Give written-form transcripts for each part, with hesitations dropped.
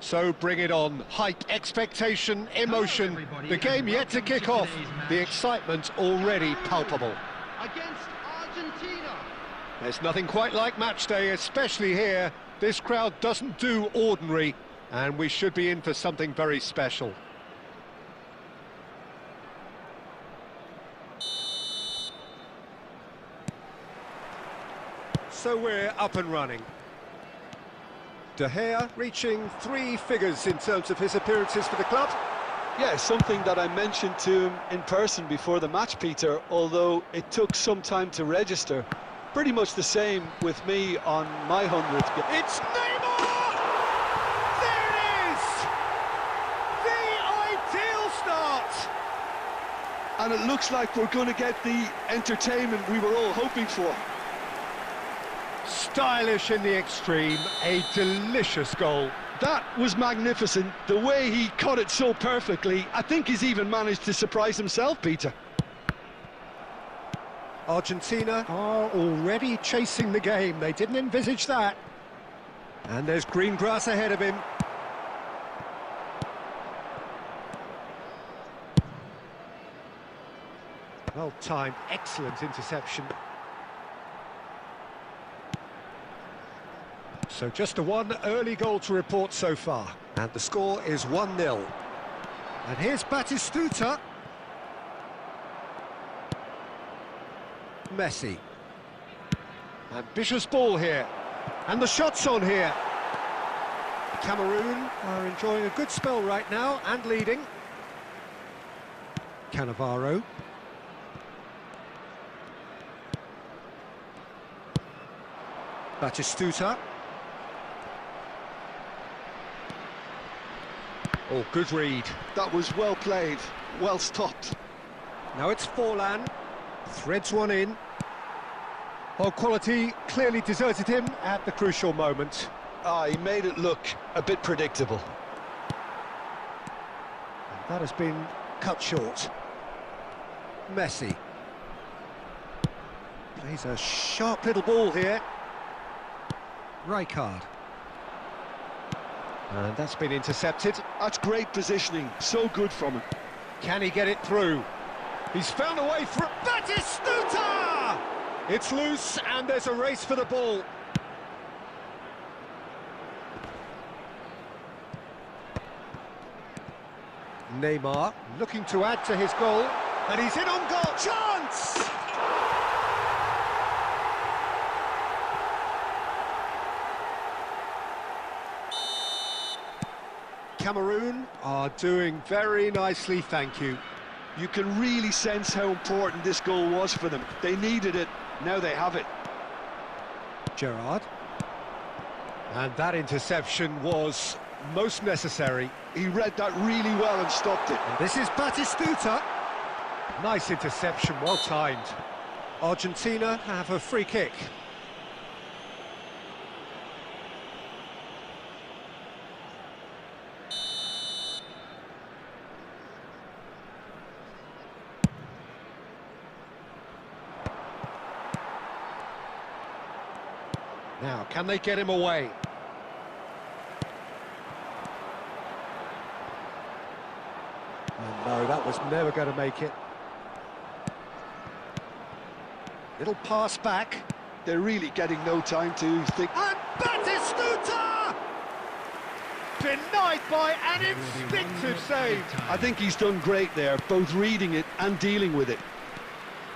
So bring it on. Height, expectation, emotion. The game yet to kick off. The excitement already palpable. Against Argentina. There's nothing quite like match day, especially here. This crowd doesn't do ordinary, and we should be in for something very special. So we're up and running. De Gea reaching 3 figures in terms of his appearances for the club. Yeah, something that I mentioned to him in person before the match, Peter, although it took some time to register. Pretty much the same with me on my 100th game. It's Neymar! There it is! The ideal start! And it looks like we're going to get the entertainment we were all hoping for. Stylish in the extreme, a delicious goal. That was magnificent, the way he cut it so perfectly. I think he's even managed to surprise himself, Peter. Argentina are already chasing the game, they didn't envisage that. And there's green grass ahead of him. Well timed, excellent interception. So just the one early goal to report so far. And the score is 1-0. And here's Batistuta. Messi. Ambitious ball here. And the shot's on here. Cameroon are enjoying a good spell right now and leading. Cannavaro. Batistuta. Oh, good read. That was well played, well stopped. Now it's Forlan. Threads one in. Well, quality clearly deserted him at the crucial moment. He made it look a bit predictable. And that has been cut short. Messi. Plays a sharp little ball here. Rijkaard. And that's been intercepted. That's great positioning, so good from him. Can he get it through? He's found a way through. Batistuta! It's loose and there's a race for the ball. Neymar looking to add to his goal, and he's in on goal. Chance! Cameroon are doing very nicely, thank you. You can really sense how important this goal was for them. They needed it, now they have it. Gerrard. And that interception was most necessary. He read that really well and stopped it. And this is Batistuta. Nice interception, well timed. Argentina have a free kick. Now, can they get him away? Oh, no, that was never going to make it. Little pass back. They're really getting no time to think. And Batistuta! Denied by an instinctive save. I think he's done great there, both reading it and dealing with it.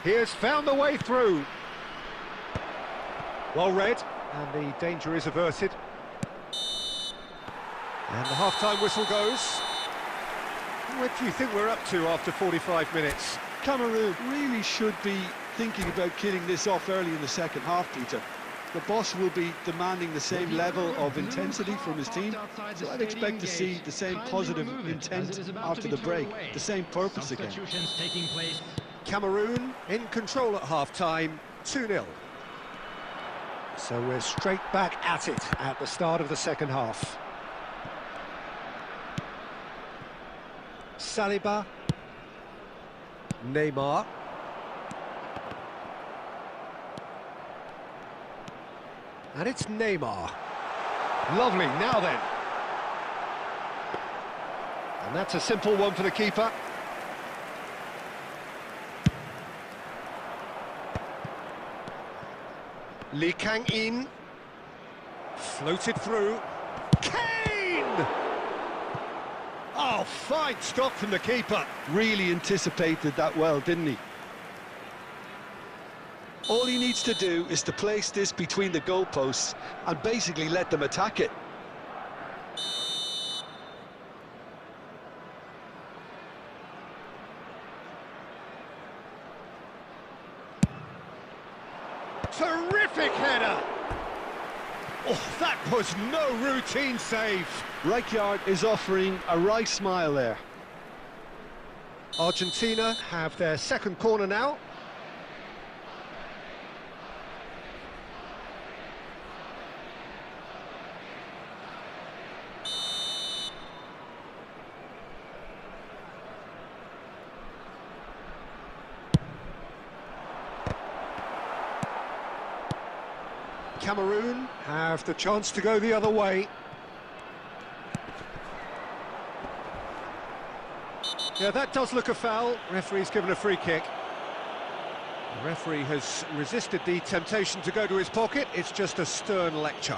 He has found the way through. Well read. And the danger is averted. And the half-time whistle goes. What do you think we're up to after 45 minutes? Cameroon really should be thinking about killing this off early in the second half, Peter. The boss will be demanding the same level of intensity from his team, so I'd expect to see the same positive intent after the break, the same purpose again. Cameroon in control at half-time, 2-0. So we're straight back at it at the start of the second half. Saliba. Neymar. And it's Neymar. Lovely, now then. And that's a simple one for the keeper. Lee Kang-in. Floated through. Kane! Oh, fine stop from the keeper. Really anticipated that well, didn't he? All he needs to do is to place this between the goalposts and basically let them attack it. Terrific header! Oh, that was no routine save. Rijkaard is offering a wry smile there. Argentina have their second corner now. Cameroon have the chance to go the other way. Yeah, that does look a foul. Referee's given a free kick. The referee has resisted the temptation to go to his pocket. It's just a stern lecture.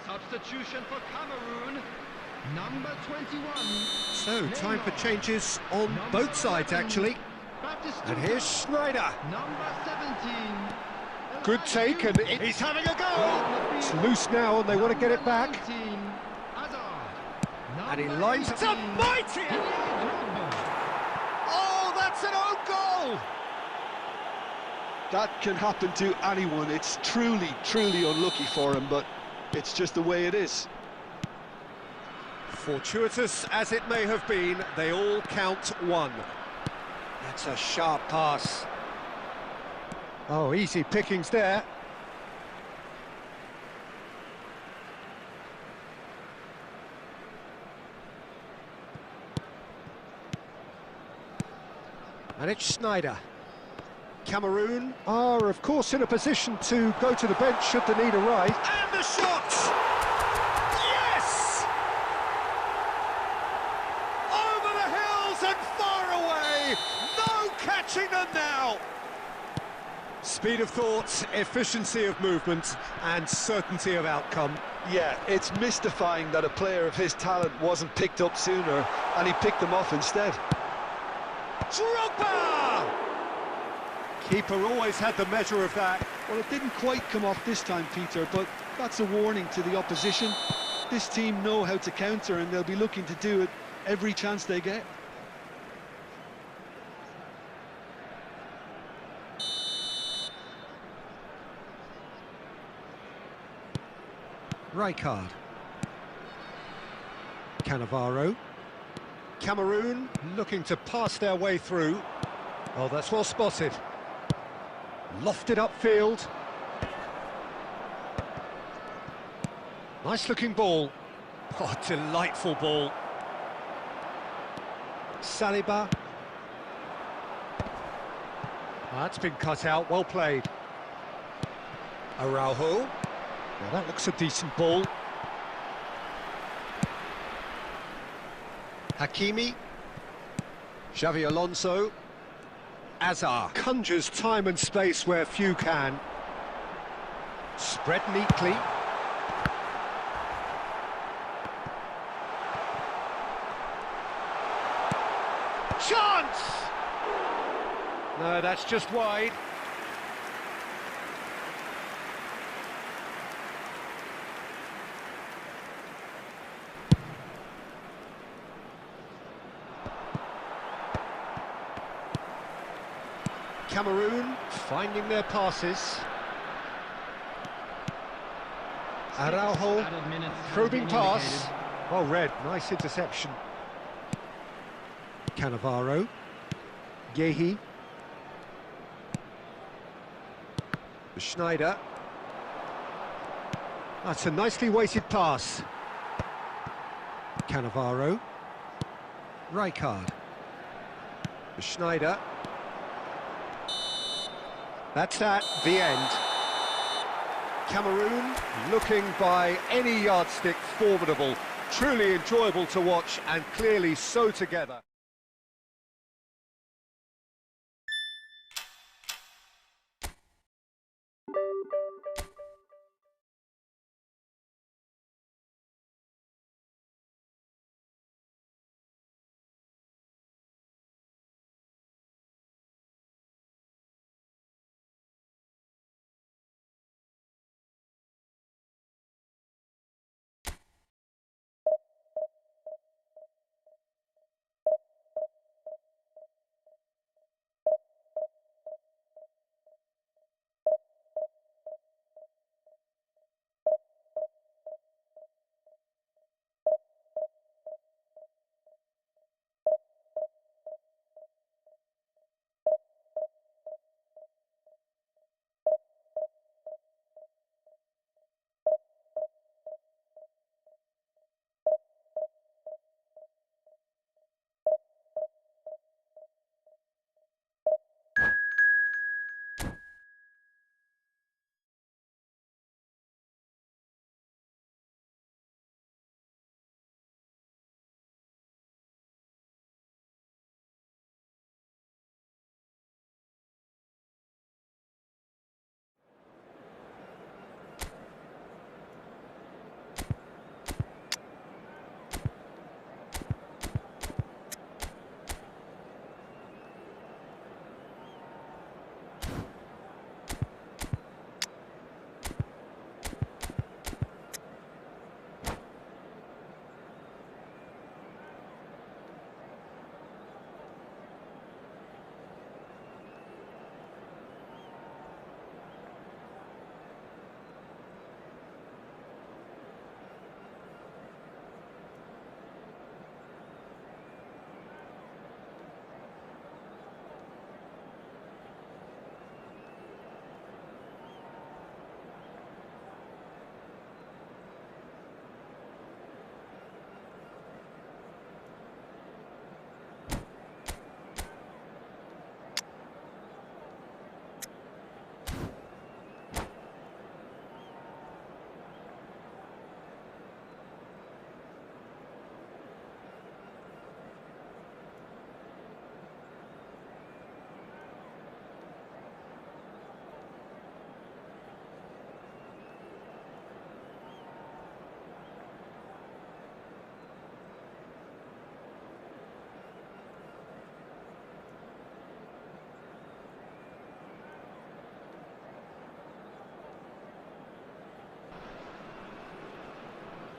Substitution for Cameroon, number 21. So, time for changes on both sides, actually. And here's Schneider. Number 17. Good take, and he's having a go! It's loose now, and they want to get it back. And he lines it up mighty! Oh, that's an own goal! That can happen to anyone. It's truly, truly unlucky for him, but it's just the way it is. Fortuitous as it may have been, they all count one. That's a sharp pass. Oh, easy pickings there. And it's Schneider. Cameroon are, of course, in a position to go to the bench should the need arise. And the shot! Yes! Over the hills and far away! No catching them now! Speed of thought, efficiency of movement, and certainty of outcome. Yeah, it's mystifying that a player of his talent wasn't picked up sooner, and he picked them off instead. Drogba! Keeper always had the measure of that. Well, it didn't quite come off this time, Peter, but that's a warning to the opposition. This team know how to counter, and they'll be looking to do it every chance they get. Rijkaard. Cannavaro. Cameroon looking to pass their way through. Oh, that's well spotted. Lofted upfield. Nice looking ball. Oh, delightful ball. Saliba. That's been cut out, well played. Araujo. Now that looks a decent ball. Hakimi. Xavi Alonso. Azar conjures time and space where few can. Spread neatly. Chance! No, that's just wide. Cameroon finding their passes. Araujo, probing pass. Well read, nice interception. Cannavaro. Yehi. Schneider. That's a nicely weighted pass. Cannavaro. Rijkaard. Schneider. That's that, the end. Cameroon looking by any yardstick formidable, truly enjoyable to watch and clearly so together.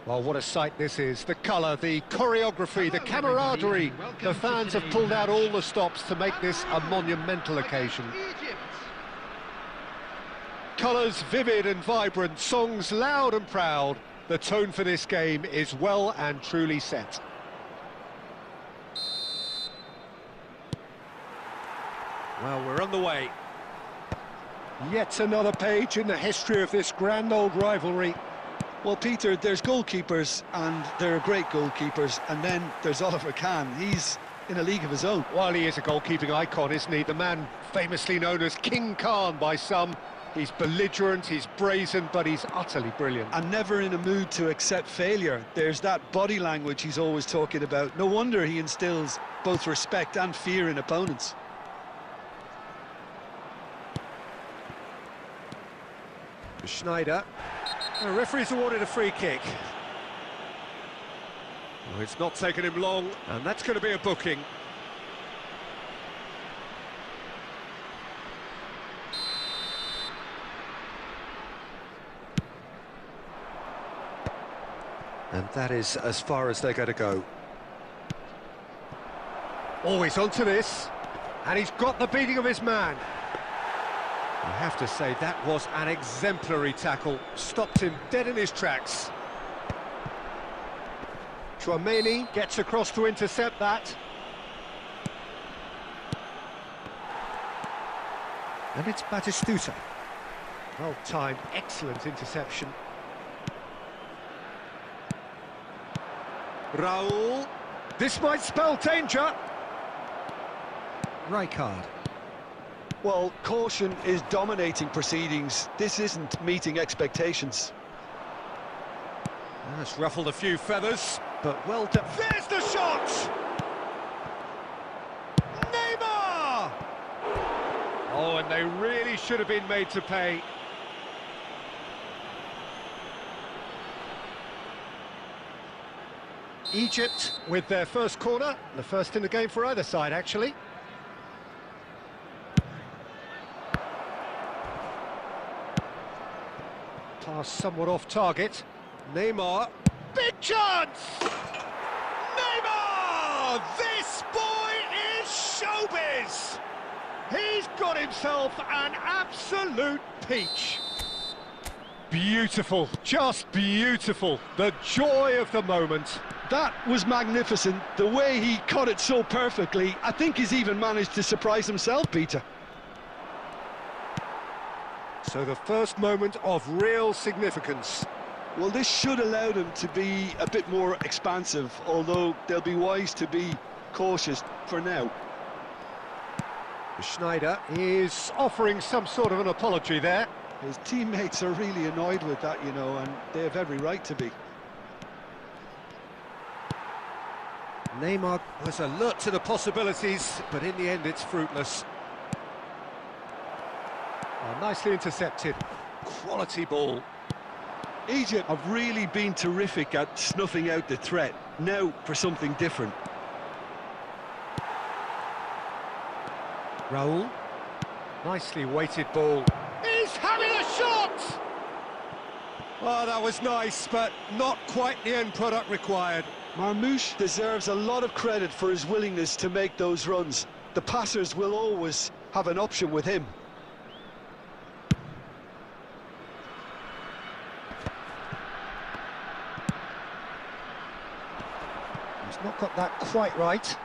Well, what a sight this is. The colour, the choreography, the camaraderie. The fans have pulled out all the stops to make this a monumental occasion. Colours vivid and vibrant, songs loud and proud. The tone for this game is well and truly set. Well, we're on the way. Yet another page in the history of this grand old rivalry. Well, Peter, there's goalkeepers, and there are great goalkeepers, and then there's Oliver Kahn. He's in a league of his own. While he is a goalkeeping icon, isn't he? The man famously known as King Khan by some. He's belligerent, he's brazen, but he's utterly brilliant. And never in a mood to accept failure. There's that body language he's always talking about. No wonder he instills both respect and fear in opponents. Schneider. The referee's awarded a free kick. Well, it's not taken him long, and that's going to be a booking. And that is as far as they're going to go. Oh, he's onto this, and he's got the beating of his man. I have to say, that was an exemplary tackle. Stopped him dead in his tracks. Chouameni gets across to intercept that. And it's Batistuta. Well-timed, excellent interception. Raul. This might spell danger. Rijkaard. Well, caution is dominating proceedings. This isn't meeting expectations. That's ruffled a few feathers, but well done. There's the shot! Neymar! Oh, and they really should have been made to pay. Egypt with their first corner, the first in the game for either side, actually. Pass somewhat off target. Neymar, big chance! Neymar! This boy is showbiz! He's got himself an absolute peach. Beautiful, just beautiful. The joy of the moment. That was magnificent. The way he caught it so perfectly, I think he's even managed to surprise himself, Peter. So the first moment of real significance. Well, this should allow them to be a bit more expansive, although they'll be wise to be cautious for now. Schneider is offering some sort of an apology there. His teammates are really annoyed with that, you know, and they have every right to be. Neymar was alert to the possibilities, but in the end it's fruitless. Oh, nicely intercepted. Quality ball. Egypt have really been terrific at snuffing out the threat. Now for something different. Raul. Nicely weighted ball. He's having a shot! Oh, that was nice, but not quite the end product required. Marmoush deserves a lot of credit for his willingness to make those runs. The passers will always have an option with him. He's not got that quite right.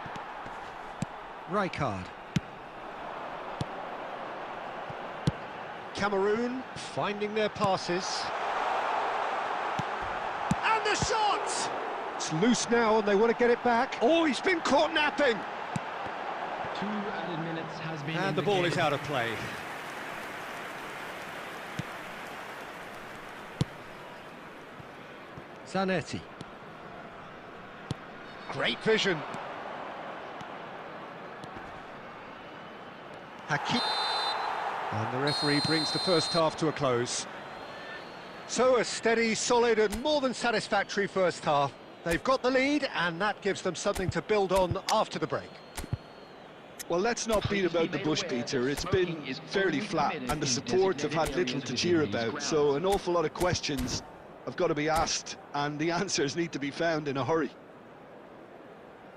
Rijkaard. Cameroon finding their passes. And the shot! It's loose now and they want to get it back. Oh, he's been caught napping! 2 added minutes has been And the ball is out of play. Zanetti. Great vision. Hakim. And the referee brings the first half to a close. So a steady, solid and more than satisfactory first half. They've got the lead and that gives them something to build on after the break. Well, let's not beat about the bush, Peter. It's been fairly flat and the support have had little to cheer about, so an awful lot of questions have got to be asked and the answers need to be found in a hurry.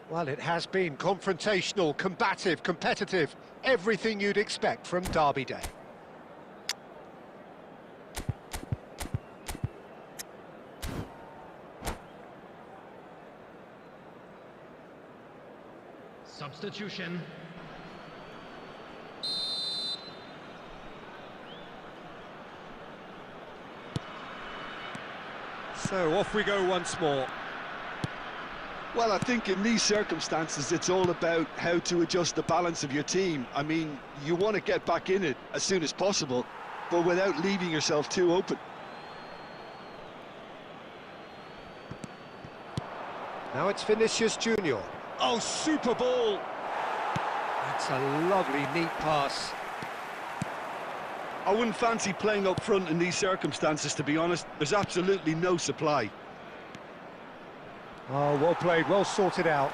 Well, it has been confrontational, combative, competitive, everything you'd expect from Derby Day. Substitution. So off we go once more. Well, I think in these circumstances, it's all about how to adjust the balance of your team. I mean, you want to get back in it as soon as possible, but without leaving yourself too open. Now it's Vinicius Junior. Oh, super ball! That's a lovely, neat pass. I wouldn't fancy playing up front in these circumstances, to be honest. There's absolutely no supply. Oh, well played, well sorted out.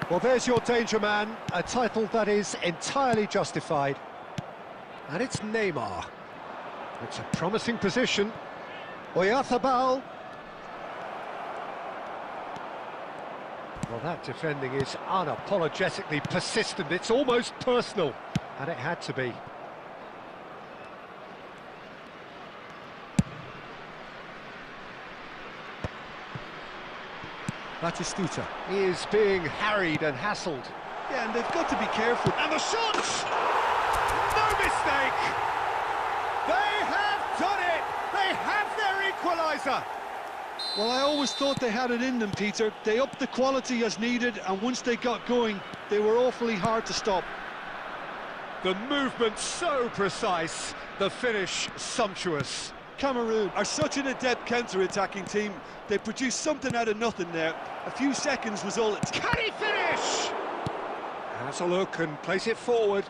Well, there's your danger man, a title that is entirely justified. And it's Neymar. It's a promising position. Oyarzabal. Well, that defending is unapologetically persistent. It's almost personal, and it had to be. Batistuta. He is being harried and hassled. Yeah, and they've got to be careful. And the shot! No mistake! They have done it! They have their equaliser! Well, I always thought they had it in them, Peter. They upped the quality as needed, and once they got going, they were awfully hard to stop. The movement so precise, the finish sumptuous. Cameroon are such an adept counter-attacking team. They produced something out of nothing there. A few seconds was all it took. Can he finish? Has a look and plays it forward.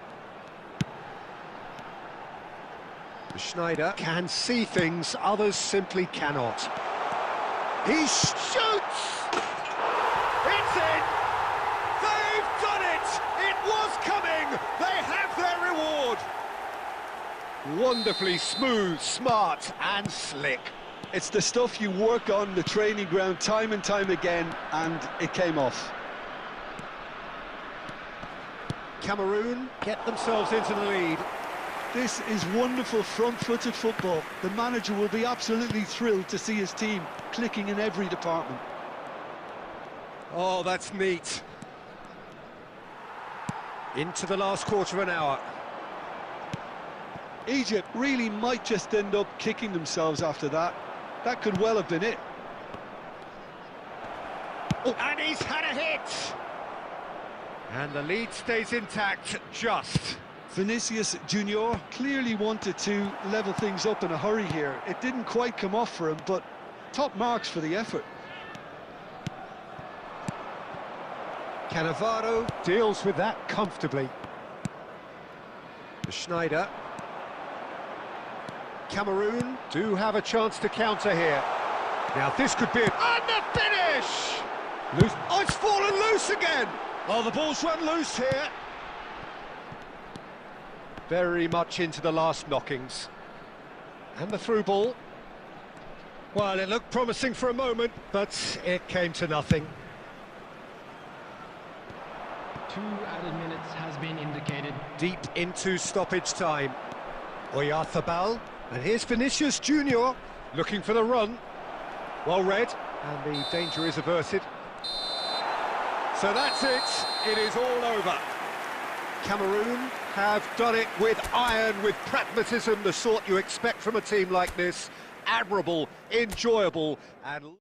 Schneider can see things others simply cannot. He shoots! It's in! They've done it! It was coming! They have their reward! Wonderfully smooth, smart and slick. It's the stuff you work on the training ground time and time again, and it came off. Cameroon get themselves into the lead. This is wonderful front-footed football. The manager will be absolutely thrilled to see his team clicking in every department. Oh, that's neat. Into the last quarter of an hour. Egypt really might just end up kicking themselves after that. That could well have been it. Oh, and he's had a hit! And the lead stays intact, just. Vinicius Junior clearly wanted to level things up in a hurry here. It didn't quite come off for him, but top marks for the effort. Cannavaro deals with that comfortably. Schneider. Cameroon do have a chance to counter here. Now this could be... And the finish! Loose. Oh, it's fallen loose again! Oh, the ball's run loose here. Very much into the last knockings. And the through ball. Well, it looked promising for a moment, but it came to nothing. 2 added minutes has been indicated. Deep into stoppage time. Oyarzabal, and here's Vinicius Junior looking for the run. Well read, and the danger is averted. So that's it, it is all over. Cameroon have done it with iron, with pragmatism, the sort you expect from a team like this. Admirable, enjoyable, and...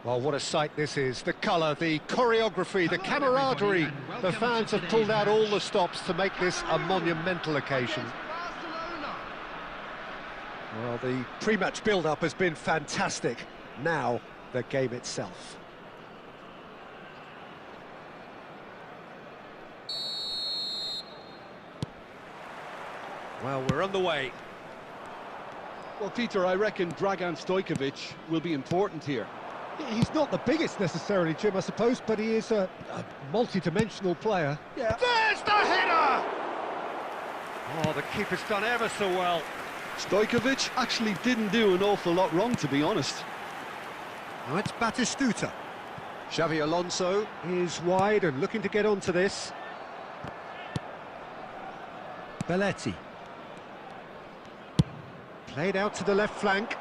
Well, what a sight this is. The colour, the choreography, the camaraderie. The fans have pulled out all the stops to make this a monumental occasion. Well, the pre-match build-up has been fantastic. Now, the game itself. Well, we're underway. Well, Peter, I reckon Dragan Stojkovic will be important here. He's not the biggest necessarily, Jim, I suppose, but he is a multi-dimensional player. Yeah. There's the header! Oh, the keeper's done ever so well. Stojkovic actually didn't do an awful lot wrong, to be honest. Now it's Batistuta. Xavi Alonso is wide and looking to get onto this. Belletti. Played out to the left flank.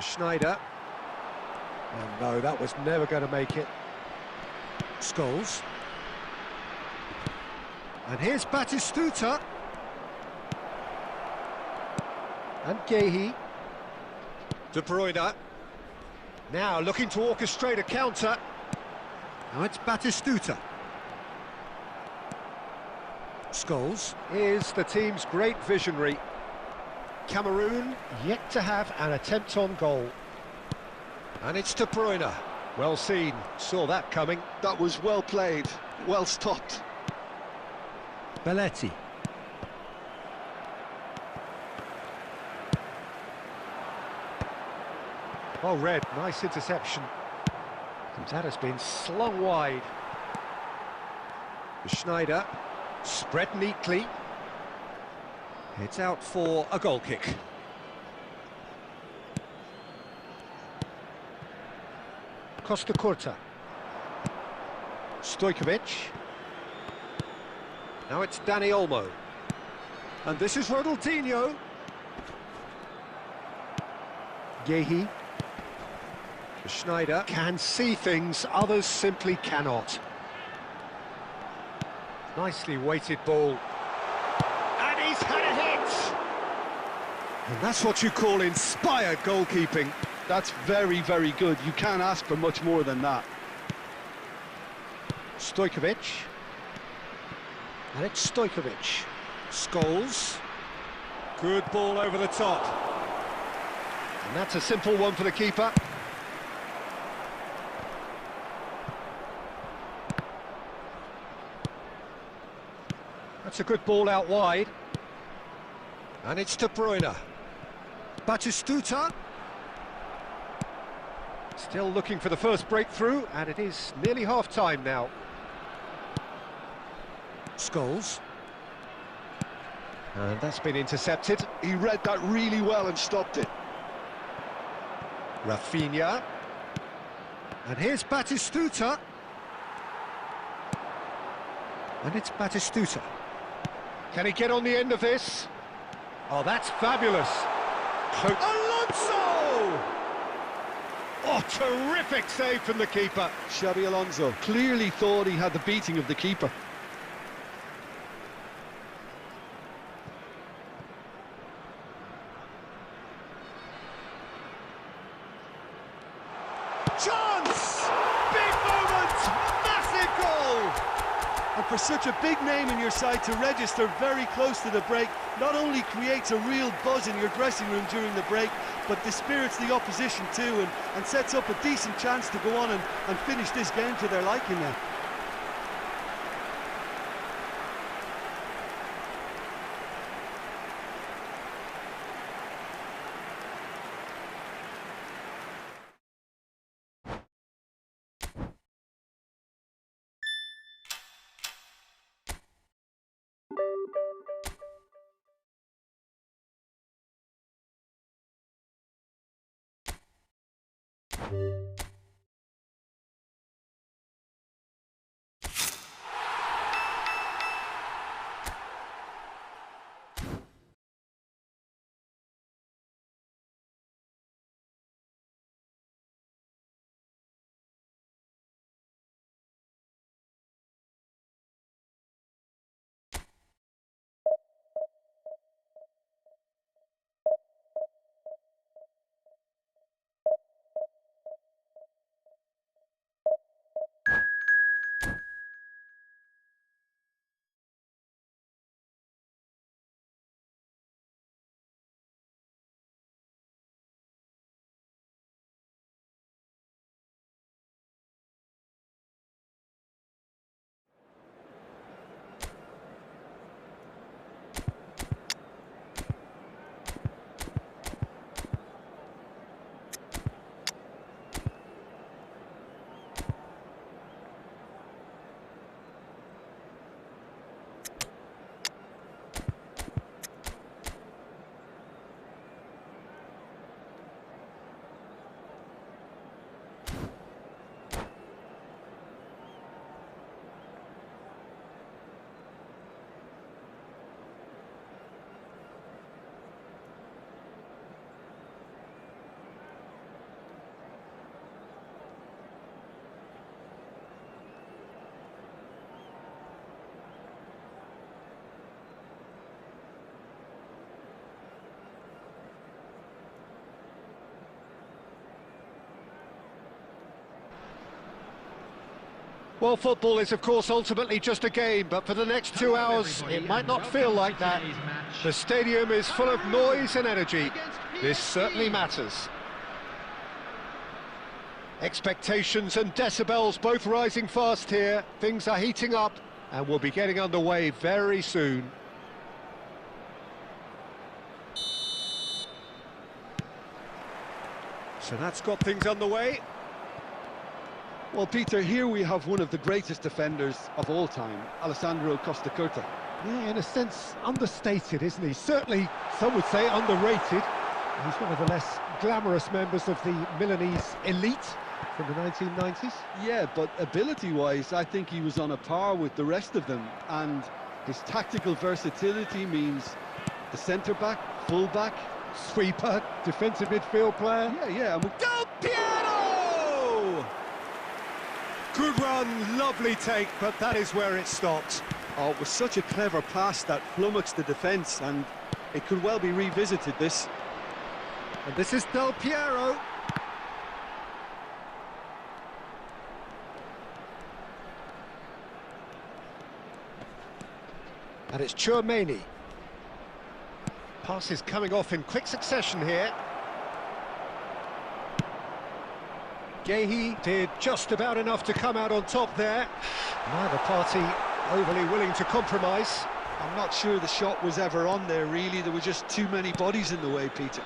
Schneider. Oh no, that was never going to make it. Scholes. And here's Batistuta. And Gehi. De Bruyne. Now looking to orchestrate a counter. Now it's Batistuta. Scholes is the team's great visionary. Cameroon yet to have an attempt on goal. And it's De Bruyne. Well seen, saw that coming. That was well played, well stopped. Belletti. Oh, Red, nice interception. And that has been slung wide. Schneider, spread neatly. It's out for a goal kick. Costa Curta. Stojkovic. Now it's Dani Olmo. And this is Ronaldinho. Gehi. Schneider can see things others simply cannot. Nicely weighted ball. And he's had a hit! And that's what you call inspired goalkeeping. That's very, very good. You can't ask for much more than that. Stojkovic. And it's Stojkovic. Scholes. Good ball over the top. And that's a simple one for the keeper. That's a good ball out wide. And it's De Bruyne. Batistuta. Still looking for the first breakthrough, and it is nearly half-time now. Scholes. And that's been intercepted. He read that really well and stopped it. Rafinha. And here's Batistuta. And it's Batistuta. Can he get on the end of this? Oh, that's fabulous. Alonso! Oh, terrific save from the keeper. Xabi Alonso clearly thought he had the beating of the keeper. Chance! Big moment! Massive goal! And for such a big name in your side to register very close to the break, not only creates a real buzz in your dressing room during the break, but dispirits the opposition too, and sets up a decent chance to go on and finish this game to their liking now. Well, football is, of course, ultimately just a game, but for the next 2 hours, it might not feel like that. The stadium is full of noise and energy. This certainly matters. Expectations and decibels both rising fast here. Things are heating up, and we'll be getting underway very soon. So that's got things underway. Well, Peter, here we have one of the greatest defenders of all time, Alessandro Costa Curta. Yeah, in a sense, understated, isn't he? Certainly, some would say underrated. He's one of the less glamorous members of the Milanese elite from the 1990s. Yeah, but ability-wise, I think he was on a par with the rest of them, and his tactical versatility means the centre-back, full-back, Sweeper, defensive midfield player. Yeah, and Del Piero! Good run, lovely take, but that is where it stopped. oh, it was such a clever pass that flummoxed the defence, and it could well be revisited, this. And this is Del Piero. And it's Tchouaméni. Passes coming off in quick succession here. Gehi did just about enough to come out on top there. Neither party overly willing to compromise. I'm not sure the shot was ever on there, really. There were just too many bodies in the way, Peter.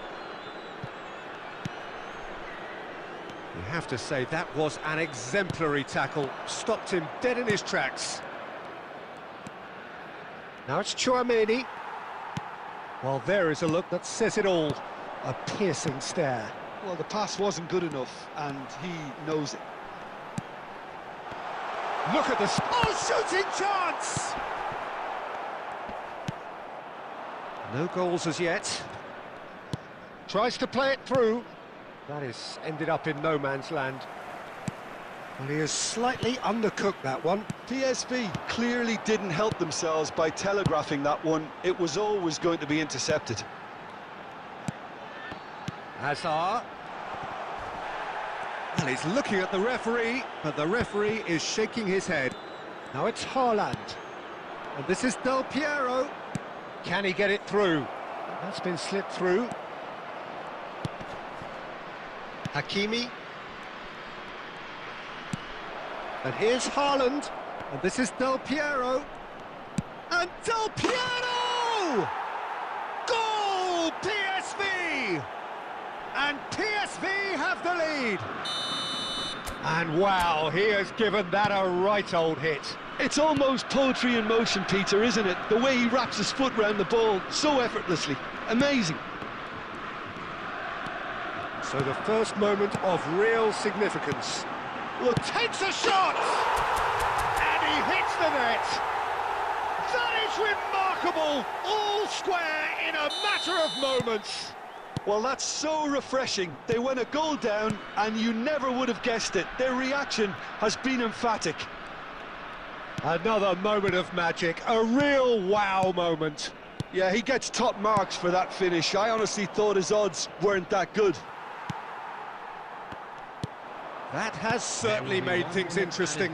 You have to say that was an exemplary tackle. Stopped him dead in his tracks. Now it's Tchouaméni. Well, there is a look that says it all. A piercing stare. Well, the pass wasn't good enough, and he knows it. Look at this. Oh, shooting chance! No goals as yet. Tries to play it through. That is ended up in no man's land. Well, he has slightly undercooked that one. PSV clearly didn't help themselves by telegraphing that one. It was always going to be intercepted. Hazard. Well, he's looking at the referee, but the referee is shaking his head. Now it's Haaland. And this is Del Piero. Can he get it through? That's been slipped through. Hakimi. And here's Haaland, and this is Del Piero, and Del Piero! Goal, PSV! And PSV have the lead. And wow, he has given that a right old hit. It's almost poetry in motion, Peter, isn't it? The way he wraps his foot round the ball so effortlessly. Amazing. So the first moment of real significance. Look, takes a shot! And he hits the net! That is remarkable! All square in a matter of moments! Well, that's so refreshing. They went a goal down, and you never would have guessed it. Their reaction has been emphatic. Another moment of magic, a real wow moment. Yeah, he gets top marks for that finish. I honestly thought his odds weren't that good. That has certainly made things interesting.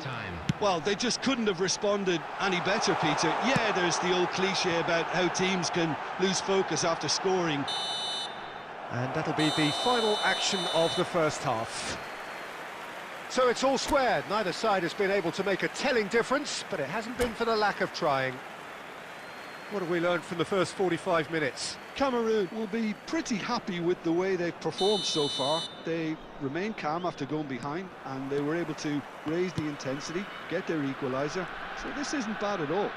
Well, they just couldn't have responded any better, Peter. Yeah, there's the old cliche about how teams can lose focus after scoring. And that'll be the final action of the first half. So it's all square. Neither side has been able to make a telling difference, but it hasn't been for the lack of trying. What have we learned from the first 45 minutes? Cameroon will be pretty happy with the way they've performed so far. They remained calm after going behind, and they were able to raise the intensity, get their equaliser. So this isn't bad at all.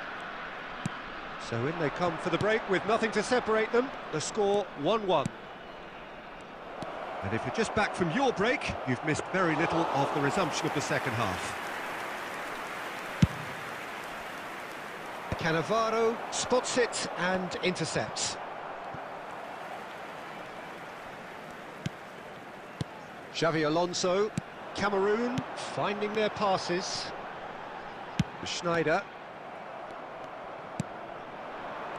So in they come for the break with nothing to separate them. The score 1-1. And if you're just back from your break, you've missed very little of the resumption of the second half. Cannavaro spots it and intercepts. Xavi Alonso, Cameroon finding their passes. Schneider.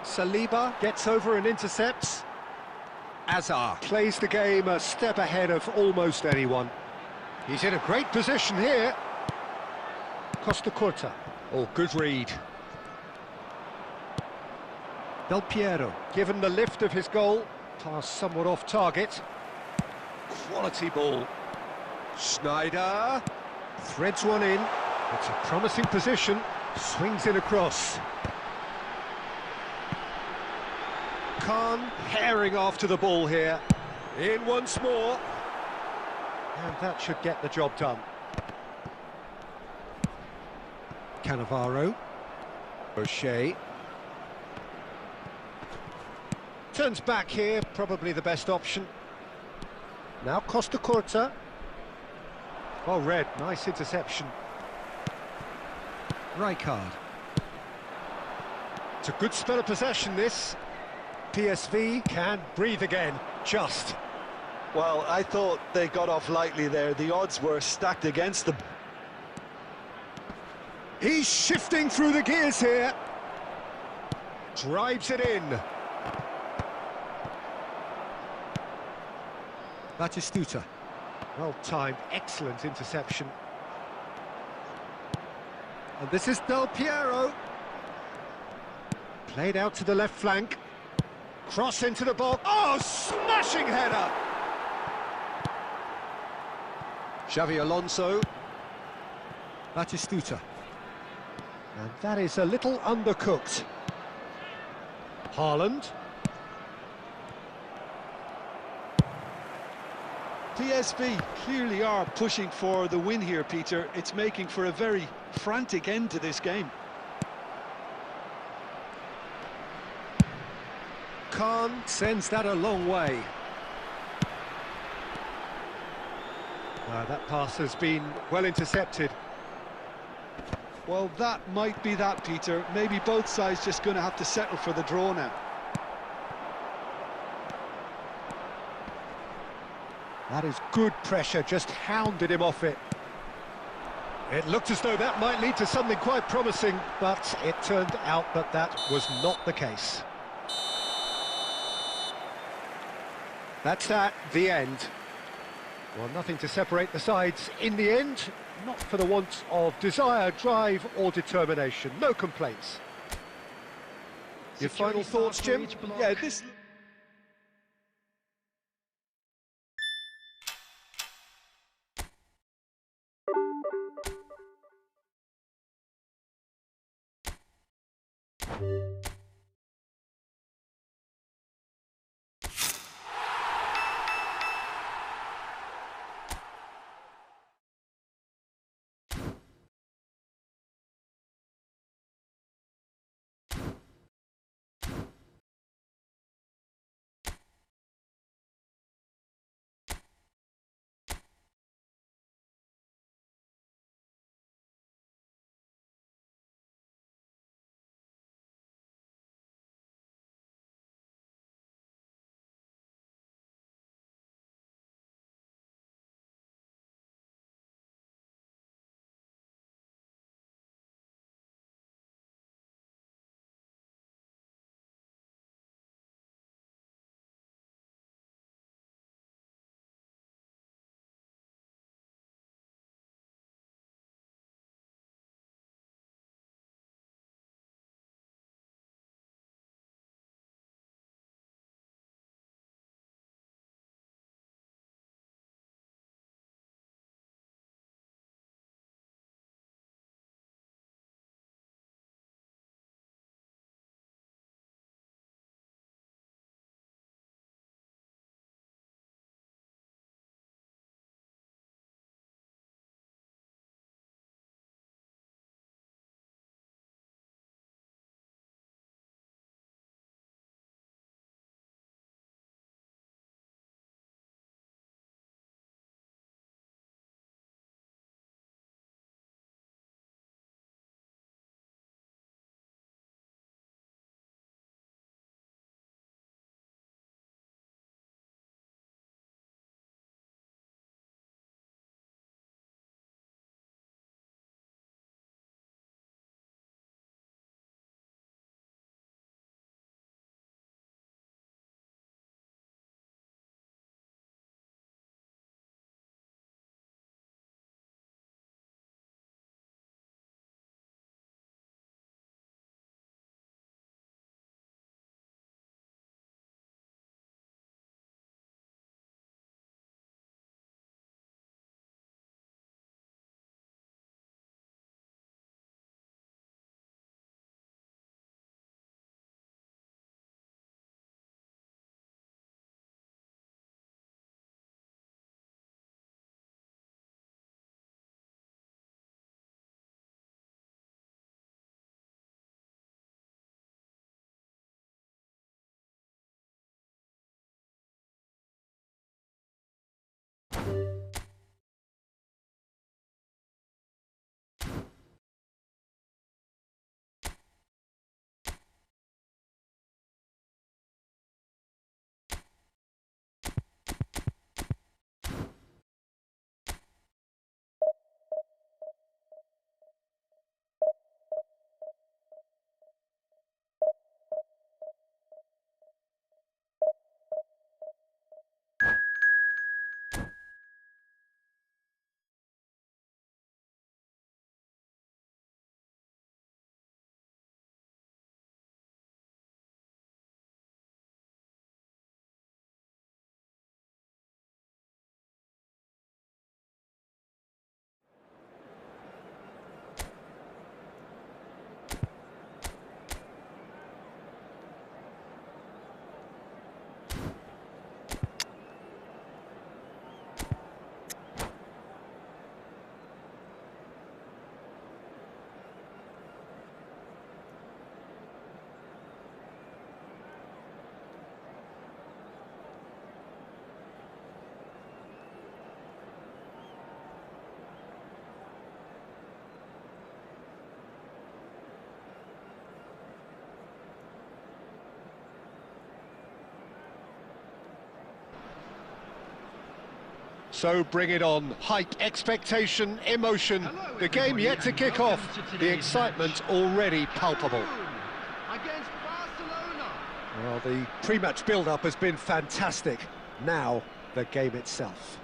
Saliba gets over and intercepts. Azar plays the game a step ahead of almost anyone. He's in a great position here. Costa Curta. Oh, good read. Del Piero, given the lift of his goal, pass somewhat off target. Quality ball. Schneider threads one in. It's a promising position. Swings in across. Khan herring after the ball here. In once more. And that should get the job done. Cannavaro. O'Shea. Turns back here, probably the best option. Now Costa Curta. Oh, Red, nice interception. Rijkaard. It's a good spell of possession, this. PSV can breathe again, just. Well, I thought they got off lightly there. The odds were stacked against them. He's shifting through the gears here. Drives it in. Batistuta. Well timed, excellent interception. And this is Del Piero. Played out to the left flank. Cross into the box. Oh, smashing header! Xavi Alonso. Batistuta. And that is a little undercooked. Haaland. PSV clearly are pushing for the win here, Peter. It's making for a very frantic end to this game. Khan sends that a long way. That pass has been well intercepted. Well, that might be that, Peter. Maybe both sides just going to have to settle for the draw now. That is good pressure, just hounded him off it. It looked as though that might lead to something quite promising, but it turned out that that was not the case. That's that, the end. Well, nothing to separate the sides in the end, not for the want of desire, drive or determination. No complaints. Your final thoughts, Jim? Yeah, this... So bring it on. Hype, expectation, emotion. Hello, The game yet to kick off. The excitement already palpable. Against Barcelona. Well, the pre-match build-up has been fantastic. Now, the game itself.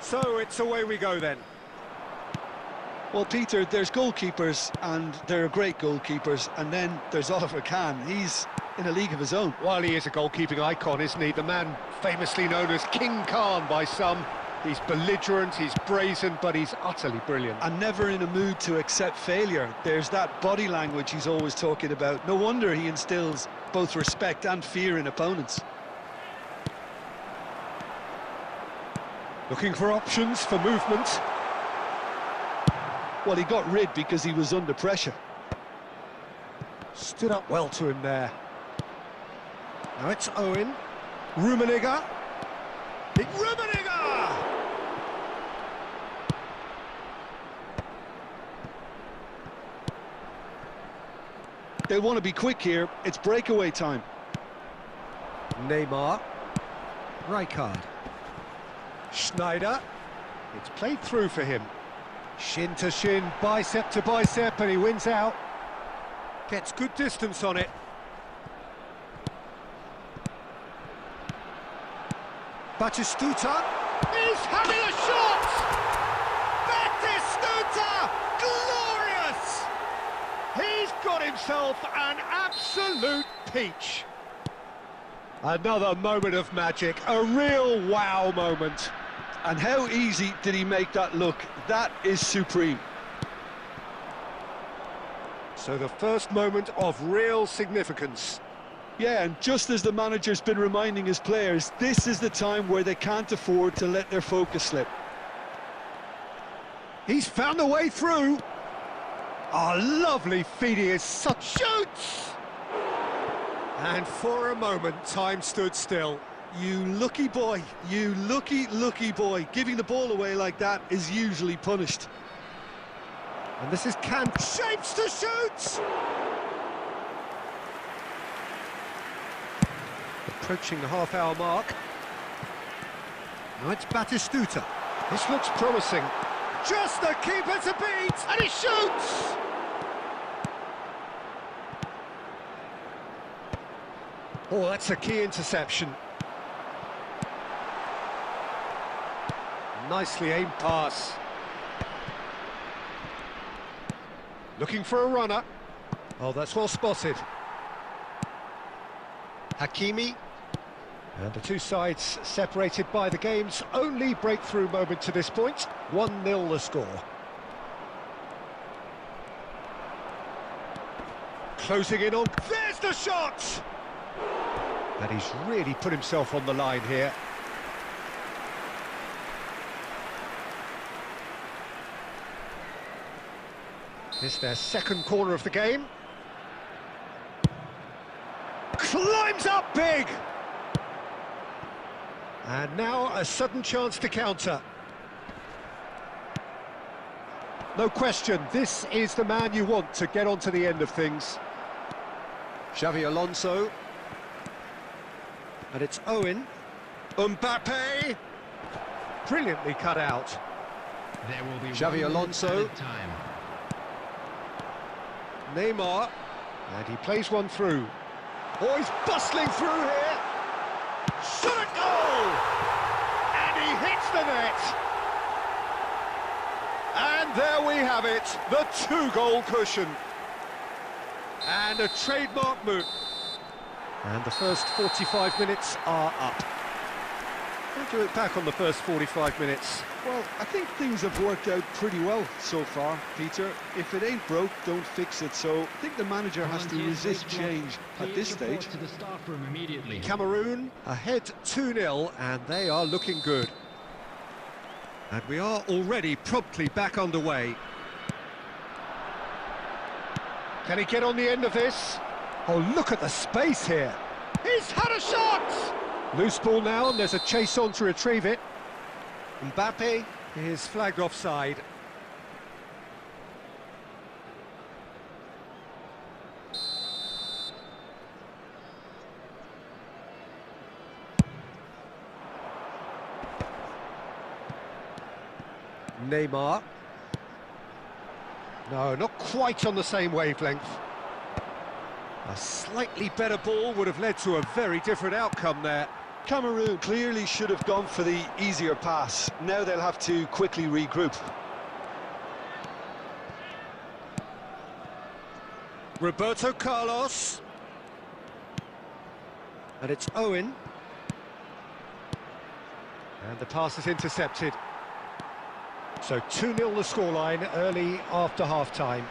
So it's away we go then. Well, Peter, there's goalkeepers, and there are great goalkeepers, and then there's Oliver Kahn. He's in a league of his own. While he is a goalkeeping icon, isn't he? The man famously known as King Khan by some. He's belligerent, he's brazen, but he's utterly brilliant. And never in a mood to accept failure. There's that body language he's always talking about. No wonder he instills both respect and fear in opponents. Looking for options for movement. Well, he got rid because he was under pressure. Stood up well to him there. Now it's Owen. Rummenigge. Big Rummenigge! They want to be quick here. It's breakaway time. Neymar. Rijkaard. Schneider. It's played through for him. Shin to shin, bicep to bicep, and he wins out. Gets good distance on it. Batistuta is having a shot! Batistuta! Glorious! He's got himself an absolute peach. Another moment of magic, a real wow moment. And how easy did he make that look? That is supreme. So the first moment of real significance. Yeah, and just as the manager's been reminding his players, this is the time where they can't afford to let their focus slip. He's found a way through. A lovely feed, he is such shoots! And for a moment, time stood still. You lucky boy, you lucky boy. Giving the ball away like that is usually punished. And this is Kant, shapes to shoot! Approaching the half-hour mark. Now it's Batistuta. This looks promising. Just the keeper to beat, and he shoots! Oh, that's a key interception. Nicely aimed pass. Looking for a runner. Oh, that's well spotted. Hakimi. And the two sides separated by the game's only breakthrough moment to this point. 1-0 the score. Closing in on... There's the shot! And he's really put himself on the line here. This is their second corner of the game. Climbs up big! And now a sudden chance to counter. No question, this is the man you want to get onto the end of things. Xavi Alonso. And it's Owen. Mbappe! Brilliantly cut out. There will be Xavi Alonso. Time. Neymar. And he plays one through. Oh, he's bustling through here. Shot a goal! And he hits the net. And there we have it, the two-goal cushion. And a trademark move. And the first 45 minutes are up. What do you look back on the first 45 minutes? Well, I think things have worked out pretty well so far, Peter. If it ain't broke, don't fix it. So I think the manager has to resist change at this stage. To the staff room immediately. Cameroon ahead 2-0, and they are looking good. And we are already promptly back underway. Can he get on the end of this? Oh, look at the space here. He's had a shot! Loose ball now, and there's a chase on to retrieve it. Mbappe is flagged offside. Neymar. No, not quite on the same wavelength. A slightly better ball would have led to a very different outcome there. Cameroon clearly should have gone for the easier pass. Now they'll have to quickly regroup. Roberto Carlos. And it's Owen. And the pass is intercepted. So 2-0 the scoreline early after half-time.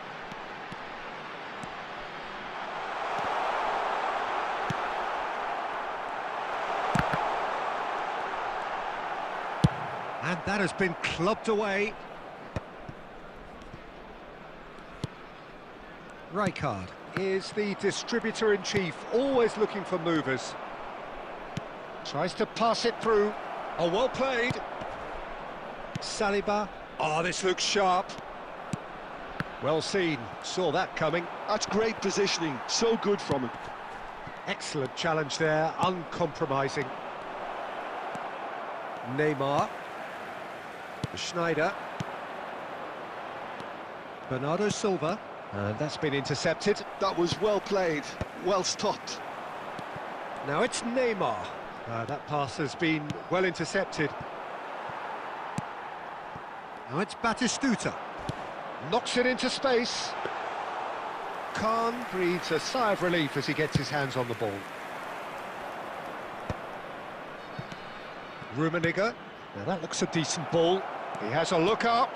And that has been clubbed away. Rijkaard is the distributor-in-chief, always looking for movers. Tries to pass it through. Oh, well played. Saliba. Oh, this looks sharp. Well seen. Saw that coming. That's great positioning. So good from him. Excellent challenge there. Uncompromising. Neymar. Schneider. Bernardo Silva. And that's been intercepted. That was well played. Well stopped. Now it's Neymar. That pass has been well intercepted. Now it's Batistuta. Knocks it into space. Khan breathes a sigh of relief as he gets his hands on the ball. Rummenigge. Now that looks a decent ball. He has a look up.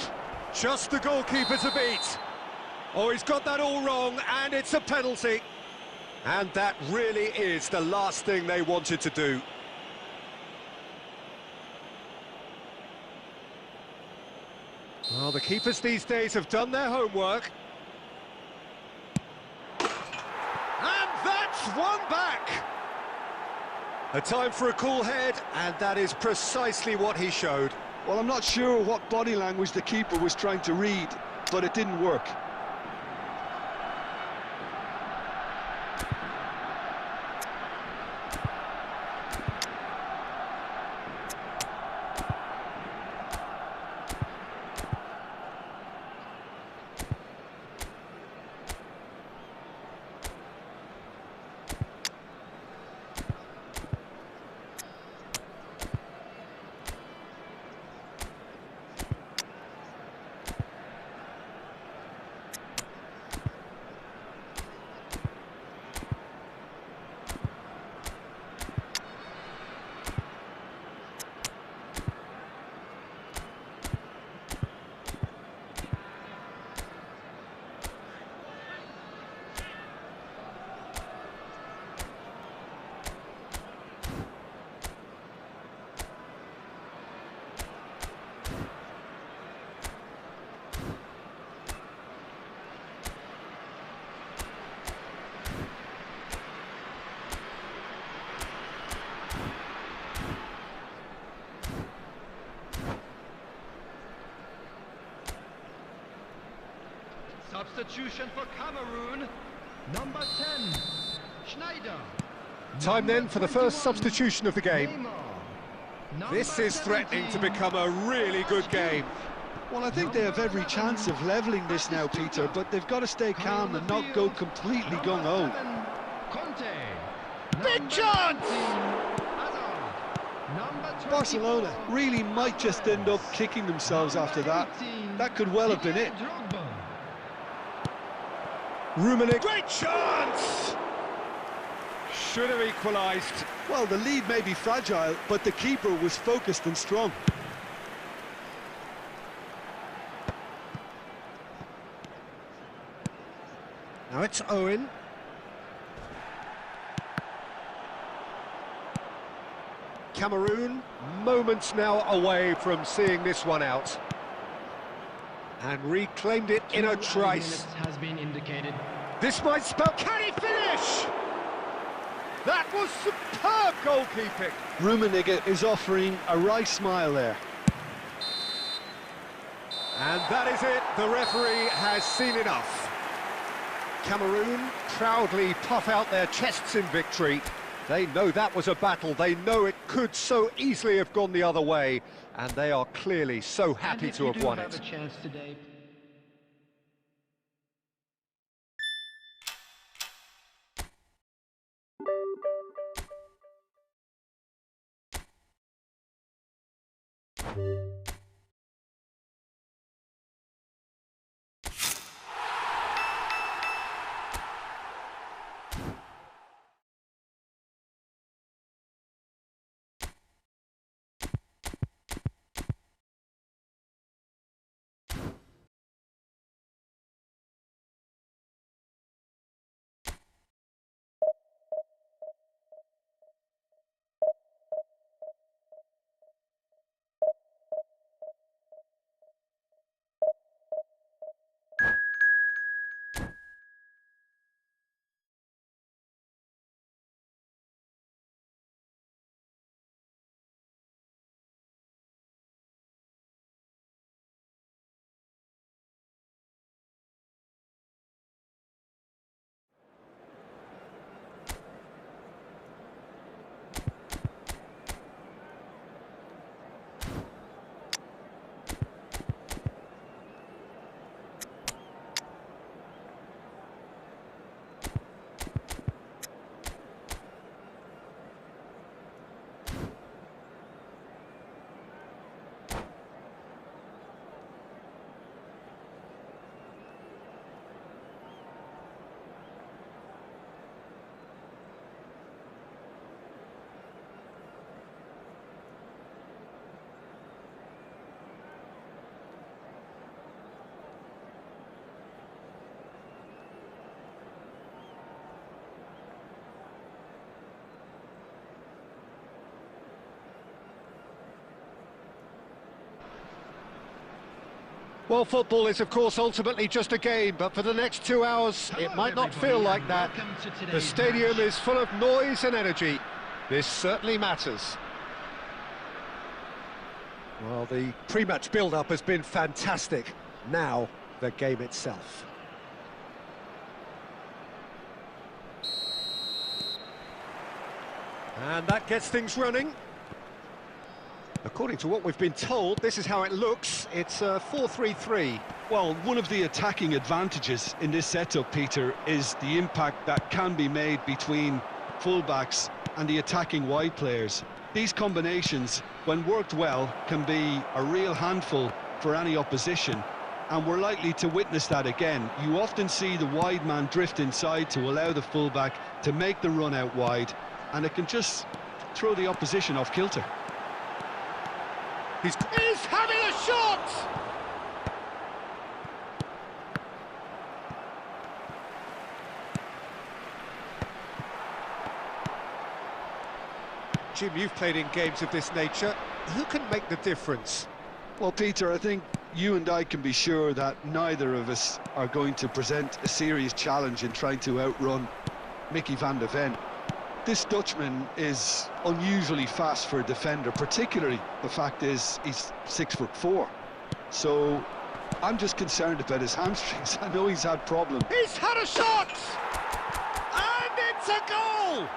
Just the goalkeeper to beat. Oh, he's got that all wrong, and it's a penalty. And that really is the last thing they wanted to do. Well, the keepers these days have done their homework. And that's one back! A time for a cool head, and that is precisely what he showed. Well, I'm not sure what body language the keeper was trying to read, but it didn't work. Substitution for Cameroon. Number 10, Schneider. Time then for the first 21, substitution of the game. Neymar. This Number is threatening to 17, become a really good game. Well, I think they have every chance of levelling this now, Peter, but they've got to stay calm and not go completely gung-ho. Big chance! Barcelona really might just end up kicking themselves after that. That could well have been it. Rummenigge. Great chance! Should have equalised. Well, the lead may be fragile, but the keeper was focused and strong. Now it's Owen. Cameroon, moments now away from seeing this one out. And reclaimed it in a trice. Has been indicated. This might spell... Can he finish? That was superb goalkeeping. Rummenigge is offering a wry smile there. And that is it. The referee has seen enough. Cameroon proudly puff out their chests in victory. They know that was a battle. They know it could so easily have gone the other way. And they are clearly so happy to have won it. A chance today. Well, football is, of course, ultimately just a game, but for the next 2 hours, it might not feel like that. The stadium is full of noise and energy. This certainly matters. Well, the pre-match build-up has been fantastic. Now, the game itself. And that gets things running. According to what we've been told, this is how it looks. It's a 4-3-3. Well, one of the attacking advantages in this setup, Peter, is the impact that can be made between fullbacks and the attacking wide players. These combinations, when worked well, can be a real handful for any opposition, and we're likely to witness that again. You often see the wide man drift inside to allow the fullback to make the run out wide, and it can just throw the opposition off kilter. He's having a shot! Jim, you've played in games of this nature. Who can make the difference? Well, Peter, I think you and I can be sure that neither of us are going to present a serious challenge in trying to outrun Mickey van de Ven. This Dutchman is unusually fast for a defender, particularly the fact is he's 6'4". So I'm just concerned about his hamstrings. I know he's had problems. He's had a shot! And it's a goal!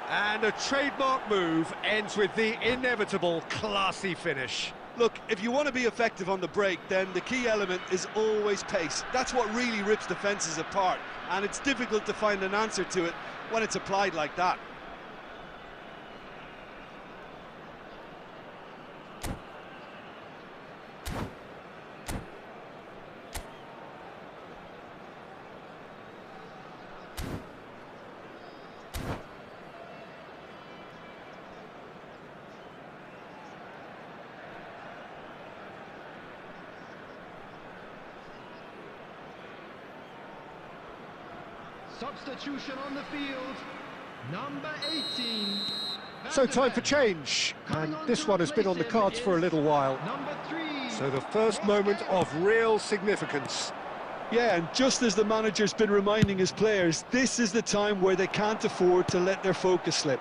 And a trademark move ends with the inevitable classy finish. Look, if you want to be effective on the break, then the key element is always pace. That's what really rips defences apart, and it's difficult to find an answer to it when it's applied like that. Substitution on the field, number 18. So time for change, and this one has been on the cards for a little while. Number 3. So the first moment of real significance. Yeah, and just as the manager's been reminding his players, this is the time where they can't afford to let their focus slip.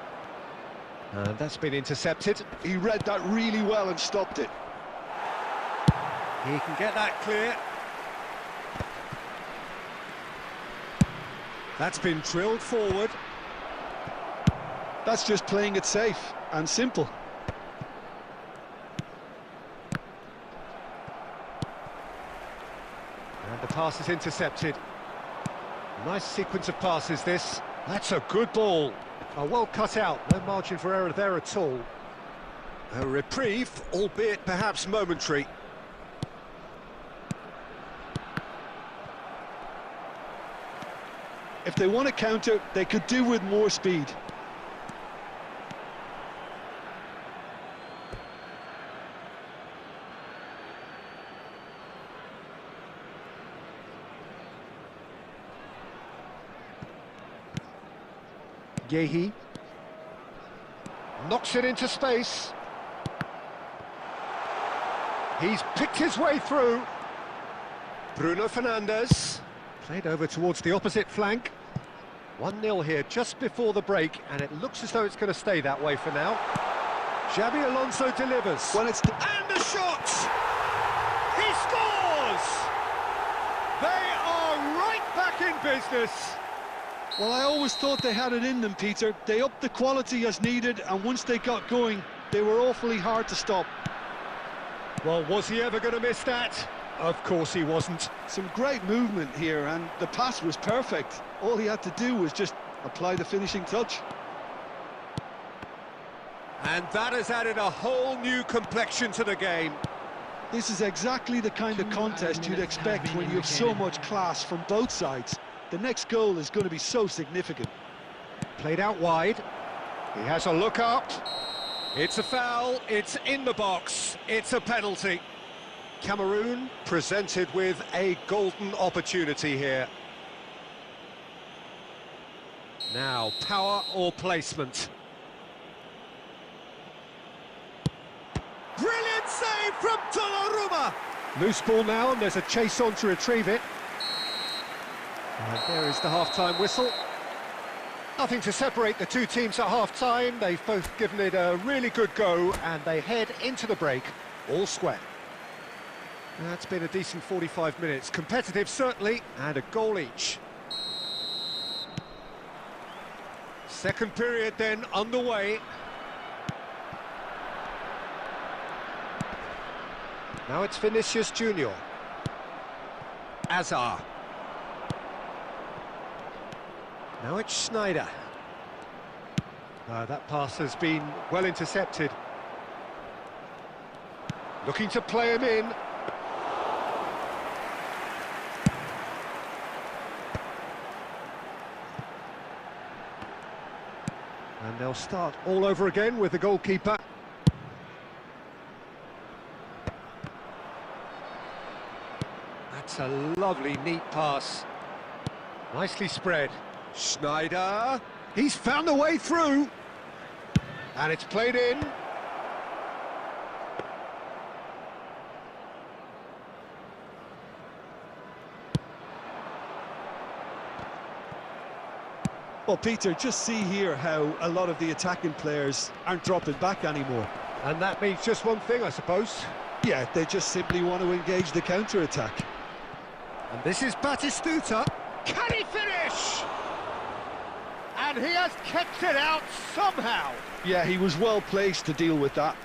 And that's been intercepted. He read that really well and stopped it. He can get that clear. That's been drilled forward. That's just playing it safe and simple. And the pass is intercepted. Nice sequence of passes, this. That's a good ball. Well cut out, no margin for error there at all. A reprieve, albeit perhaps momentary. If they want to counter, they could do with more speed. Yehi knocks it into space. He's picked his way through. Bruno Fernandes played over towards the opposite flank. 1-0 here just before the break, and it looks as though it's going to stay that way for now. Xabi Alonso delivers. Well, it's and the shot! He scores! They are right back in business. Well, I always thought they had it in them, Peter. They upped the quality as needed, and once they got going, they were awfully hard to stop. Well, was he ever going to miss that? Of course he wasn't. Some great movement here, and the pass was perfect. All he had to do was just apply the finishing touch. And that has added a whole new complexion to the game. This is exactly the kind of contest you'd expect when you have so much class from both sides. The next goal is going to be so significant. Played out wide. He has a look up. It's a foul. It's in the box. It's a penalty. Cameroon presented with a golden opportunity here. Now, power or placement? Brilliant save from Donnarumma! Loose ball now, and there's a chase on to retrieve it. And there is the half-time whistle. Nothing to separate the two teams at half-time. They've both given it a really good go, and they head into the break all square. That's been a decent 45 minutes. Competitive, certainly, and a goal each. Second period then underway. Now it's Vinicius Junior. Azar. Now it's Schneider. That pass has been well intercepted. Looking to play him in. And they'll start all over again with the goalkeeper. That's a lovely, neat pass. Nicely spread. Schneider. He's found a way through. And it's played in. Well, Peter, just see here how a lot of the attacking players aren't dropping back anymore. And that means just one thing, I suppose. Yeah, they just simply want to engage the counter-attack. And this is Batistuta. Can he finish? And he has kept it out somehow. Yeah, he was well placed to deal with that.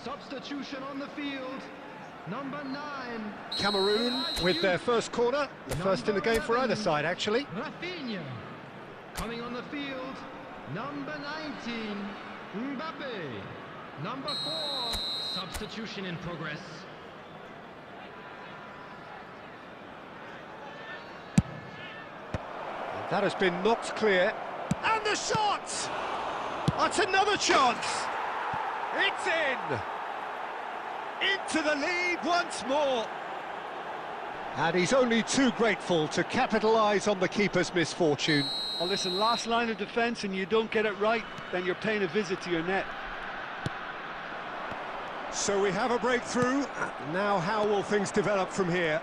Substitution on the field. Number 9. Cameroon with their first corner, the first in the game for either side, actually. Rafinha. Coming on the field. Number 19. Mbappe. Number 4. Substitution in progress. That has been knocked clear. And the shot! That's another chance! It's in! Into the lead once more! And he's only too grateful to capitalise on the keeper's misfortune. Oh, listen, last line of defence and you don't get it right, then you're paying a visit to your net. So we have a breakthrough. Now how will things develop from here?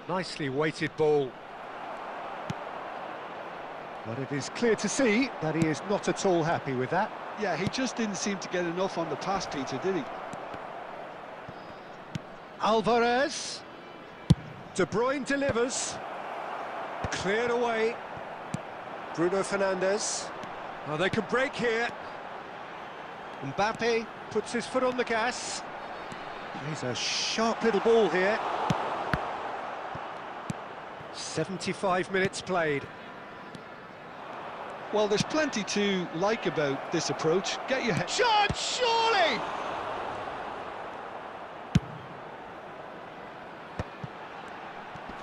Nicely weighted ball. But it is clear to see that he is not at all happy with that. Yeah, he just didn't seem to get enough on the pass, Peter, did he? Alvarez. De Bruyne delivers. Cleared away. Bruno Fernandes. Oh, they can break here. Mbappe puts his foot on the gas. He's a sharp little ball here. 75 minutes played. Well, there's plenty to like about this approach. Get your head... Shot, surely!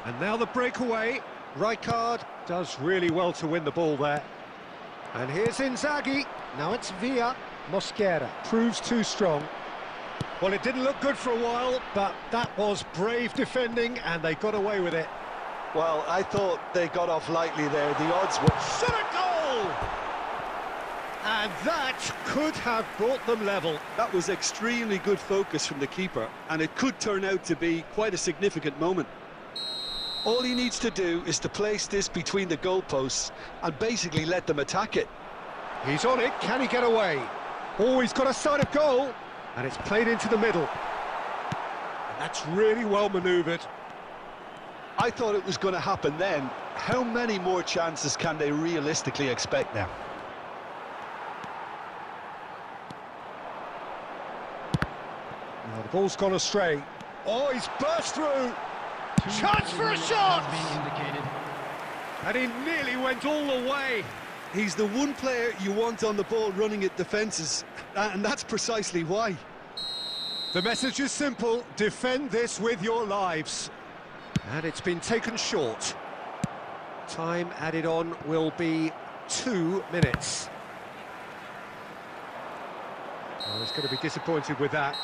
And now the breakaway. Rijkaard does really well to win the ball there. And here's Inzaghi. Now it's Villa. Mosquera proves too strong. Well, it didn't look good for a while, but that was brave defending, and they got away with it. Well, I thought they got off lightly there. The odds were... Shot a goal! And that could have brought them level. That was extremely good focus from the keeper, and it could turn out to be quite a significant moment. All he needs to do is to place this between the goalposts and basically let them attack it. He's on it, can he get away? Oh, he's got a sight of goal, and it's played into the middle. And that's really well manoeuvred. I thought it was going to happen then. How many more chances can they realistically expect now? Now the ball's gone astray. Oh, he's burst through. Chance for a shot! And he nearly went all the way. He's the one player you want on the ball running at defences, and that's precisely why. The message is simple: defend this with your lives. And it's been taken short. Time added on will be 2 minutes. Oh, he's going to be disappointed with that.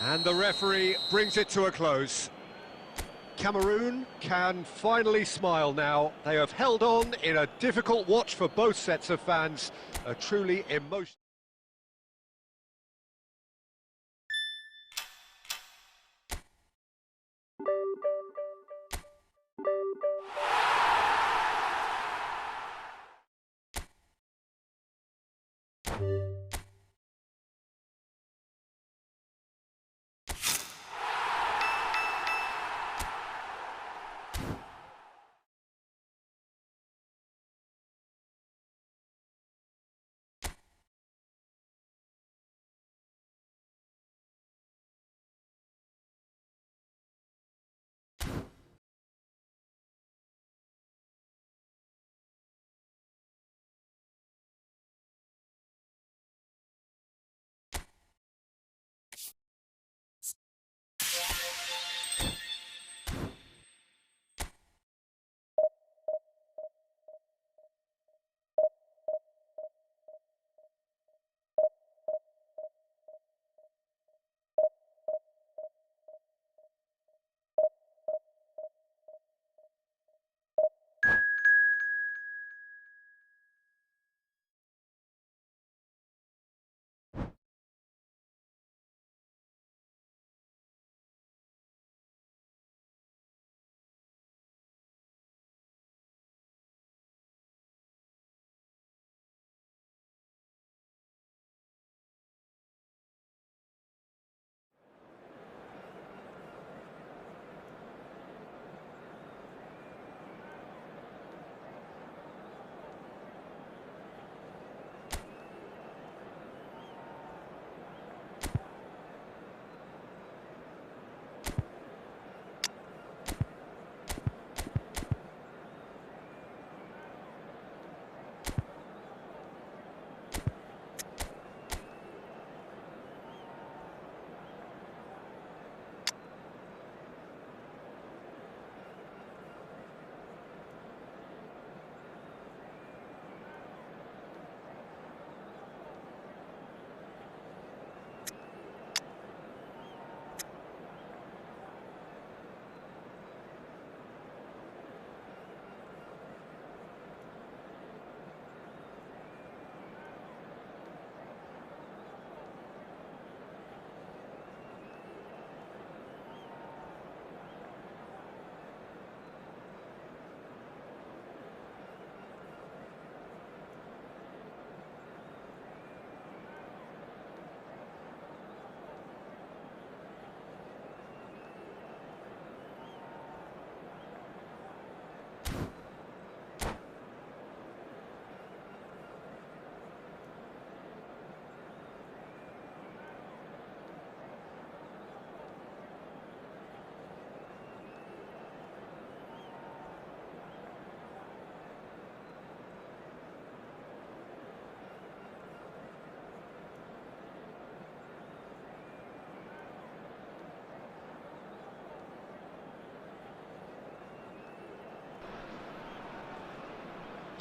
And the referee brings it to a close. Cameroon can finally smile now. They have held on in a difficult watch for both sets of fans. A truly emotional...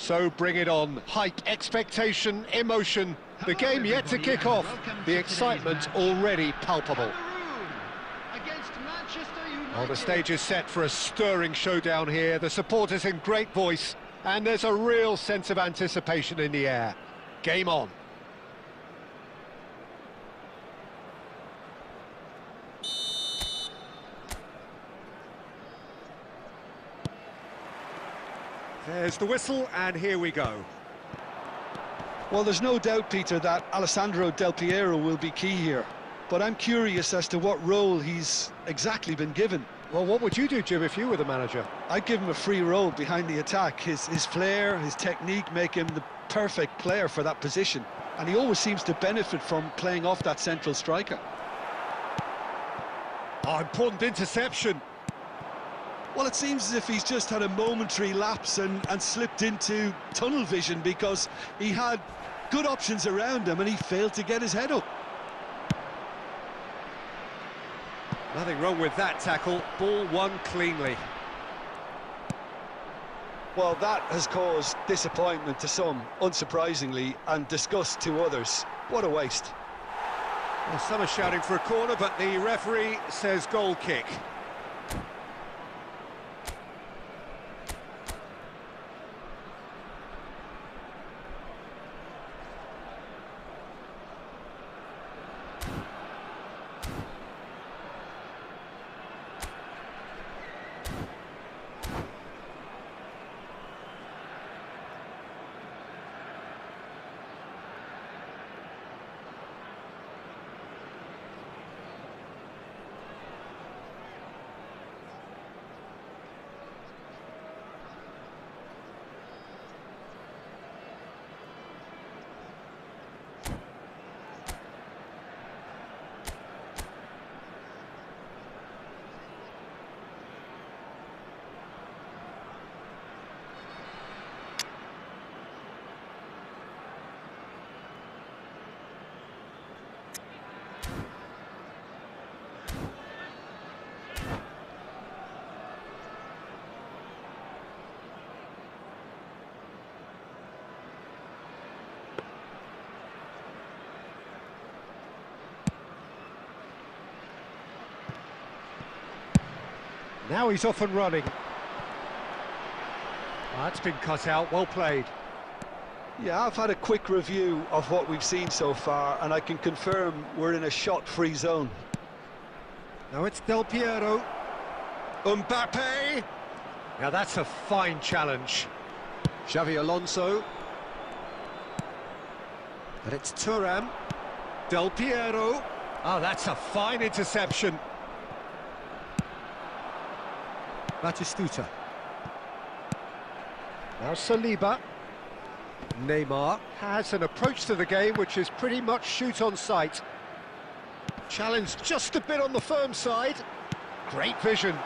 So bring it on. Hype, expectation, emotion. The game yet to kick off. The excitement already palpable. Well, the stage is set for a stirring showdown here. The supporters in great voice, and there's a real sense of anticipation in the air. Game on. There's the whistle, and here we go. Well, there's no doubt, Peter, that Alessandro Del Piero will be key here. But I'm curious as to what role he's exactly been given. Well, what would you do, Jim, if you were the manager? I'd give him a free role behind the attack. His flair, his technique make him the perfect player for that position. And he always seems to benefit from playing off that central striker. Oh, important interception. Well, it seems as if he's just had a momentary lapse and slipped into tunnel vision, because he had good options around him and he failed to get his head up. Nothing wrong with that tackle. Ball won cleanly. Well, that has caused disappointment to some, unsurprisingly, and disgust to others. What a waste. Well, some are shouting for a corner, but the referee says goal kick. Now he's off and running. That's been cut out, well played. Yeah, I've had a quick review of what we've seen so far, and I can confirm we're in a shot-free zone. Now it's Del Piero. Mbappe! Now that's a fine challenge. Xavi Alonso. But it's Thuram. Del Piero. Oh, that's a fine interception. Batistuta. Now Saliba. Neymar has an approach to the game which is pretty much shoot on sight. Challenge just a bit on the firm side. Great vision.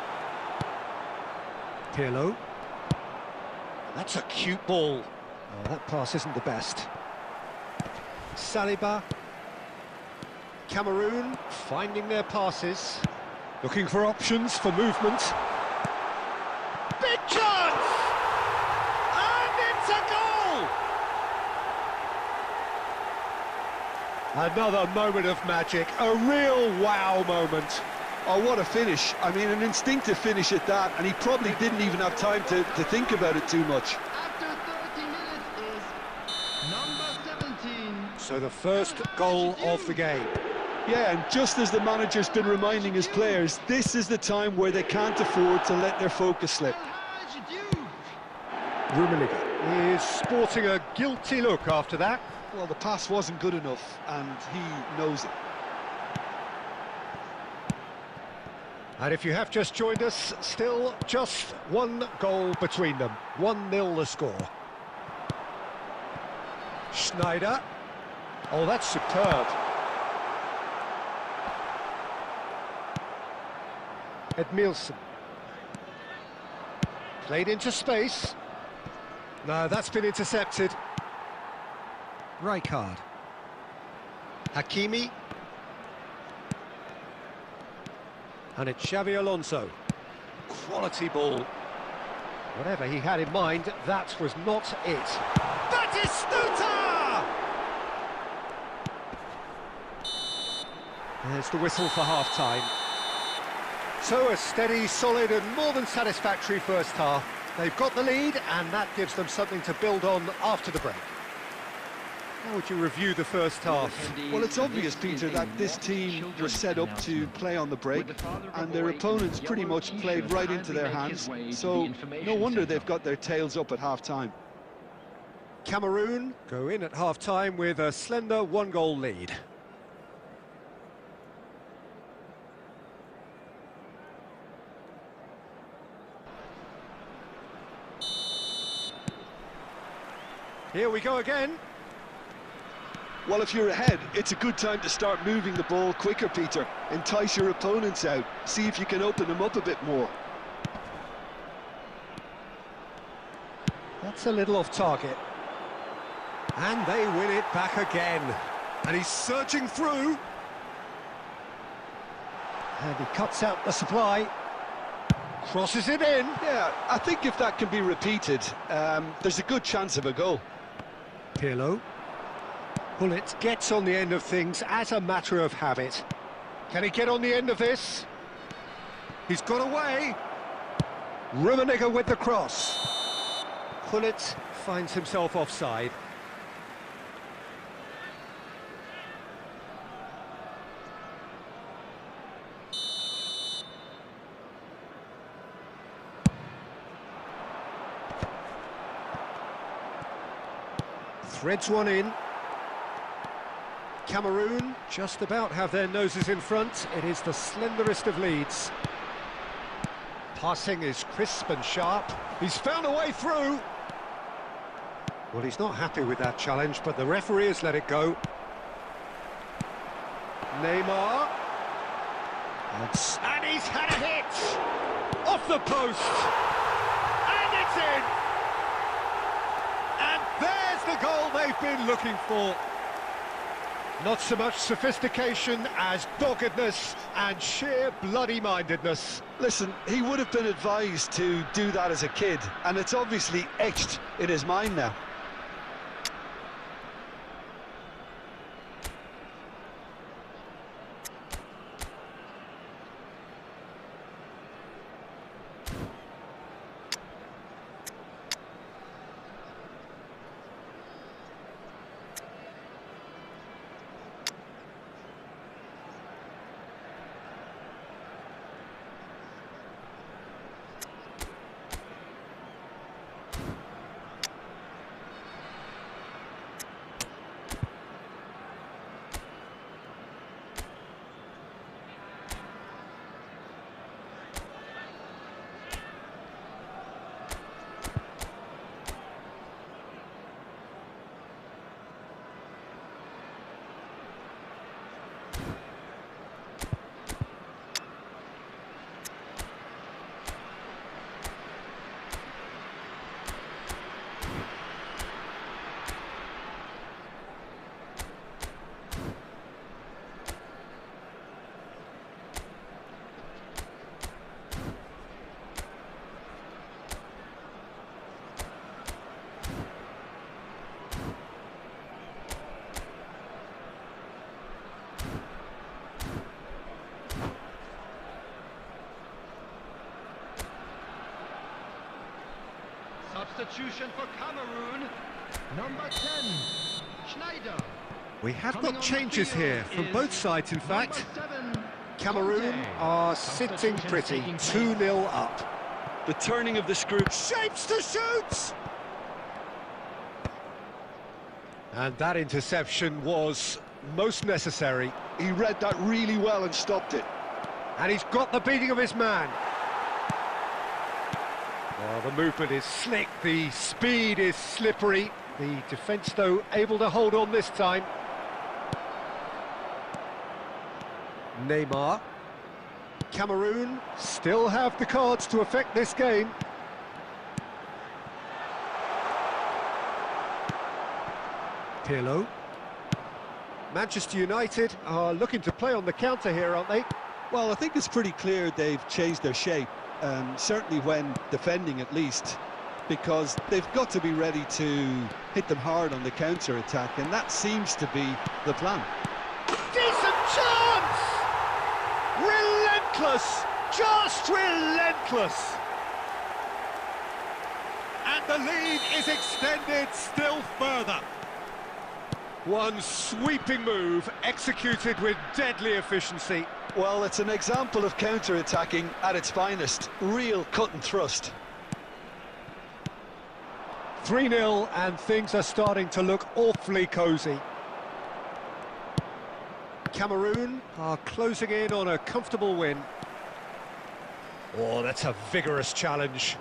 Pirlo. That's a cute ball. Oh, that pass isn't the best. Saliba. Cameroon finding their passes. Looking for options for movement. Big chance! And it's a goal! Another moment of magic, a real wow moment. Oh, what a finish. I mean, an instinctive finish at that, and he probably didn't even have time to think about it too much. After 30 minutes is number 17. So the first goal of the game. Yeah, and just as the manager's been reminding his players, this is the time where they can't afford to let their focus slip. Rummenigge is sporting a guilty look after that. Well, the pass wasn't good enough, and he knows it. And if you have just joined us, still just one goal between them. 1-0 the score. Schneider. Oh, that's superb. Edmilson. Played into space. No, that's been intercepted. Rijkaard. Hakimi. And it's Xavi Alonso. Quality ball. Whatever he had in mind, that was not it. Batistuta! There's the whistle for half-time. So a steady, solid and more than satisfactory first half. They've got the lead and that gives them something to build on after the break. How would you review the first half? Well, it's obvious, Peter, that this team was set up to play on the break, and their opponents pretty much played right into their hands, so no wonder they've got their tails up at half-time. Cameroon go in at half-time with a slender one-goal lead. Here we go again. Well, if you're ahead, it's a good time to start moving the ball quicker, Peter. Entice your opponents out. See if you can open them up a bit more. That's a little off target. And they win it back again. And he's surging through. And he cuts out the supply. Crosses it in. Yeah, I think if that can be repeated, there's a good chance of a goal. Pirlo. Bullet gets on the end of things as a matter of habit. Can he get on the end of this? He's got away. Rummenigge with the cross. Bullet finds himself offside. Threads one in. Cameroon just about have their noses in front. It is the slenderest of leads. Passing is crisp and sharp. He's found a way through. Well, he's not happy with that challenge, but the referee has let it go. Neymar. And he's had a hit! Off the post! And it's in! And there's the goal they've been looking for. Not so much sophistication as doggedness and sheer bloody-mindedness. Listen, he would have been advised to do that as a kid, and it's obviously etched in his mind now. Substitution for Cameroon, number 10, Schneider. We have got changes here from both sides, in fact. Cameroon are sitting pretty, 2-0 up. The turning of the screw. Shapes to shoot! And that interception was most necessary. He read that really well and stopped it. And he's got the beating of his man. Well, the movement is slick, the speed is slippery. The defence, though, able to hold on this time. Neymar. Cameroon still have the cards to affect this game. Pirlo. Manchester United are looking to play on the counter here, aren't they? Well, I think it's pretty clear they've changed their shape. certainly when defending at least, because they've got to be ready to hit them hard on the counter-attack, and that seems to be the plan. Decent chance! Relentless! Just relentless! And the lead is extended still further. One sweeping move executed with deadly efficiency. Well, it's an example of counter-attacking at its finest. Real cut and thrust. 3-0 and things are starting to look awfully cosy. Cameroon are closing in on a comfortable win. Oh, that's a vigorous challenge.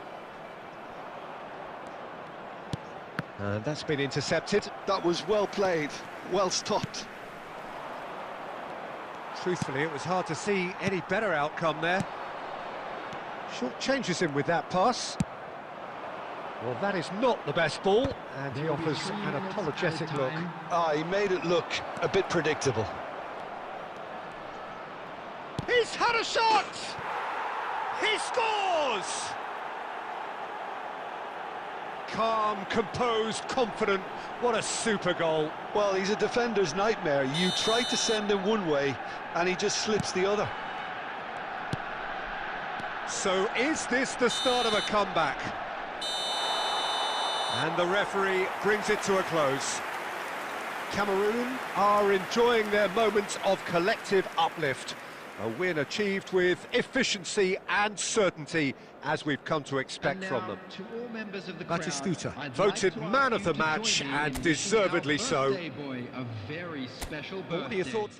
And that's been intercepted. That was well played, well stopped. Truthfully, it was hard to see any better outcome there. Short changes him with that pass. Well, that is not the best ball, and he offers an apologetic look. He made it look a bit predictable. He's had a shot! He scores! Calm, composed, confident. What a super goal. Well, he's a defender's nightmare. You try to send him one way, and he just slips the other. So is this the start of a comeback? And the referee brings it to a close. Cameroon are enjoying their moments of collective uplift. A win achieved with efficiency and certainty, as we've come to expect from them. To all members of the Batistuta, crowd, I'd voted like to man ask of the you to match, join me and in deservedly wishing our so. birthday boy a very special birthday. What are your thoughts?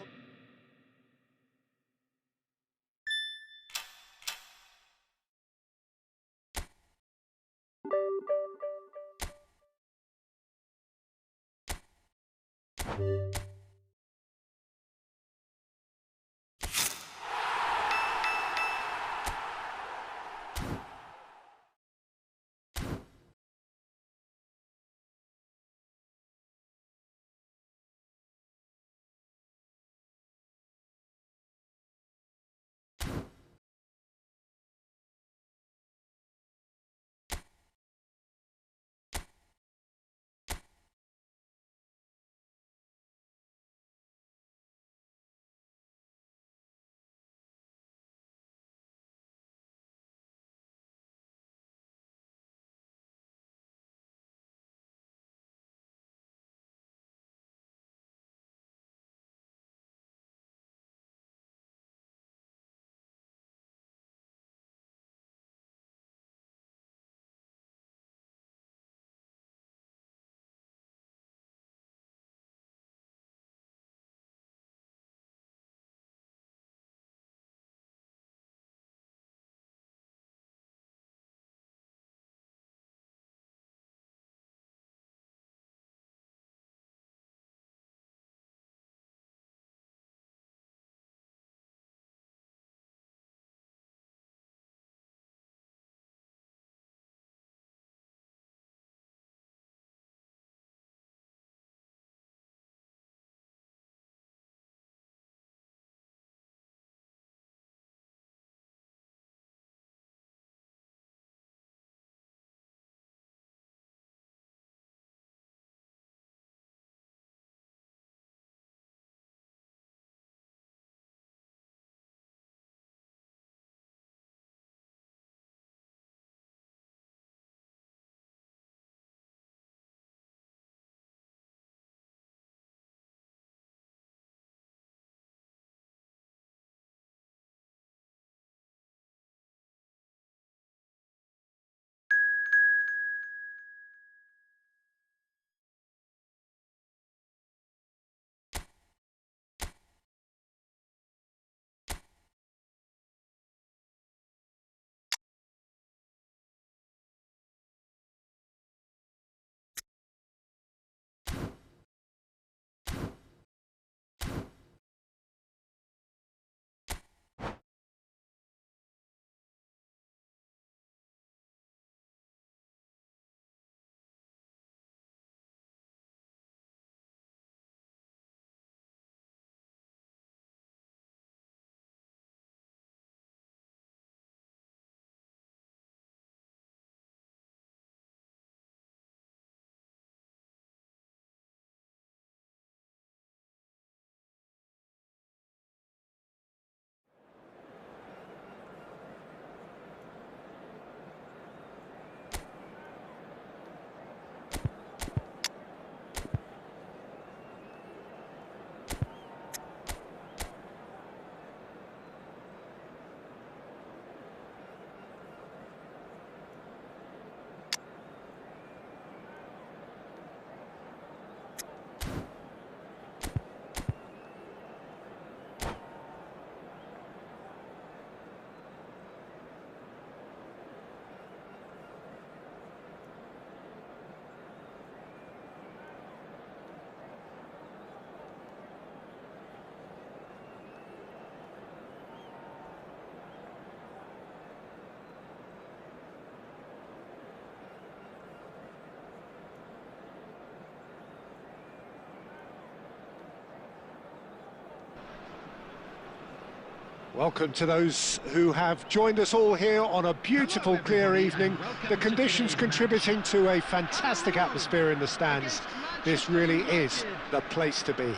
Welcome to those who have joined us all here on a beautiful, clear evening. The conditions contributing to a fantastic atmosphere in the stands. This really is the place to be.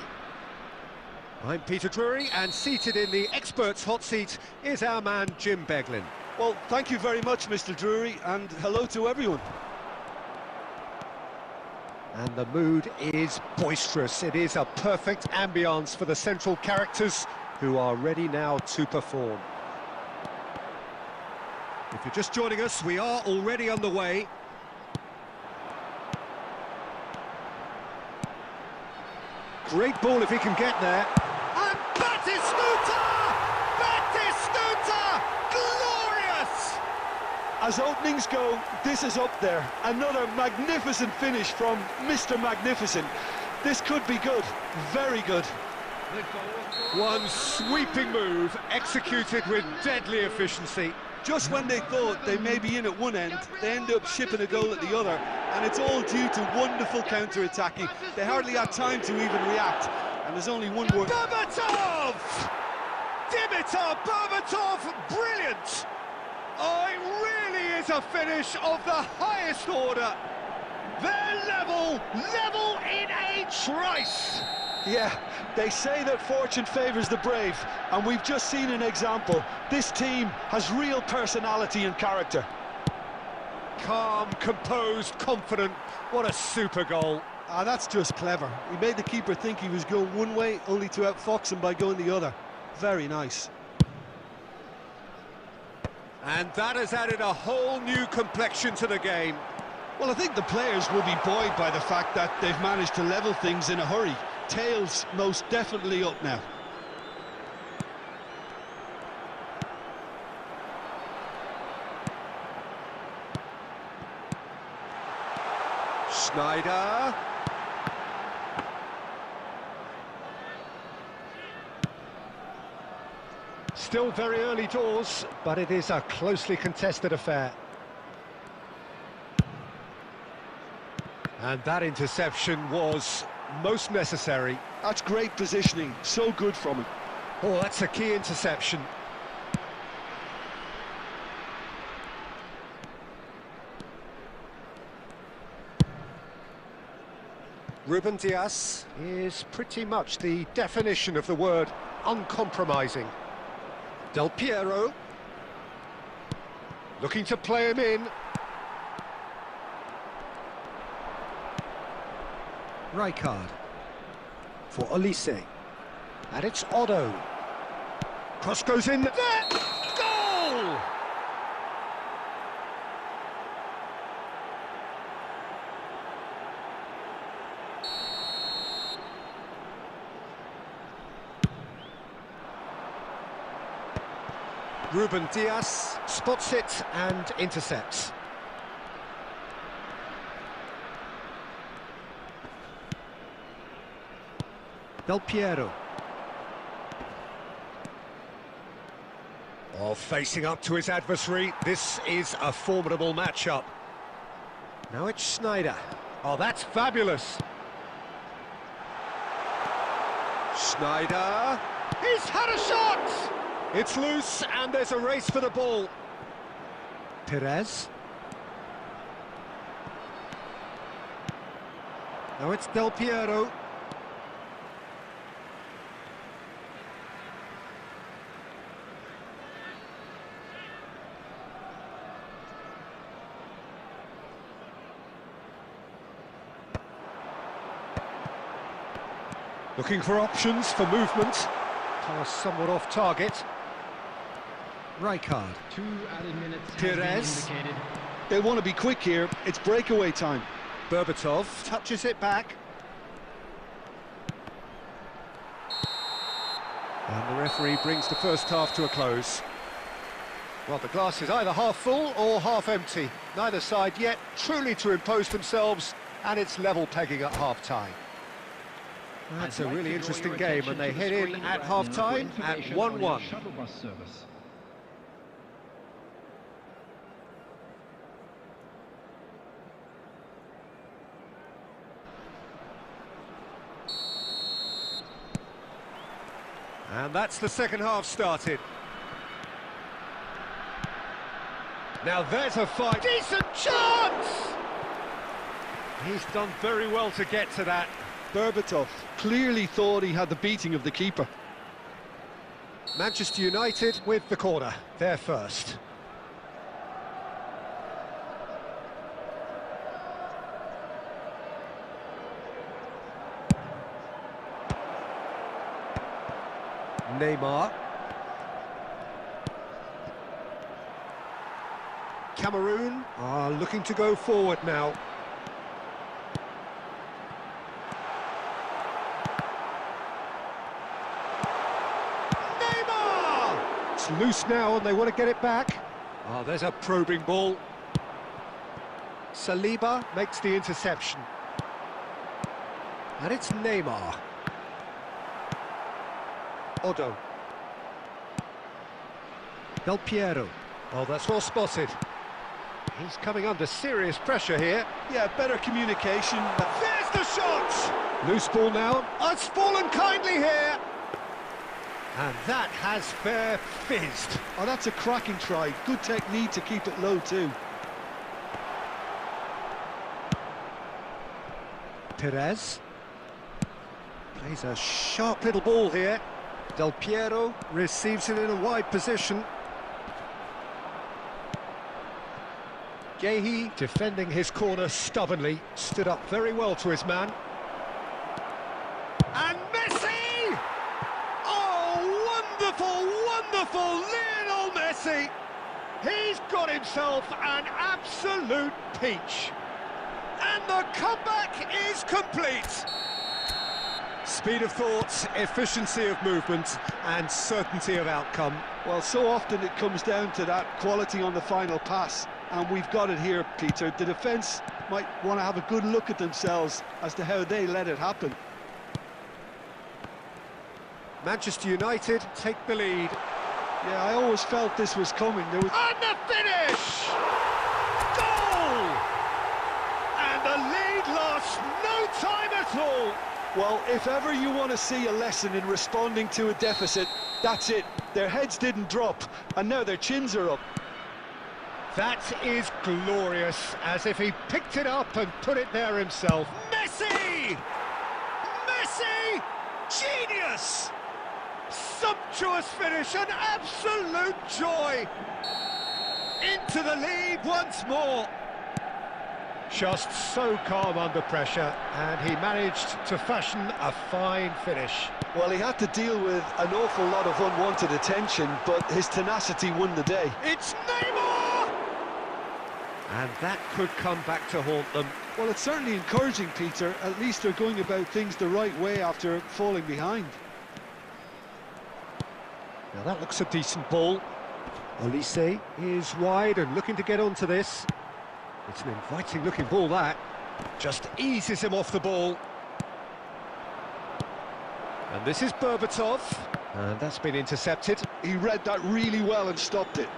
I'm Peter Drury, and seated in the experts' hot seat is our man Jim Beglin. Well, thank you very much, Mr. Drury, and hello to everyone. And the mood is boisterous. It is a perfect ambience for the central characters who are ready now to perform. If you're just joining us, we are already underway. Great ball if he can get there. And Batistuta! Batistuta! Glorious! As openings go, this is up there. Another magnificent finish from Mr. Magnificent. This could be good, very good. One sweeping move, executed with deadly efficiency. Just when they thought they may be in at one end, they end up shipping a goal at the other, and it's all due to wonderful counter-attacking. They hardly had time to even react, and there's only one word. Berbatov! Dimitar Berbatov, brilliant! Oh, it really is a finish of the highest order. They're level in a trice. Yeah, they say that fortune favours the brave, and we've just seen an example. This team has real personality and character. Calm, composed, confident. What a super goal. Ah, that's just clever. He made the keeper think he was going one way, only to outfox him by going the other. Very nice. And that has added a whole new complexion to the game. Well, I think the players will be buoyed by the fact that they've managed to level things in a hurry. Tails most definitely up now. Schneider. Still very early doors, but it is a closely contested affair. And that interception was most necessary. That's great positioning, so good from him. Oh, that's a key interception. Ruben Dias is pretty much the definition of the word uncompromising. Del Piero, looking to play him in. Rijkaard for Olise, and it's Otto. Cross goes in there. Goal! Ruben Dias spots it and intercepts. Del Piero. Oh, facing up to his adversary. This is a formidable matchup. Now it's Schneider. Oh, that's fabulous. Schneider. He's had a shot! It's loose, and there's a race for the ball. Perez. Now it's Del Piero. Looking for options for movement. Pass somewhat off target. Rijkaard. 2 added minutes Perez. They want to be quick here. It's breakaway time. Berbatov touches it back. And the referee brings the first half to a close. Well, the glass is either half full or half empty. Neither side yet truly to impose themselves, and it's level pegging at half-time. That's a really interesting game, and they head in at half-time at 1-1. And that's the second half started. Now there's a fight. Decent chance! He's done very well to get to that. Berbatov clearly thought he had the beating of the keeper. Manchester United with the corner. They're first. Neymar. Cameroon are looking to go forward now. Neymar! It's loose now and they want to get it back. Oh, there's a probing ball. Saliba makes the interception. And it's Neymar. Odo. Del Piero. Oh, that's well spotted. He's coming under serious pressure here. Yeah, better communication. There's the shot! Loose ball now. Oh, it's fallen kindly here. And that has fair fizzed. Oh, that's a cracking try. Good technique to keep it low too. Perez. Plays a sharp little ball here. Del Piero receives it in a wide position. Gehi, defending his corner stubbornly, stood up very well to his man. And Messi! Oh, wonderful, wonderful Lionel Messi! He's got himself an absolute peach. And the comeback is complete. Speed of thought, efficiency of movement, and certainty of outcome. Well, so often it comes down to that quality on the final pass, and we've got it here, Peter. The defence might want to have a good look at themselves as to how they let it happen. Manchester United take the lead. Yeah, I always felt this was coming. There was... And the finish! Goal! And the lead lasts no time at all. Well, if ever you want to see a lesson in responding to a deficit, that's it. Their heads didn't drop, and now their chins are up. That is glorious, as if he picked it up and put it there himself. Messi! Messi! Genius! Sumptuous finish, an absolute joy! Into the lead once more. Just so calm under pressure, and he managed to fashion a fine finish. Well, he had to deal with an awful lot of unwanted attention, but his tenacity won the day. It's Neymar! And that could come back to haunt them. Well, it's certainly encouraging, Peter. At least they're going about things the right way after falling behind. Now that looks a decent ball. Olise is wide and looking to get onto this. It's an inviting-looking ball, that. Just eases him off the ball. And this is Berbatov. And that's been intercepted. He read that really well and stopped it.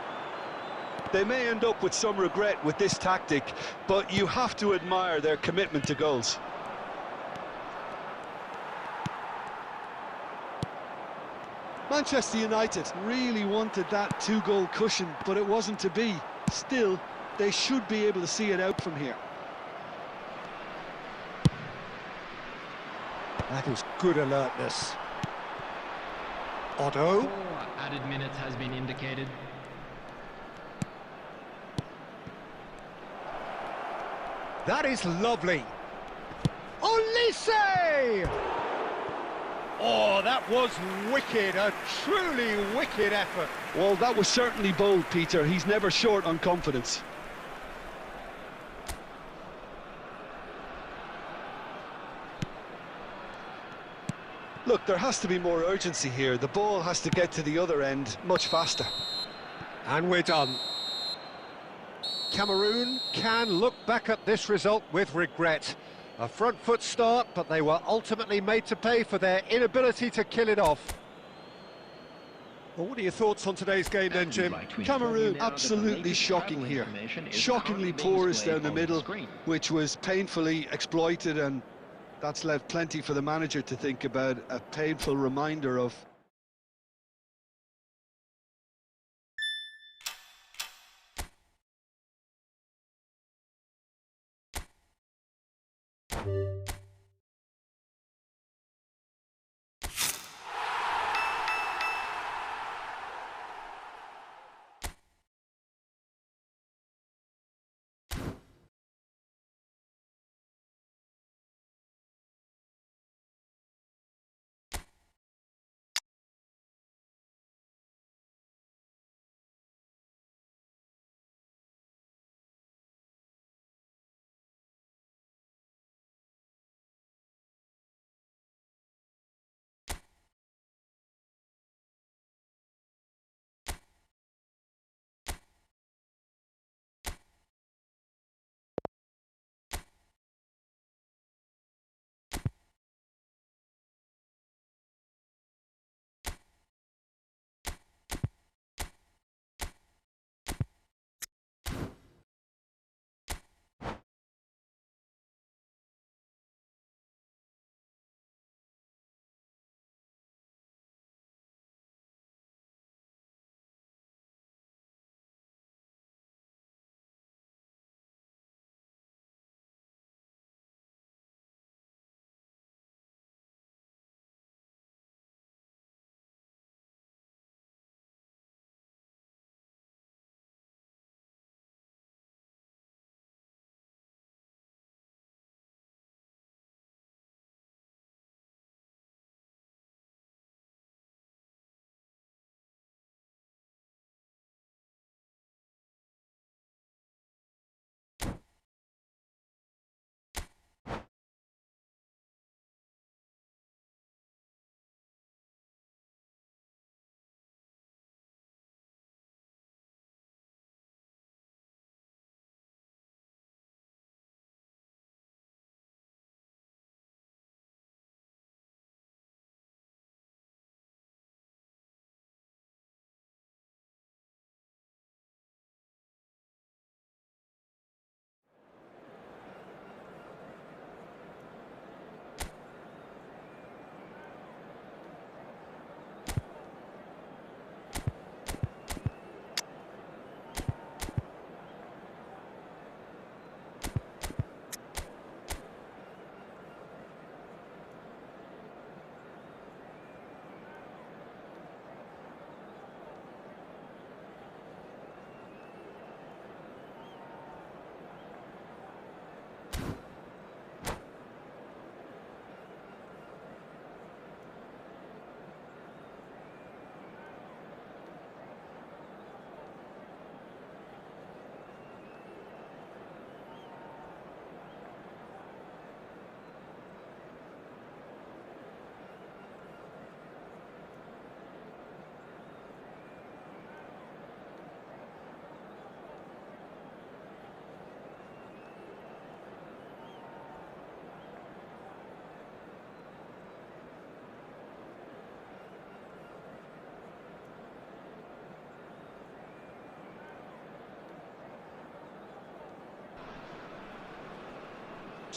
They may end up with some regret with this tactic, but you have to admire their commitment to goals. Manchester United really wanted that two-goal cushion, but it wasn't to be. Still, they should be able to see it out from here. That is good alertness. Odo. 4 added minutes has been indicated. That is lovely. Olise! Oh, that was wicked, a truly wicked effort. Well, that was certainly bold, Peter. He's never short on confidence. Look, there has to be more urgency here. The ball has to get to the other end much faster. And we're done. Cameroon can look back at this result with regret. A front foot start, but they were ultimately made to pay for their inability to kill it off. Well, what are your thoughts on today's game then, Jim? Cameroon, absolutely shocking here. Shockingly porous down the middle, which was painfully exploited, and that's left plenty for the manager to think about. A painful reminder of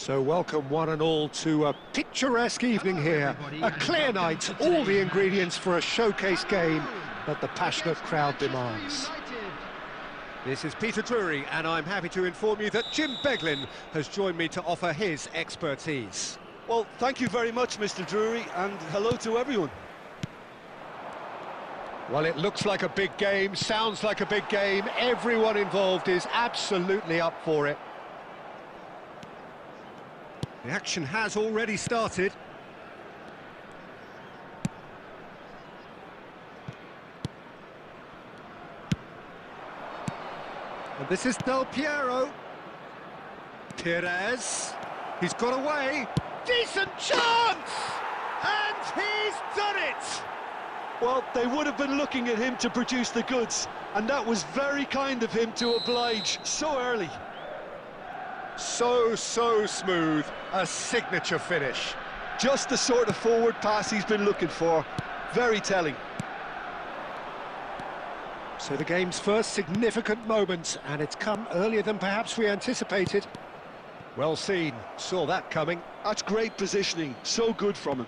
So welcome one and all to a picturesque evening here. A clear night, all the ingredients for a showcase game that the passionate crowd demands. This is Peter Drury, and I'm happy to inform you that Jim Beglin has joined me to offer his expertise. Well, thank you very much, Mr. Drury, and hello to everyone. Well, it looks like a big game, sounds like a big game. Everyone involved is absolutely up for it. The action has already started. And this is Del Piero. Perez. He's got away. Decent chance! And he's done it! Well, they would have been looking at him to produce the goods, and that was very kind of him to oblige so early. So smooth, a signature finish. Just the sort of forward pass he's been looking for. Very telling. So the game's first significant moment, and it's come earlier than perhaps we anticipated. Well seen, saw that coming. That's great positioning, so good from him.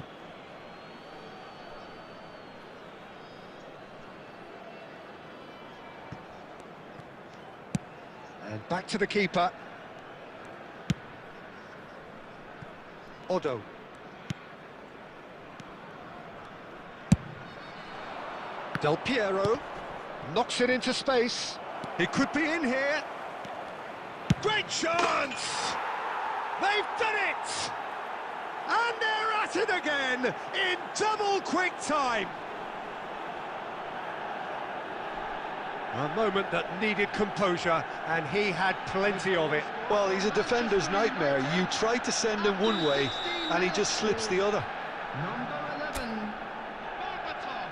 And back to the keeper. Odo. Del Piero knocks it into space. He could be in here. Great chance! They've done it! And they're at it again in double quick time. A moment that needed composure, and he had plenty of it. Well, he's a defender's nightmare. You try to send him one way, and he just slips the other. Number 11, Berbatov.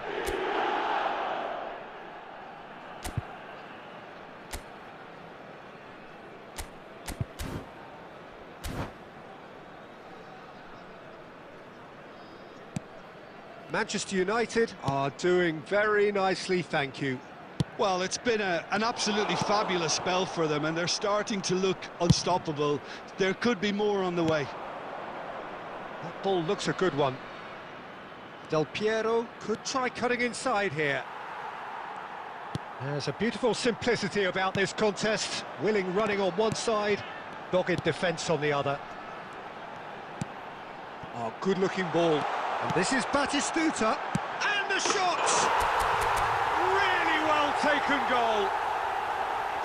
Manchester United are doing very nicely, thank you. Well, it's been an absolutely fabulous spell for them, and they're starting to look unstoppable. There could be more on the way. That ball looks a good one. Del Piero could try cutting inside here. There's a beautiful simplicity about this contest. Willing running on one side, dogged defence on the other. Oh, good-looking ball. And this is Batistuta, and the shot! Really well-taken goal.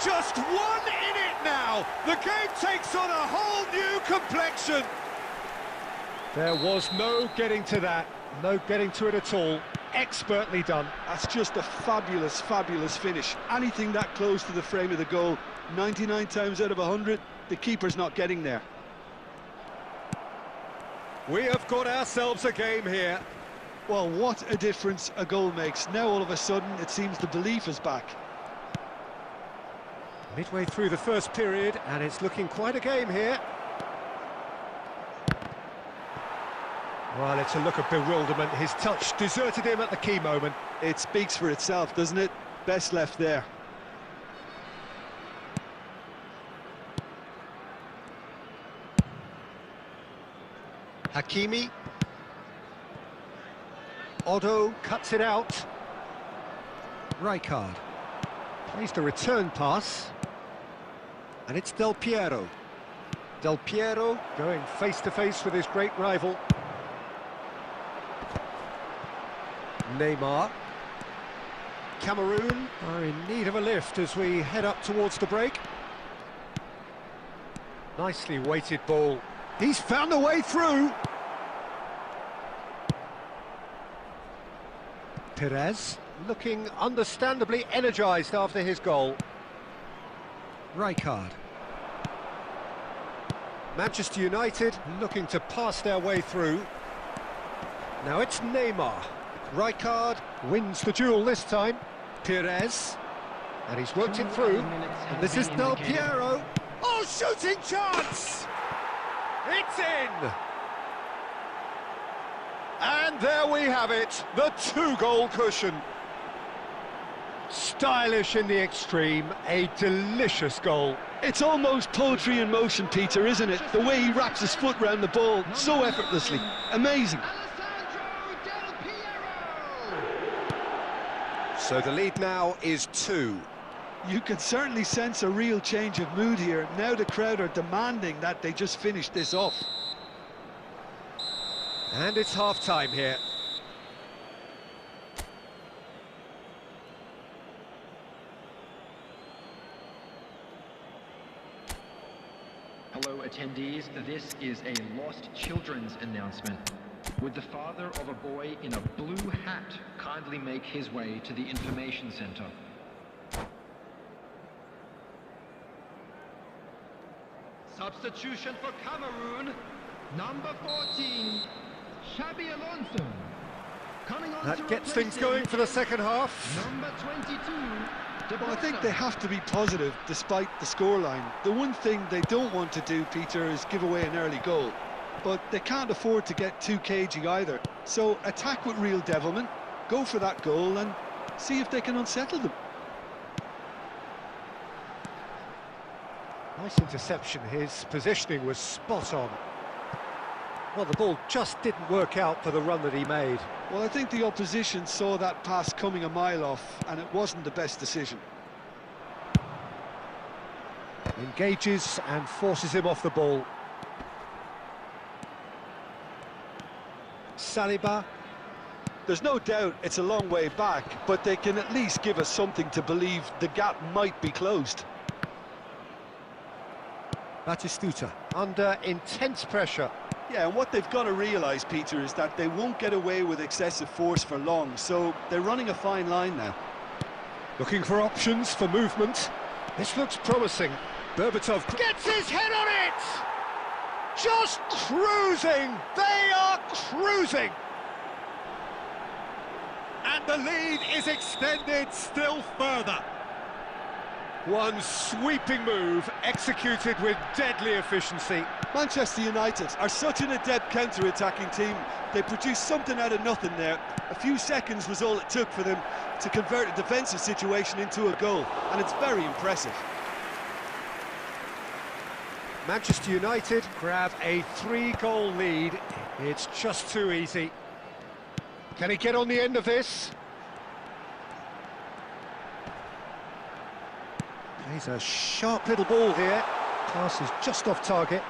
Just one in it now. The game takes on a whole new complexion. There was no getting to that, no getting to it at all. Expertly done. That's just a fabulous, fabulous finish. Anything that close to the frame of the goal, 99 times out of 100, the keeper's not getting there. We have got ourselves a game here. Well, what a difference a goal makes. Now all of a sudden it seems the belief is back. Midway through the first period, and it's looking quite a game here. Well, it's a look of bewilderment. His touch deserted him at the key moment. It speaks for itself, doesn't it? Best left there. Hakimi. Odo cuts it out. Rijkaard plays the return pass. And it's Del Piero. Del Piero going face-to-face with his great rival. Neymar. Cameroon are in need of a lift as we head up towards the break. Nicely weighted ball. He's found a way through. Perez looking understandably energised after his goal. Rijkaard. Manchester United looking to pass their way through. Now it's Neymar. Rijkaard wins the duel this time. Perez. And he's worked it through. And this is Del Piero. Oh, shooting chance! It's in! And there we have it, the two-goal cushion. Stylish in the extreme, a delicious goal. It's almost poetry in motion, Peter, isn't it? The way he wraps his foot round the ball so effortlessly. Amazing. Alessandro Del Piero. So the lead now is 2. You can certainly sense a real change of mood here. Now the crowd are demanding that they just finish this off. And it's half-time here. Hello attendees, this is a lost children's announcement. Would the father of a boy in a blue hat kindly make his way to the information center? Substitution for Cameroon, number 14, Xabi Alonso. Coming on That to gets replace things him, going for the second half. number 22, Well, I think they have to be positive despite the scoreline. The one thing they don't want to do, Peter, is give away an early goal. But they can't afford to get too cagey either. So attack with real devilment, go for that goal and see if they can unsettle them. Nice interception, his positioning was spot on. Well, the ball just didn't work out for the run that he made. Well, I think the opposition saw that pass coming a mile off, and it wasn't the best decision. Engages and forces him off the ball. Saliba. There's no doubt it's a long way back, but they can at least give us something to believe the gap might be closed. Batistuta under intense pressure. Yeah, and what they've got to realise, Peter, is that they won't get away with excessive force for long, so they're running a fine line now. Looking for options for movement. This looks promising. Berbatov gets his head on it! Just cruising! They are cruising! And the lead is extended still further. One sweeping move executed with deadly efficiency. Manchester United are such an adept counter-attacking team. They produced something out of nothing there. A few seconds was all it took for them to convert a defensive situation into a goal, and it's very impressive. Manchester United grab a 3-goal lead. It's just too easy. Can he get on the end of this? Plays a sharp little ball here. Pass is just off target.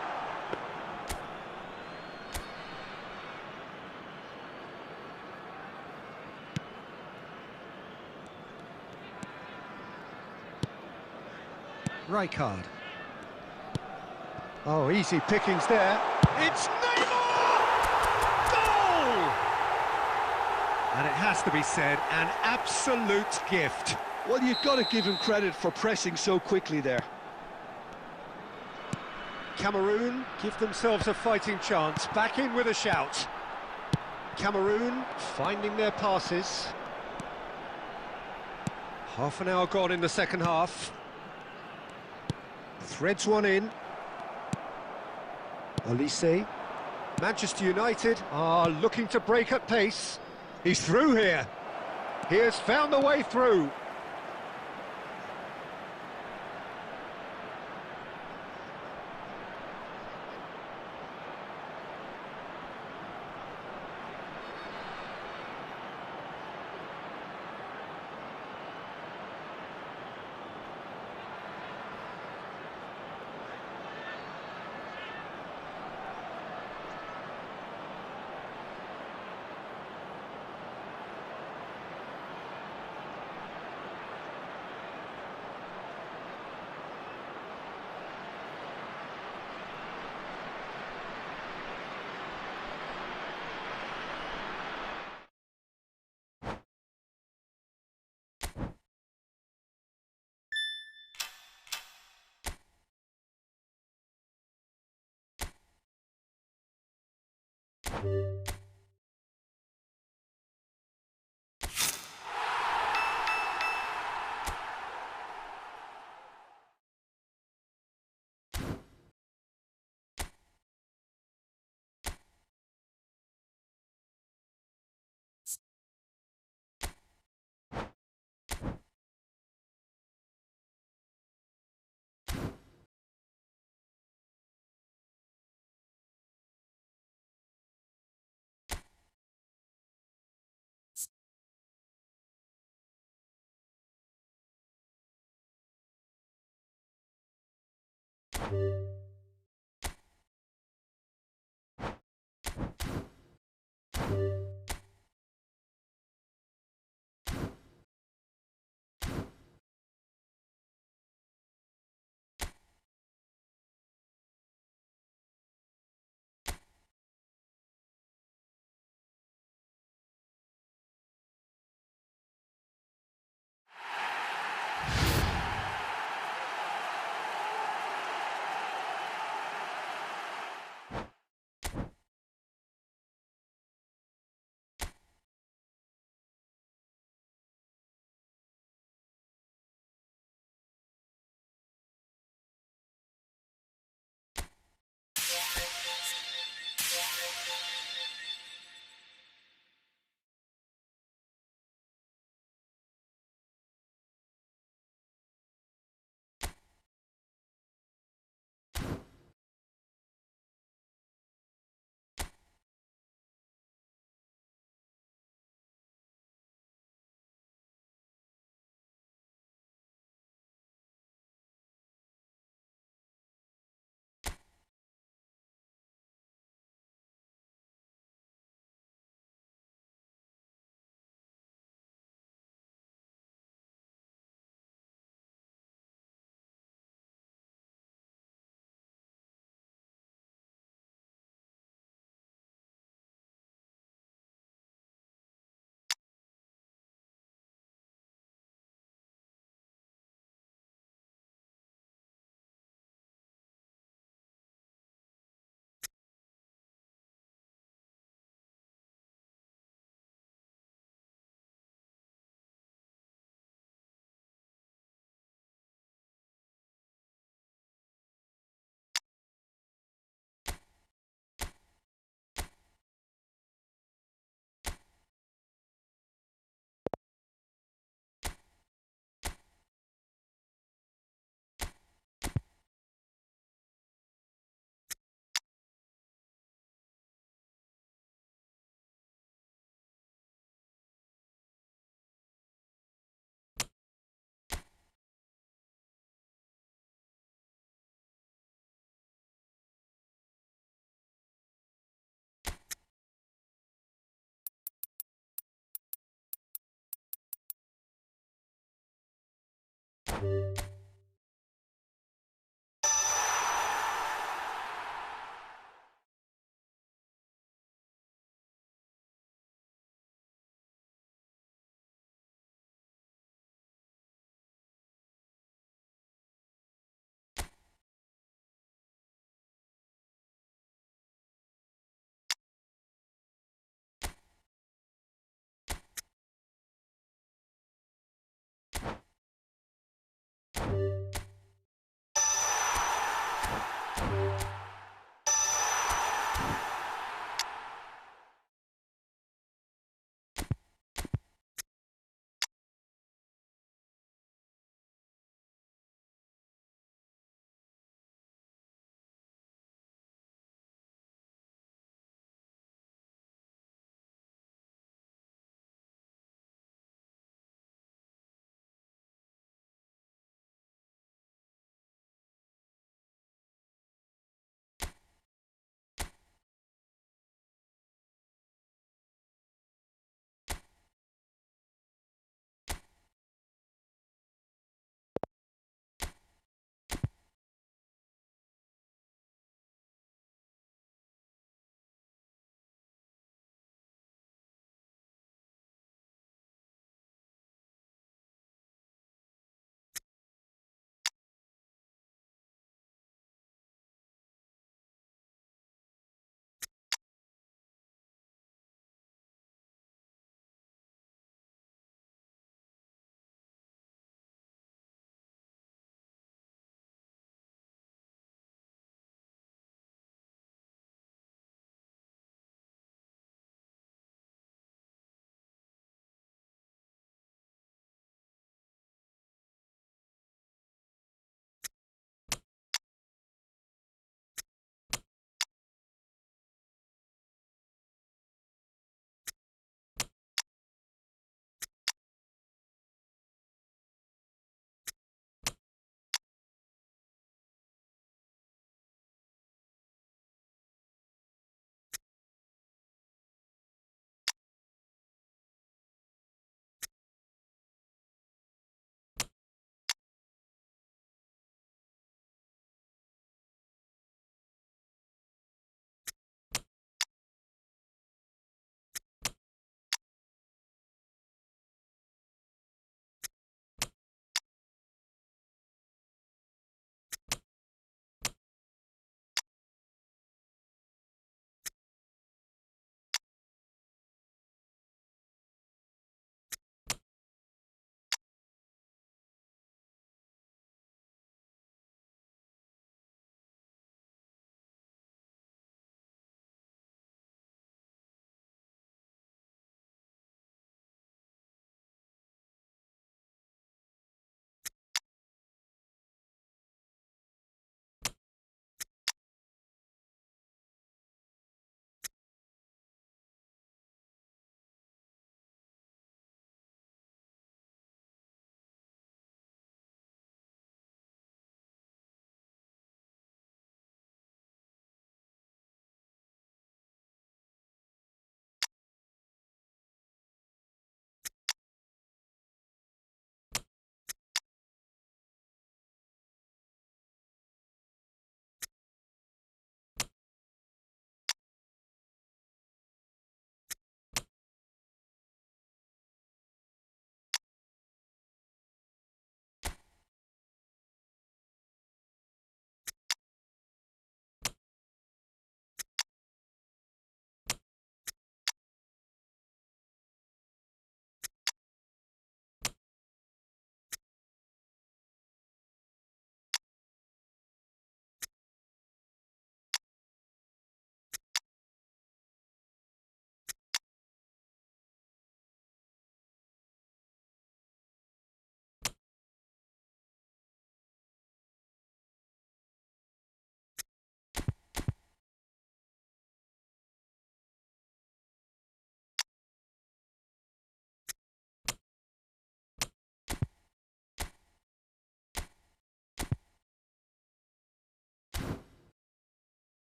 Rijkaard. Oh, easy pickings there. It's Neymar! Goal! And it has to be said, an absolute gift. Well, you've got to give him credit for pressing so quickly there. Cameroon give themselves a fighting chance. Back in with a shout. Cameroon finding their passes. Half an hour gone in the second half. Threads one in. Olise. Manchester United are looking to break at pace. He's through here. He has found the way through.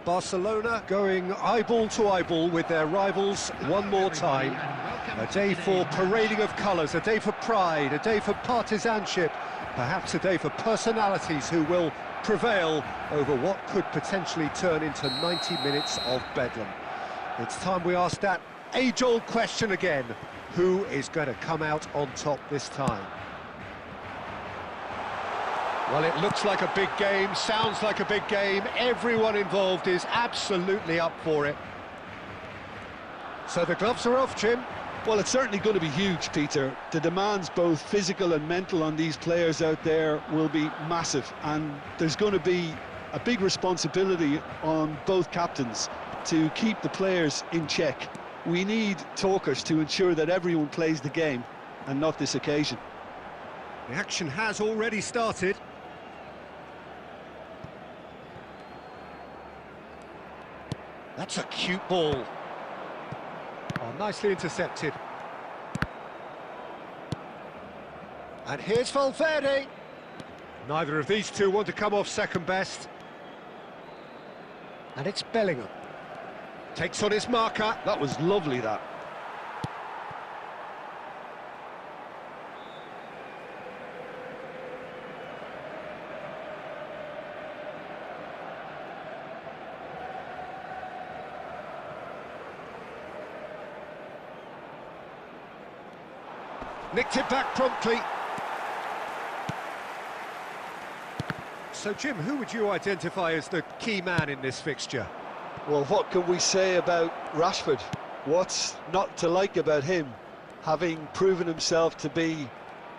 Barcelona going eyeball to eyeball with their rivals one more time. A day for parading of colours, a day for pride, a day for partisanship, perhaps a day for personalities who will prevail over what could potentially turn into 90 minutes of bedlam. It's time we ask that age-old question again. Who is going to come out on top this time? Well, it looks like a big game, sounds like a big game. Everyone involved is absolutely up for it. So the gloves are off, Jim. Well, it's certainly going to be huge, Peter. The demands, both physical and mental, on these players out there will be massive, and there's going to be a big responsibility on both captains to keep the players in check. We need talkers to ensure that everyone plays the game, and not this occasion. The action has already started. That's a cute ball. Oh, nicely intercepted. And here's Valverde. Neither of these two want to come off second best. And it's Bellingham. Takes on his marker. That was lovely, that. Nicked it back promptly. So, Jim, who would you identify as the key man in this fixture? Well, what can we say about Rashford? What's not to like about him, having proven himself to be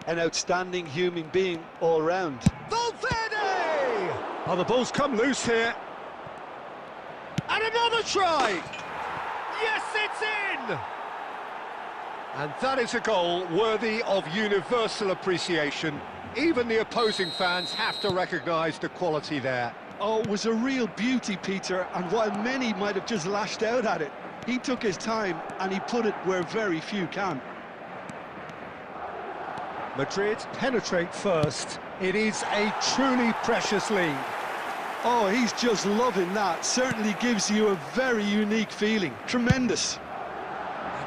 an outstanding human being all round? Valverde! Oh, the ball's come loose here. And another try! Yes, it's in! And that is a goal worthy of universal appreciation. Even the opposing fans have to recognise the quality there. Oh, it was a real beauty, Peter, and while many might have just lashed out at it, he took his time and he put it where very few can. Madrid penetrate first. It is a truly precious lead. Oh, he's just loving that. Certainly gives you a very unique feeling. Tremendous.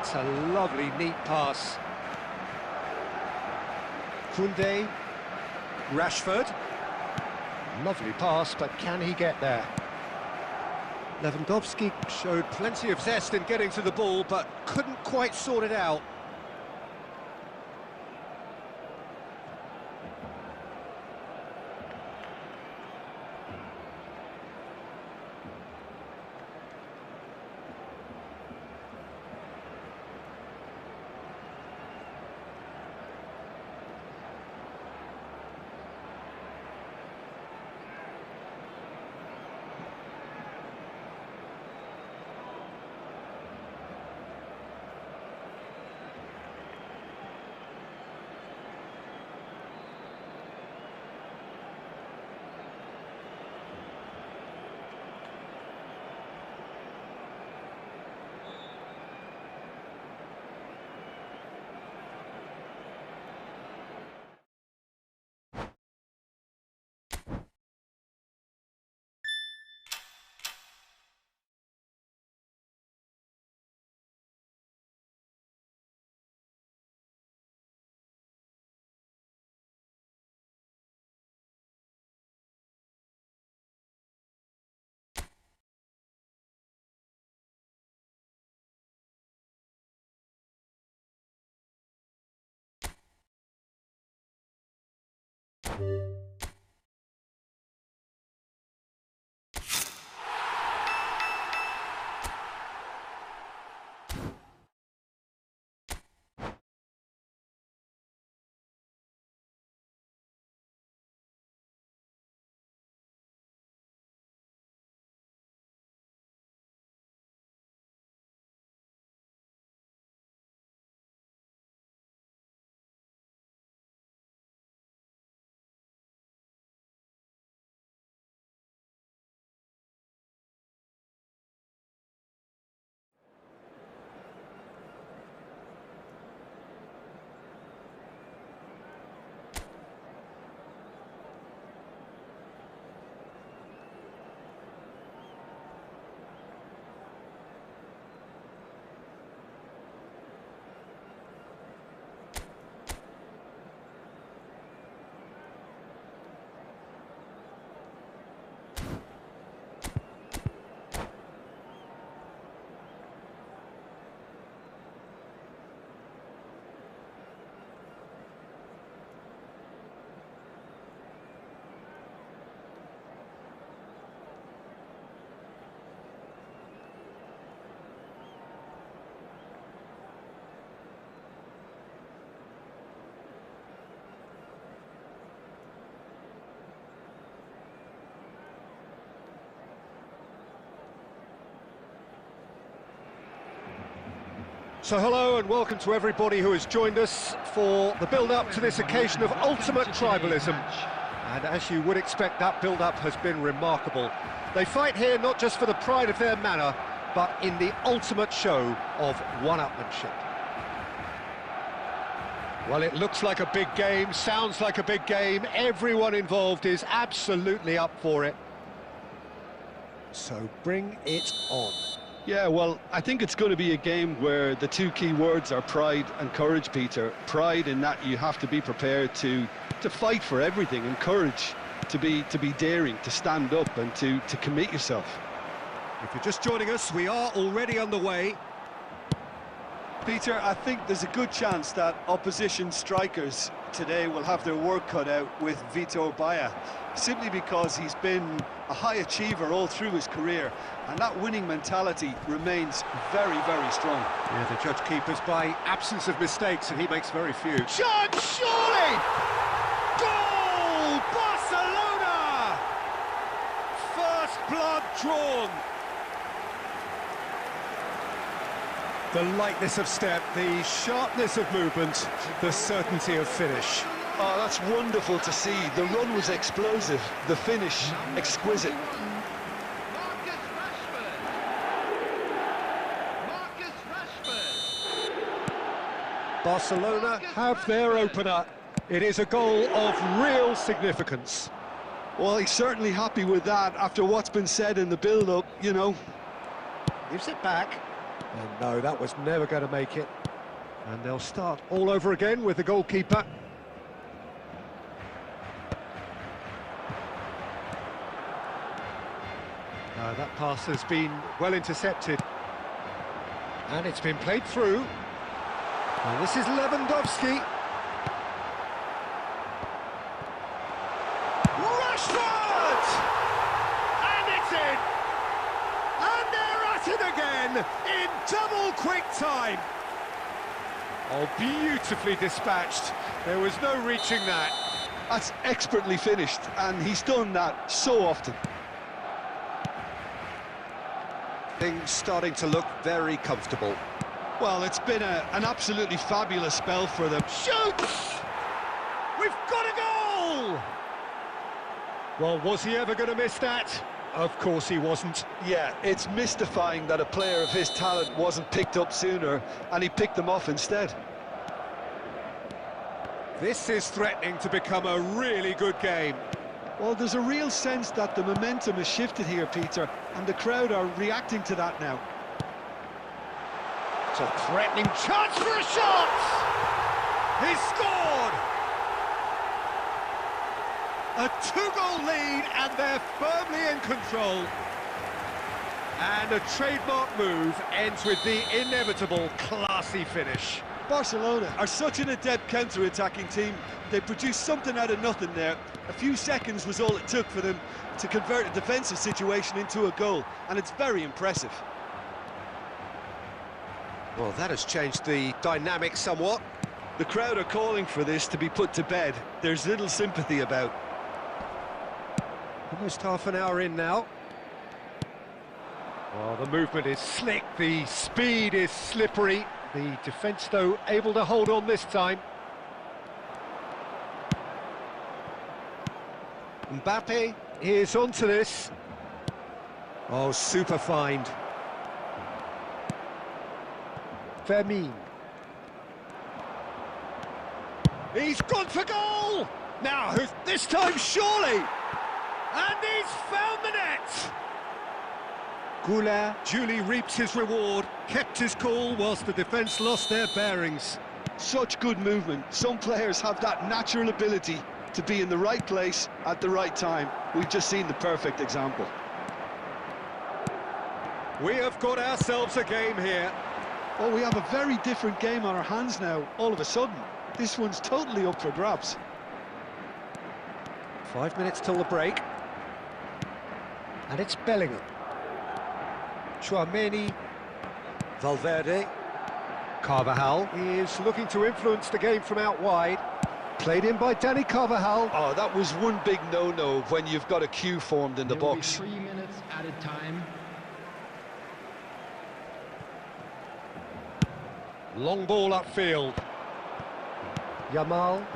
That's a lovely, neat pass. Koundé, Rashford. Lovely pass, but can he get there? Lewandowski showed plenty of zest in getting to the ball, but couldn't quite sort it out. So hello and welcome to everybody who has joined us for the build-up to this occasion of ultimate tribalism. And as you would expect, that build-up has been remarkable. They fight here not just for the pride of their manor, but in the ultimate show of one-upmanship. Well, it looks like a big game, sounds like a big game. Everyone involved is absolutely up for it. So bring it on. Yeah, well, I think it's going to be a game where the two key words are pride and courage, Peter. Pride in that you have to be prepared to fight for everything, and courage to be daring, to stand up and to commit yourself. If you're just joining us, we are already underway. Peter, I think there's a good chance that opposition strikers today will have their work cut out with Vitor Baia, simply because he's been a high achiever all through his career, and that winning mentality remains very, very strong. Yeah, the judge keepers by absence of mistakes, and he makes very few. Shot, surely! Goal! Barcelona! First blood drawn. The lightness of step, the sharpness of movement, the certainty of finish. Oh, that's wonderful to see. The run was explosive, the finish exquisite. Barcelona have their opener. It is a goal of real significance. Well, he's certainly happy with that after what's been said in the build-up, you know. Gives it back. And no, that was never going to make it. And they'll start all over again with the goalkeeper. That pass has been well intercepted. And it's been played through. And this is Lewandowski. Rashford! And it's in! And they're at it again in double quick time. Oh, beautifully dispatched. There was no reaching that. That's expertly finished, and he's done that so often. Things starting to look very comfortable. Well, it's been an absolutely fabulous spell for them. Shoots! We've got a goal! Well, was he ever going to miss that? Of course he wasn't. Yeah, it's mystifying that a player of his talent wasn't picked up sooner, and he picked them off instead. This is threatening to become a really good game. Well, there's a real sense that the momentum has shifted here, Peter, and the crowd are reacting to that now. It's a threatening chance for a shot! He's scored! A two-goal lead, and they're firmly in control. And a trademark move ends with the inevitable classy finish. Barcelona are such an adept counter-attacking team. They produced something out of nothing there. A few seconds was all it took for them to convert a defensive situation into a goal, and it's very impressive. Well, that has changed the dynamic somewhat. The crowd are calling for this to be put to bed. There's little sympathy about. Almost half an hour in now. Well, the movement is slick, the speed is slippery. The defence, though, able to hold on this time. Mbappe is onto this. Oh, super find. Fermin. He's gone for goal! Now, this time, surely! And he's found the net! Goulart duly reaps his reward, kept his cool whilst the defence lost their bearings. Such good movement. Some players have that natural ability to be in the right place at the right time. We've just seen the perfect example. We have got ourselves a game here. Oh, we have a very different game on our hands now, all of a sudden. This one's totally up for grabs. 5 minutes till the break. And it's Bellingham. Chouameni, Valverde, Carvajal is looking to influence the game from out wide. Played in by Danny Carvajal. Oh, that was one big no-no when you've got a queue formed in the box. 3 minutes added time. Long ball upfield. Yamal.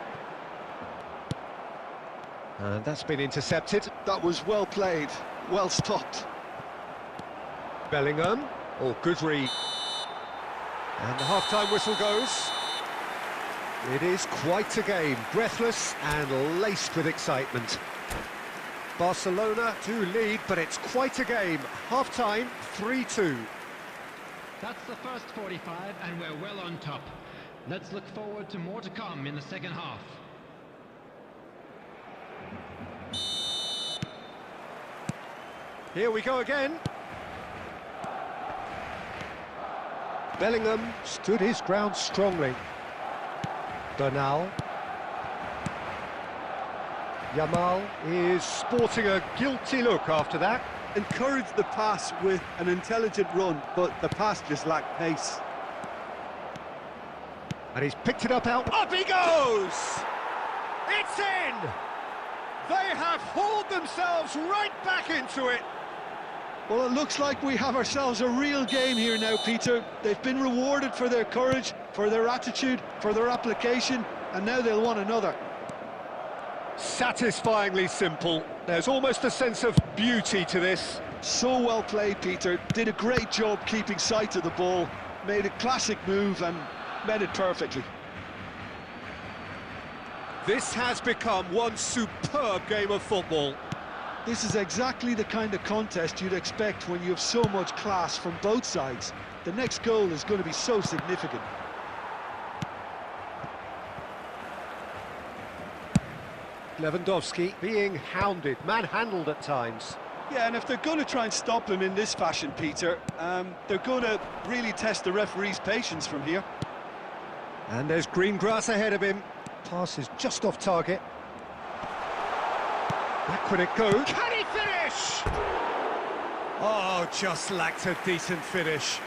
And that's been intercepted. That was well played, well stopped. Bellingham. Oh, good read. And the half-time whistle goes. It is quite a game, breathless and laced with excitement. Barcelona do lead, but it's quite a game. Half-time, 3-2. That's the first 45, and we're well on top. Let's look forward to more to come in the second half. Here we go again. Bellingham stood his ground strongly. Bernal. Yamal is sporting a guilty look after that. Encouraged the pass with an intelligent run, but the pass just lacked pace. And he's picked it up out. Up he goes! It's in! They have hauled themselves right back into it. Well, it looks like we have ourselves a real game here now, Peter. They've been rewarded for their courage, for their attitude, for their application, and now they'll want another. Satisfyingly simple. There's almost a sense of beauty to this. So well played, Peter. Did a great job keeping sight of the ball, made a classic move and met it perfectly. This has become one superb game of football. This is exactly the kind of contest you'd expect when you have so much class from both sides. The next goal is going to be so significant. Lewandowski being hounded, manhandled at times. Yeah, and if they're going to try and stop him in this fashion, Peter, they're going to really test the referee's patience from here. And there's green grass ahead of him. Pass is just off target. Back when it goes. Can he finish? Oh, just lacked a decent finish.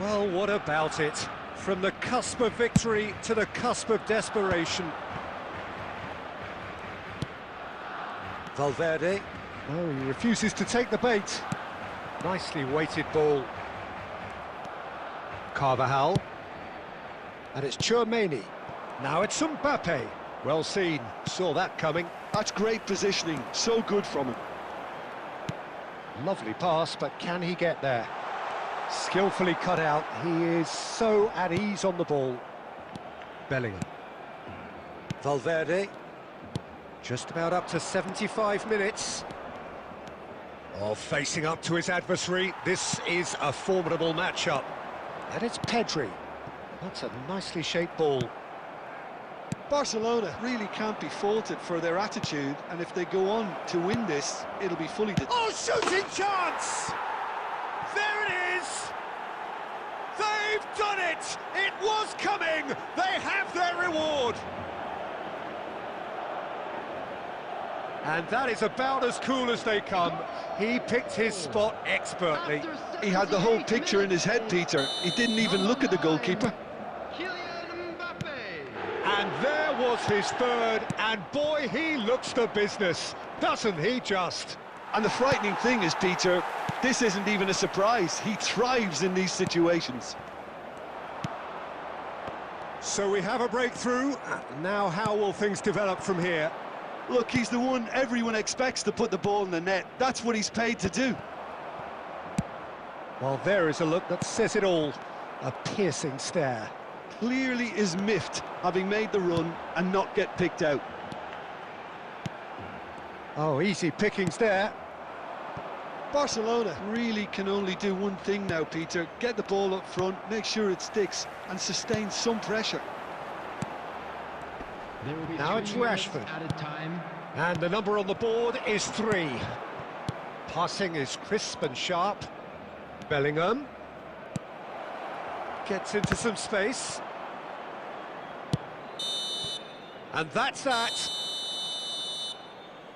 Well, what about it? From the cusp of victory to the cusp of desperation. Valverde. Oh, he refuses to take the bait. Nicely weighted ball. Carvajal. And it's Tchouaméni. Now it's Mbappe. Well seen. Saw that coming. That's great positioning. So good from him. Lovely pass, but can he get there? Skillfully cut out. He is so at ease on the ball. Bellingham. Valverde. Just about up to 75 minutes. Oh, facing up to his adversary. This is a formidable matchup. And it's Pedri. That's a nicely shaped ball. Barcelona really can't be faulted for their attitude, and if they go on to win this, it'll be fully... Oh, shooting chance! There it is! They've done it! It was coming! They have their reward! And that is about as cool as they come. He picked his spot expertly. He had the whole picture in his head, Peter. He didn't even look at the goalkeeper. And there was his third, and boy, he looks the business, doesn't he just? And the frightening thing is, Peter, this isn't even a surprise. He thrives in these situations. So we have a breakthrough. Now how will things develop from here? Look, he's the one everyone expects to put the ball in the net. That's what he's paid to do. Well, there is a look that says it all. A piercing stare. Clearly is miffed, having made the run and not get picked out. Oh, easy pickings there. Barcelona really can only do one thing now, Peter. Get the ball up front, make sure it sticks, and sustain some pressure. There will be now it's Rashford. Added time. And the number on the board is 3. Passing is crisp and sharp. Bellingham. Gets into some space. And that's that.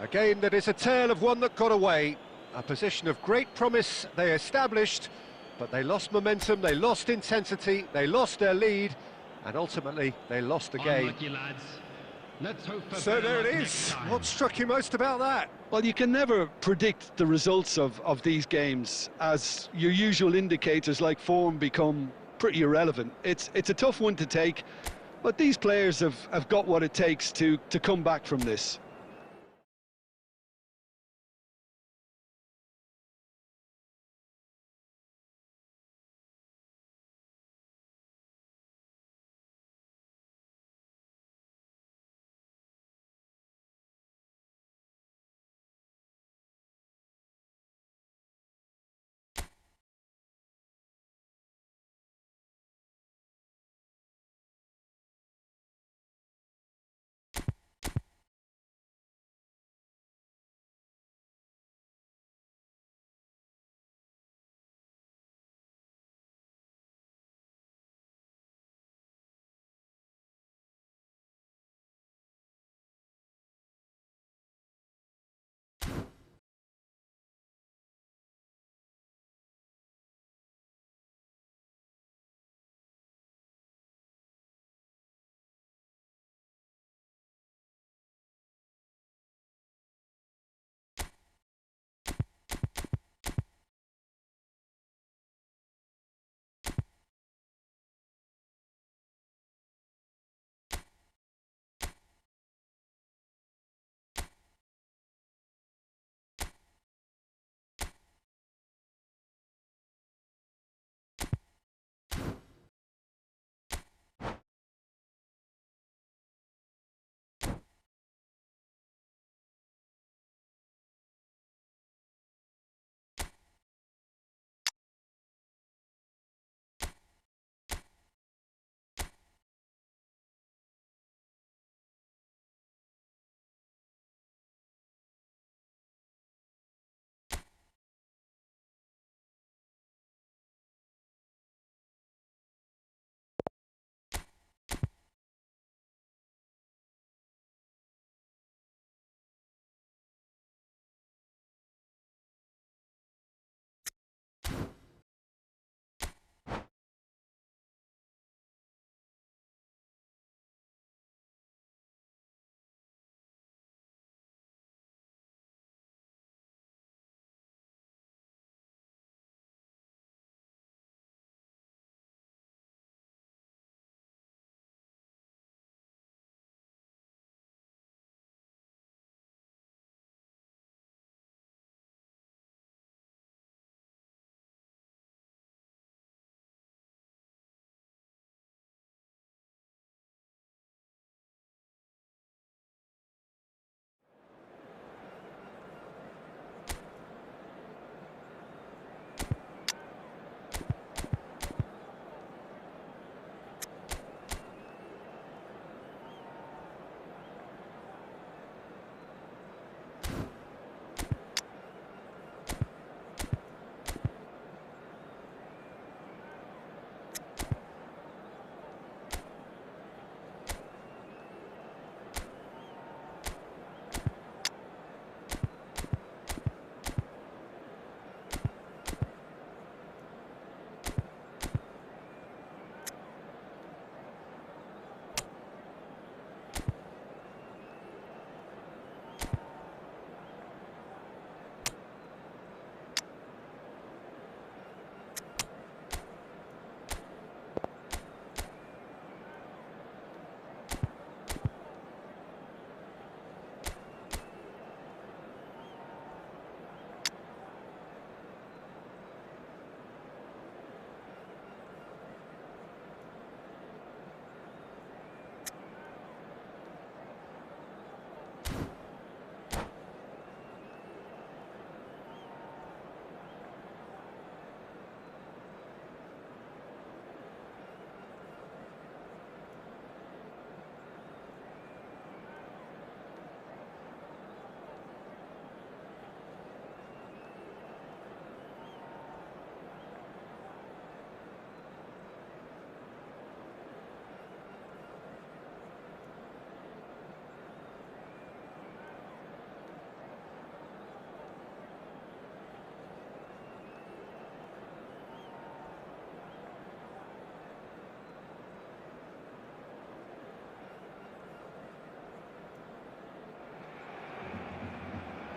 A game that is a tale of one that got away. A position of great promise they established, but they lost momentum, they lost intensity, they lost their lead, and ultimately they lost the game. Unlucky, lads. Let's hope for So better there it luck is. next time. What struck you most about that? Well, you can never predict the results of these games, as your usual indicators like form become pretty irrelevant. It's a tough one to take, but these players have got what it takes to come back from this.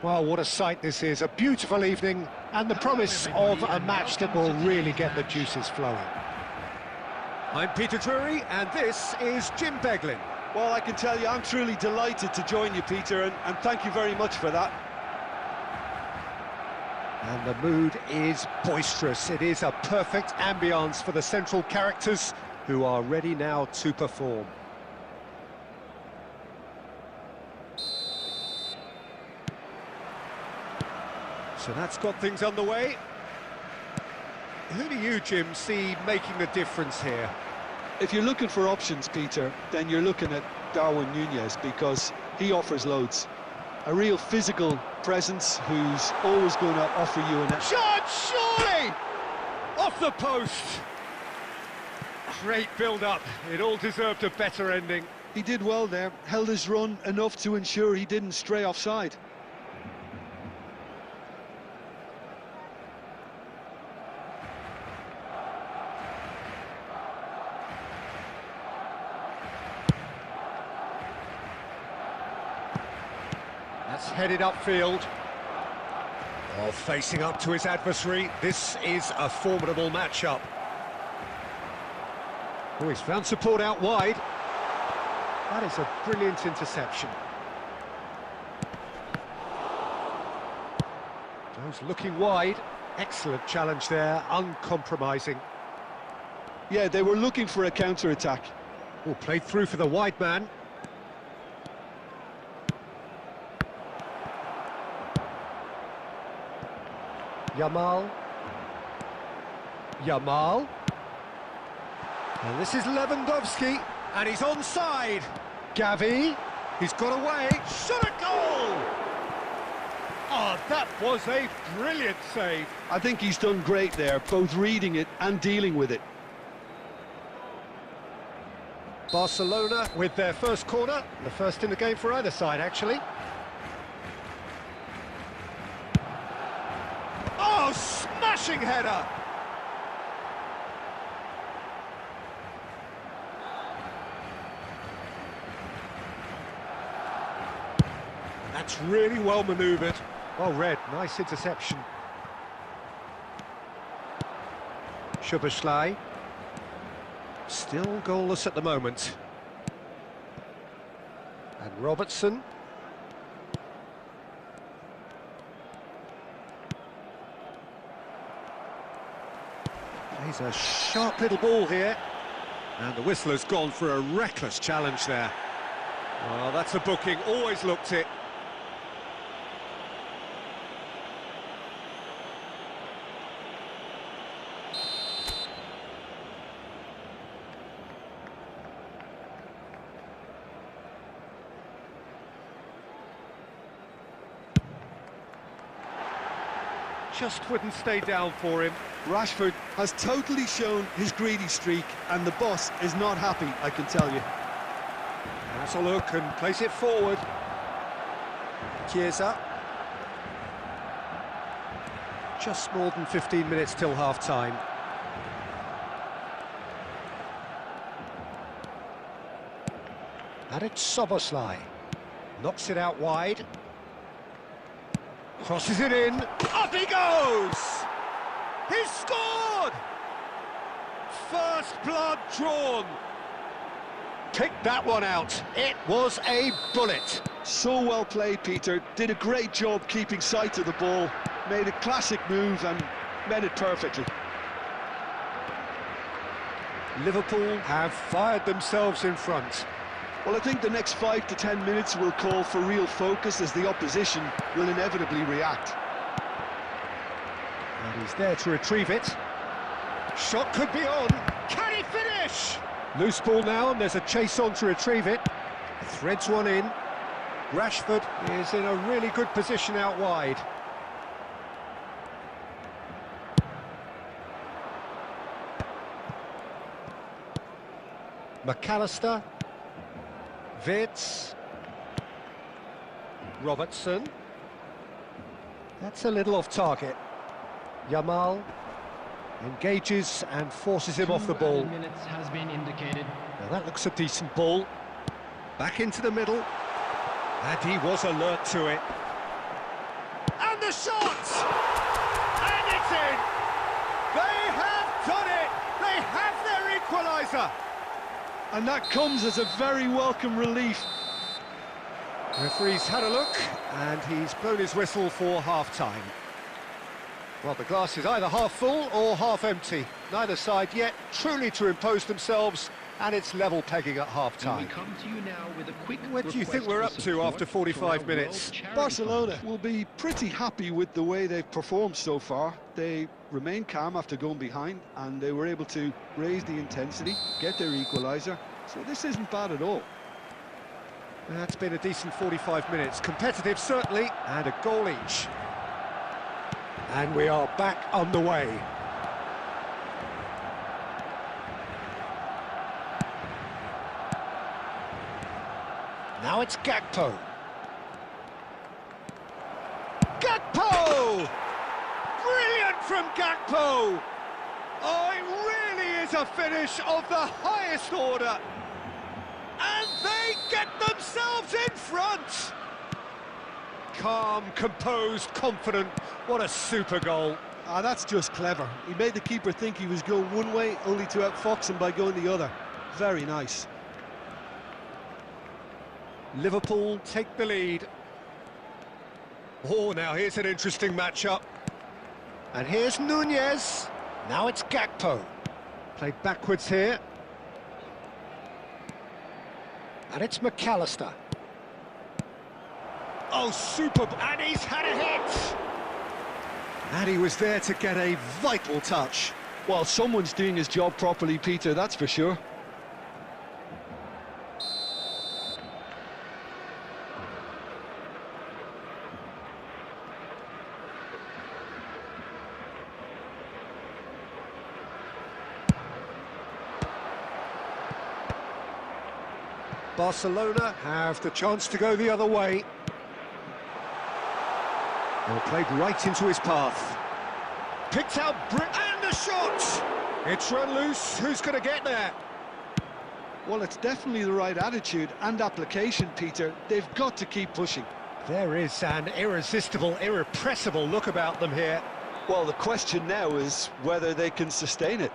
Well, what a sight this is, a beautiful evening, and the promise of a match that will really get the juices flowing. I'm Peter Drury, and this is Jim Beglin. Well, I can tell you, I'm truly delighted to join you, Peter, and thank you very much for that. And the mood is boisterous. It is a perfect ambience for the central characters who are ready now to perform. So that's got things underway. Who do you, Jim, see making the difference here? If you're looking for options, Peter, then you're looking at Darwin Núñez, because he offers loads. A real physical presence who's always going to offer you an... Shot, surely! Off the post! Great build-up. It all deserved a better ending. He did well there, held his run enough to ensure he didn't stray offside. That's headed upfield. Oh, facing up to his adversary. This is a formidable matchup. Oh, he's found support out wide. That is a brilliant interception. Those looking wide. Excellent challenge there, uncompromising. Yeah, they were looking for a counter-attack. Oh, played through for the wide man. Yamal. And this is Lewandowski, and he's onside. Gavi, he's got away, shot a goal! Oh, that was a brilliant save. I think he's done great there, both reading it and dealing with it. Barcelona with their first corner, the first in the game for either side, actually. Oh, smashing header! That's really well manoeuvred. Well read, nice interception. Szoboszlai. Still goalless at the moment. And Robertson. Plays a sharp little ball here. And the whistler's gone for a reckless challenge there. Well, that's a booking, always looked it. Just wouldn't stay down for him. Rashford has totally shown his greedy streak, and the boss is not happy, I can tell you. Has a look and plays it forward. Chiesa. Just more than 15 minutes till half-time. And it's Szoboszlai. Knocks it out wide. Crosses it in. Up he goes! He's scored! First blood drawn. Picked that one out. It was a bullet. So well played, Peter. Did a great job keeping sight of the ball. Made a classic move and made it perfectly. Liverpool have fired themselves in front. Well, I think the next 5 to 10 minutes will call for real focus, as the opposition will inevitably react. And he's there to retrieve it. Shot could be on. Can he finish? Loose ball now, and there's a chase on to retrieve it. Threads one in. Rashford is in a really good position out wide. McAllister. Wirtz. Robertson. That's a little off target. Yamal engages and forces him off the ball. Minutes has been indicated. Now that looks a decent ball. Back into the middle. And he was alert to it. And a shot! And it's in! They have done it! They have their equaliser! And that comes as a very welcome relief. The referee's had a look, and he's blown his whistle for half-time. Well, the glass is either half full or half empty. Neither side yet truly to impose themselves, and it's level pegging at half-time. We come to you now with a quick What do you think we're up to after 45 minutes? Barcelona will be pretty happy with the way they've performed so far. They remain calm after going behind, and they were able to raise the intensity, get their equaliser. So this isn't bad at all. That's been a decent 45 minutes. Competitive, certainly, and a goal each. And we are back on the way. Now it's Gakpo. Gakpo! Brilliant from Gakpo! Oh, it really is a finish of the highest order. And they get themselves in front! Calm, composed, confident. What a super goal. Ah, that's just clever. He made the keeper think he was going one way, only to outfox him by going the other. Very nice. Liverpool take the lead. Oh, now here's an interesting matchup. And here's Nunez. Now it's Gakpo. Played backwards here. And it's McAllister. Oh, super! And he's had a hit! And he was there to get a vital touch. Well, someone's doing his job properly, Peter, that's for sure. Barcelona have the chance to go the other way. Well, played right into his path. Picked out and a shot! It's run loose. Who's going to get there? Well, it's definitely the right attitude and application, Peter. They've got to keep pushing. There is an irresistible, irrepressible look about them here. Well, the question now is whether they can sustain it.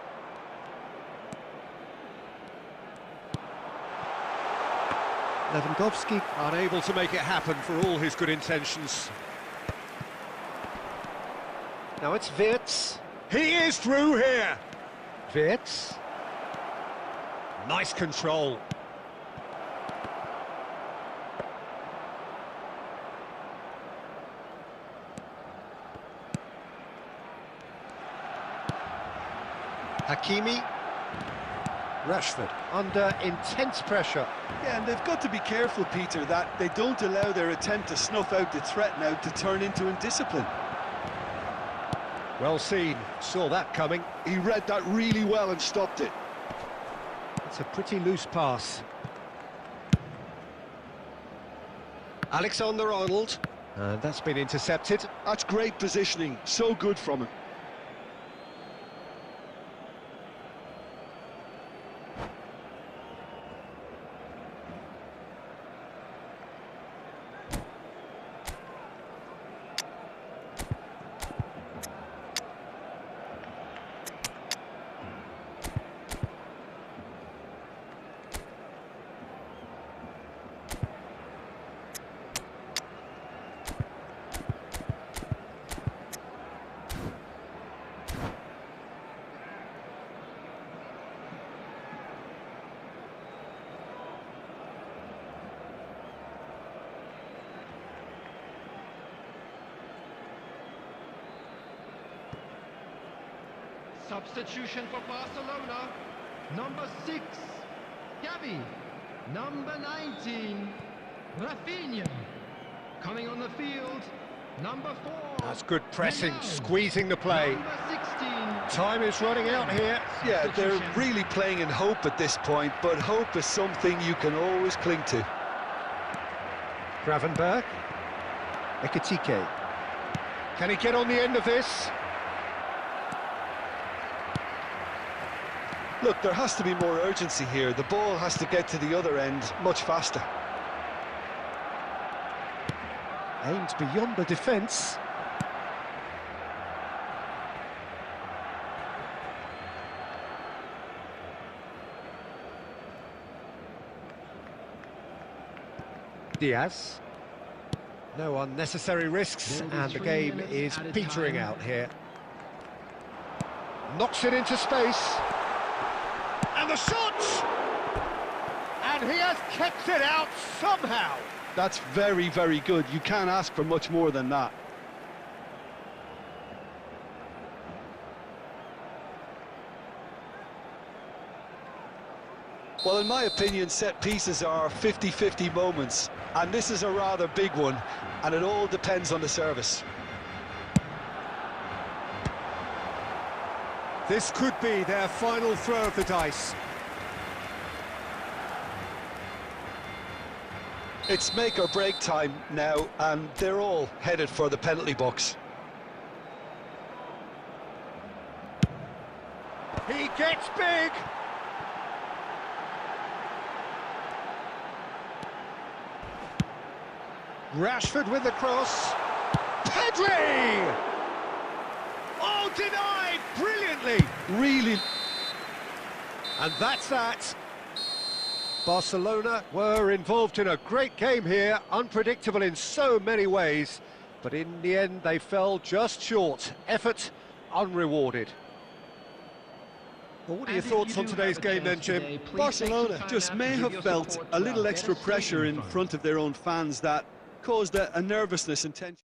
Lewandowski unable to make it happen for all his good intentions. Now it's Wirtz. He is through here. Wirtz. Nice control. Hakimi. Rashford under intense pressure. Yeah, and they've got to be careful, Peter, that they don't allow their attempt to snuff out the threat now to turn into indiscipline. Well seen, saw that coming. He read that really well and stopped it. It's a pretty loose pass. Alexander-Arnold. That's been intercepted. That's great positioning, so good from him. Substitution for Barcelona. Number 6, Gavi. Number 19, Rafinha. Coming on the field, number 4. That's good pressing, squeezing the play. Number 16. Time is running out here. Yeah, they're really playing in hope at this point, but hope is something you can always cling to. Gravenberg. Ekitike. Can he get on the end of this? Look, there has to be more urgency here. The ball has to get to the other end much faster. Aimed beyond the defence. Diaz. No unnecessary risks, and the game is petering out here. Knocks it into space. And the shot! And he has kept it out somehow. That's very, very good. You can't ask for much more than that. Well, in my opinion, set pieces are 50-50 moments, and this is a rather big one, and it all depends on the service. This could be their final throw of the dice. It's make or break time now, and they're all headed for the penalty box. He gets big! Rashford with the cross. Pedri! Oh, denied brilliantly! Really? And that's that. Barcelona were involved in a great game here, unpredictable in so many ways, but in the end they fell just short. Effort unrewarded. Well, what are your thoughts on today's game then, Jim? Barcelona just may have felt a little extra pressure in front of their own fans that caused a nervousness and tension.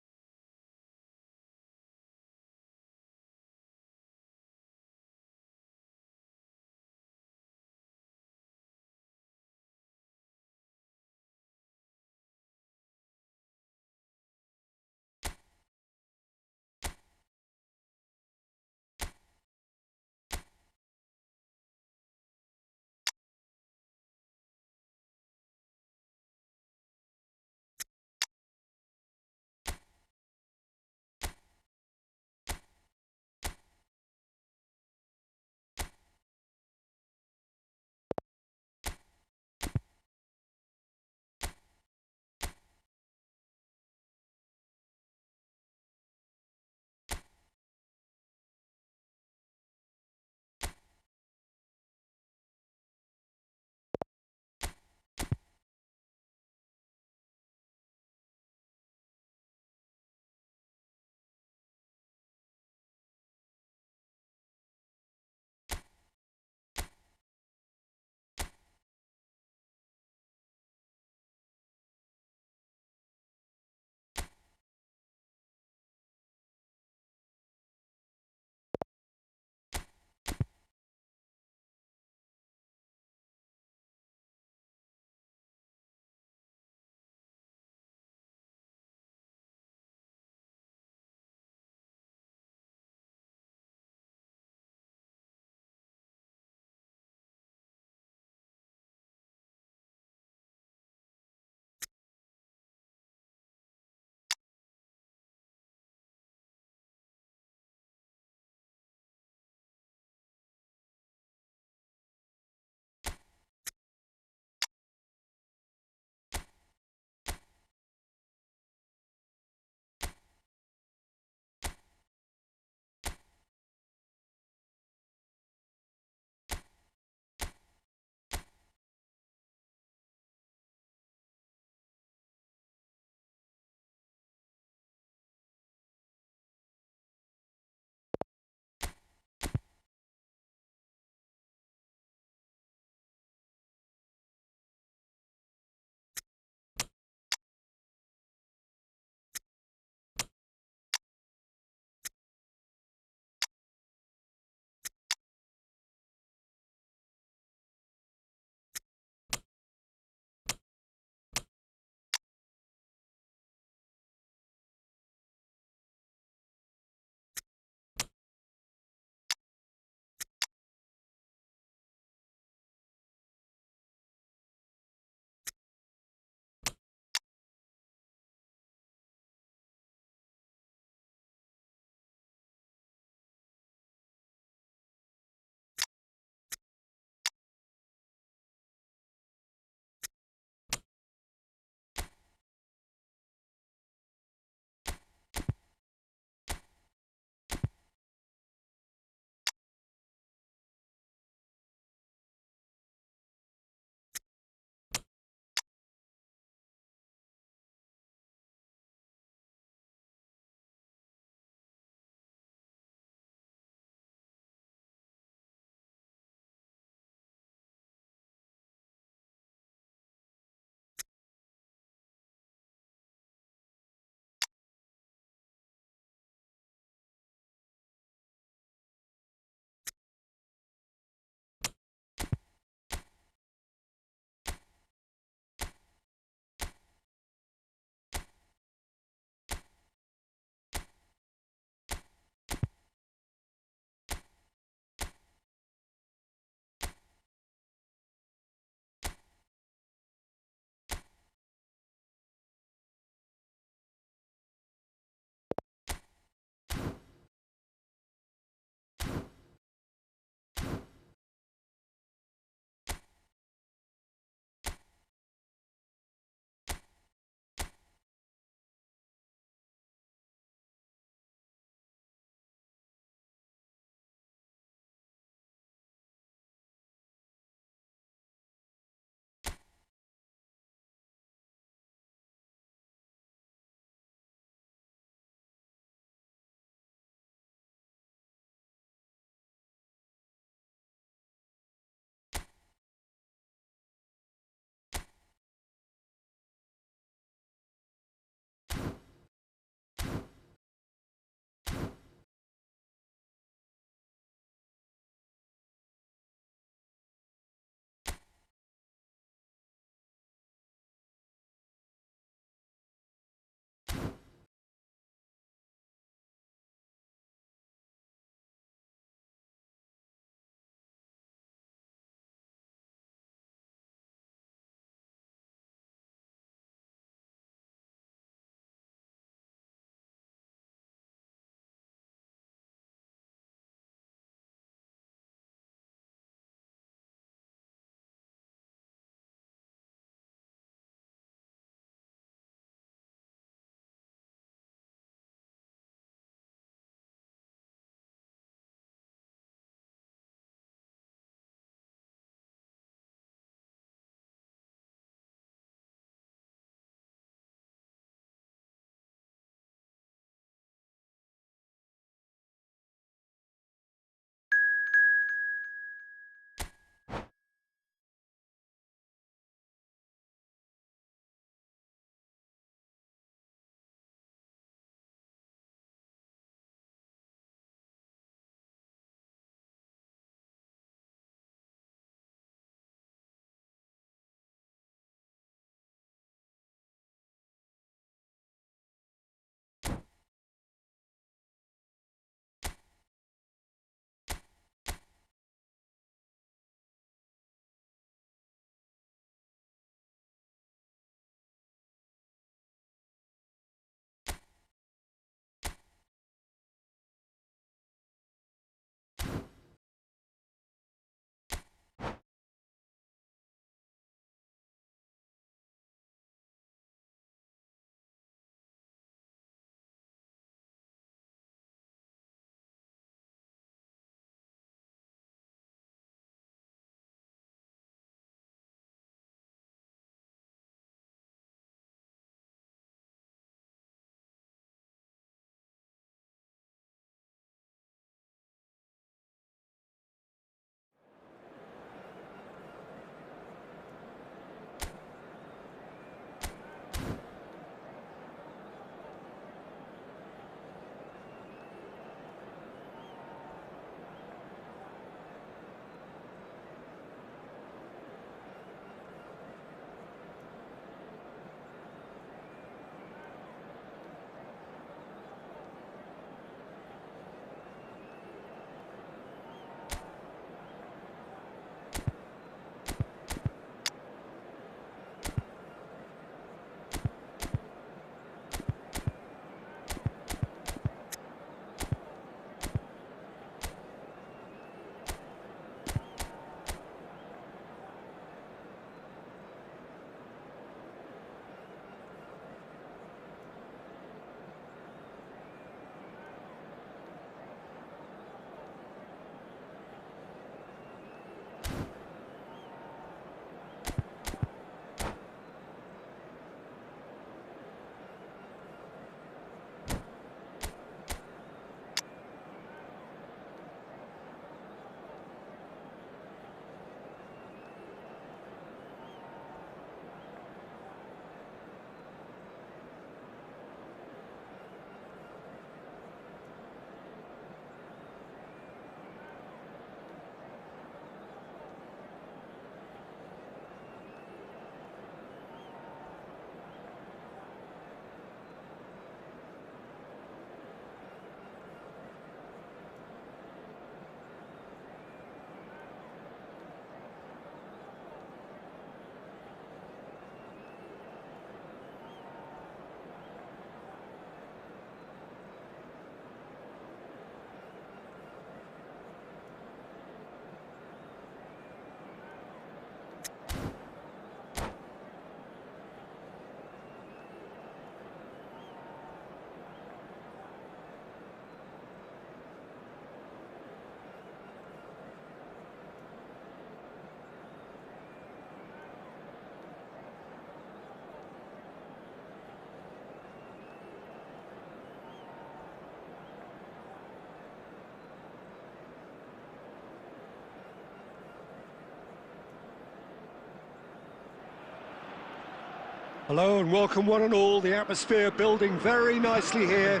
Hello and welcome one and all. The atmosphere building very nicely here.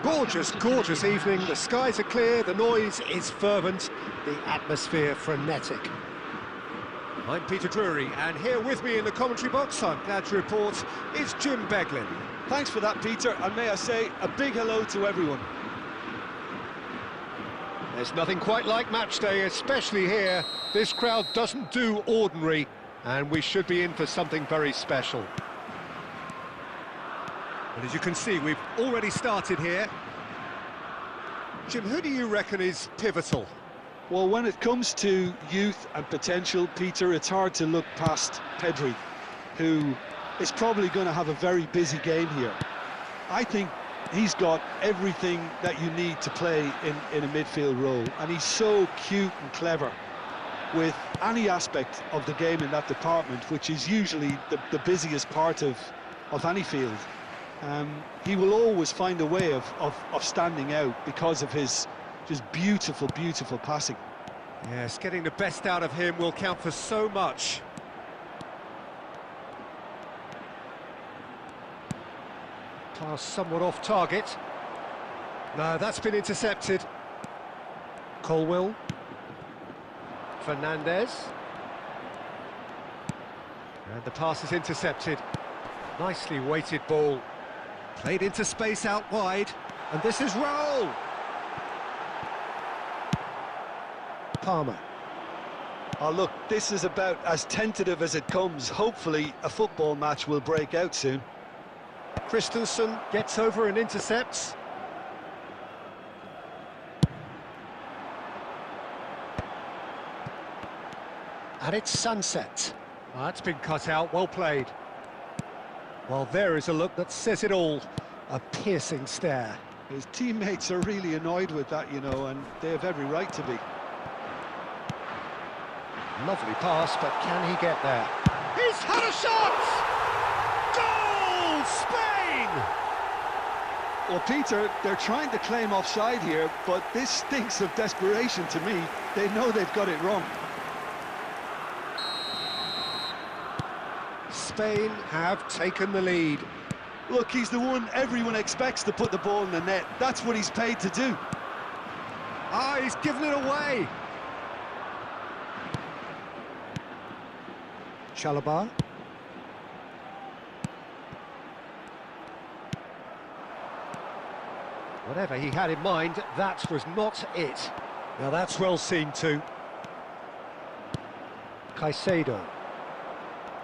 Gorgeous, gorgeous evening. The skies are clear, the noise is fervent, the atmosphere frenetic. I'm Peter Drury, and here with me in the commentary box, I'm glad to report, is Jim Beglin. Thanks for that, Peter, and may I say a big hello to everyone. There's nothing quite like match day, especially here. This crowd doesn't do ordinary, and we should be in for something very special. But as you can see, we've already started here. Jim, who do you reckon is pivotal? Well, when it comes to youth and potential, Peter, it's hard to look past Pedri, who is probably going to have a very busy game here. I think he's got everything that you need to play in a midfield role, and he's so cute and clever with any aspect of the game in that department, which is usually the busiest part of any field. He will always find a way of standing out because of his just beautiful, beautiful passing. Yes, getting the best out of him will count for so much. Pass somewhat off target. No, that's been intercepted. Colwill. Fernandez. And the pass is intercepted. Nicely weighted ball. Played into space out wide. And this is Raul. Palmer. Oh, look, this is about as tentative as it comes. Hopefully, a football match will break out soon. Christensen gets over and intercepts. And it's Sunset. Oh, that's been cut out, well played. Well, there is a look that says it all. A piercing stare. His teammates are really annoyed with that, you know, and they have every right to be. Lovely pass, but can he get there? He's had a shot! Goal! Spain! Well, Peter, they're trying to claim offside here, but this stinks of desperation to me. They know they've got it wrong. Spain have taken the lead. Look, he's the one everyone expects to put the ball in the net. That's what he's paid to do. Ah, he's given it away. Chalobah. Whatever he had in mind, that was not it. Now that's well seen too. Caicedo.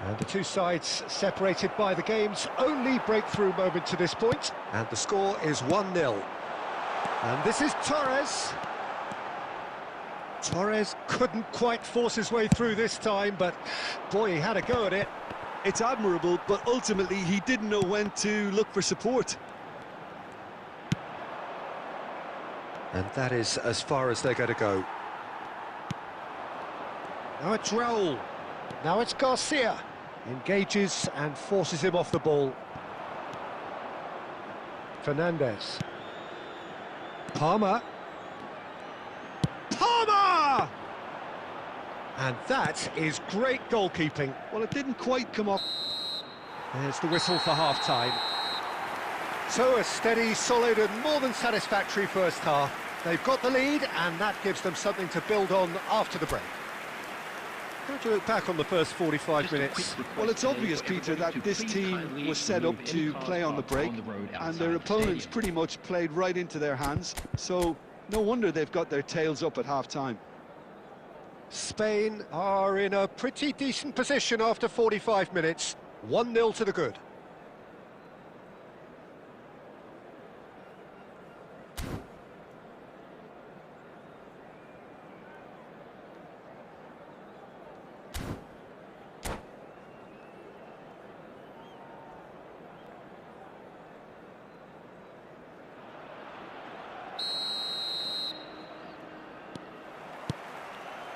And the two sides separated by the game's only breakthrough moment to this point. And the score is 1-0. And this is Torres. Torres couldn't quite force his way through this time, but boy, he had a go at it. It's admirable, but ultimately he didn't know when to look for support. And that is as far as they're going to go. Now it's Raul. Now it's Garcia. Engages and forces him off the ball. Fernandez. Palmer. Palmer! And that is great goalkeeping. Well, it didn't quite come off. There's the whistle for half-time. So a steady, solid and more than satisfactory first half. They've got the lead and that gives them something to build on after the break. How do you look back on the first 45 minutes? Well, it's obvious, Peter, that this team was set up to play on the break, and their opponents pretty much played right into their hands, so no wonder they've got their tails up at half-time. Spain are in a pretty decent position after 45 minutes. 1-0 to the good.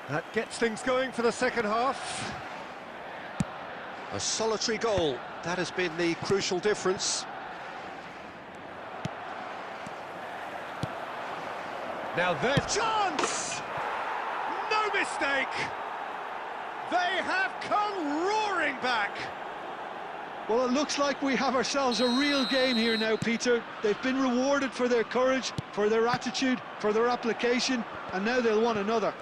That gets things going for the second half. A solitary goal, that has been the crucial difference. Now their chance! No mistake! They have come roaring back! Well, it looks like we have ourselves a real game here now, Peter. They've been rewarded for their courage, for their attitude, for their application, and now they'll want another.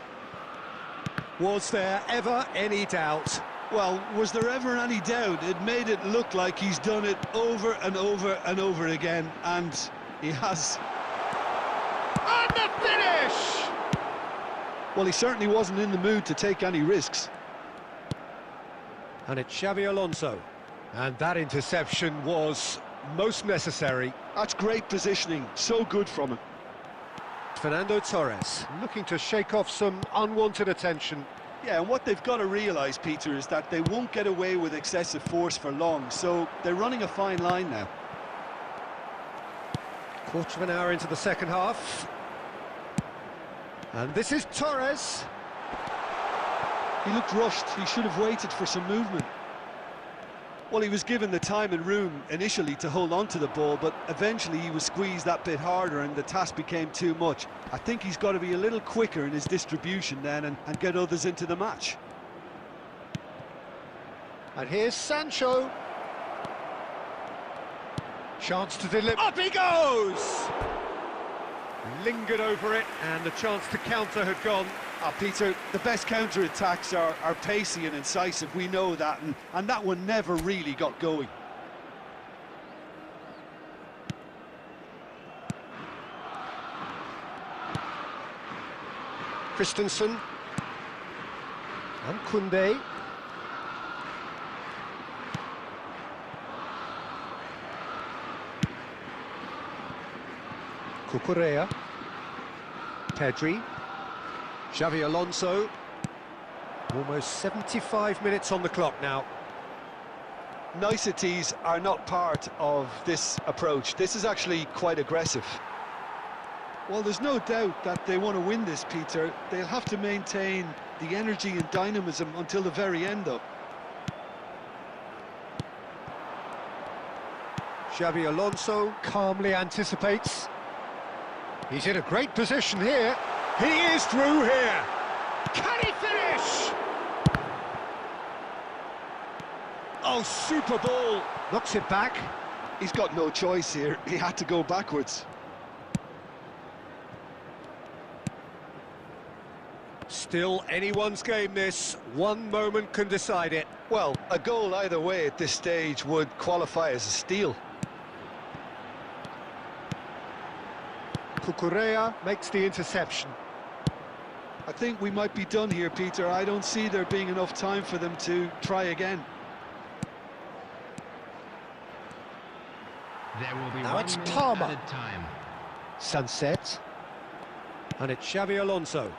Was there ever any doubt? Well, was there ever any doubt? It made it look like he's done it over and over and over again, and he has. And the finish! Well, he certainly wasn't in the mood to take any risks. And it's Xabi Alonso. And that interception was most necessary. That's great positioning, so good from him. Fernando Torres looking to shake off some unwanted attention. Yeah, and what they've got to realise, Peter, is that they won't get away with excessive force for long, so they're running a fine line now. Quarter of an hour into the second half. And this is Torres. He looked rushed. He should have waited for some movement. Well, he was given the time and room initially to hold on to the ball, but eventually he was squeezed that bit harder and the task became too much. I think he's got to be a little quicker in his distribution then and get others into the match. And here's Sancho. Chance to deliver. Up he goes! Lingered over it, and the chance to counter had gone. Peter, the best counter-attacks are pacey and incisive, we know that, and that one never really got going. Christensen. And Koundé. Cucurella. Pedri. Xabi Alonso. Almost 75 minutes on the clock now. Niceties are not part of this approach. This is actually quite aggressive. Well, there's no doubt that they want to win this, Peter. They'll have to maintain the energy and dynamism until the very end, though. Xabi Alonso calmly anticipates. He's in a great position here. He is through here. Can he finish? Oh, super ball. Knocks it back. He's got no choice here. He had to go backwards. Still anyone's game, this. One moment can decide it. Well, a goal either way at this stage would qualify as a steal. Cucurella makes the interception. I think we might be done here, Peter. I don't see there being enough time for them to try again. There will be Now it's Palmer. time. Sunset. And it's Xabi Alonso.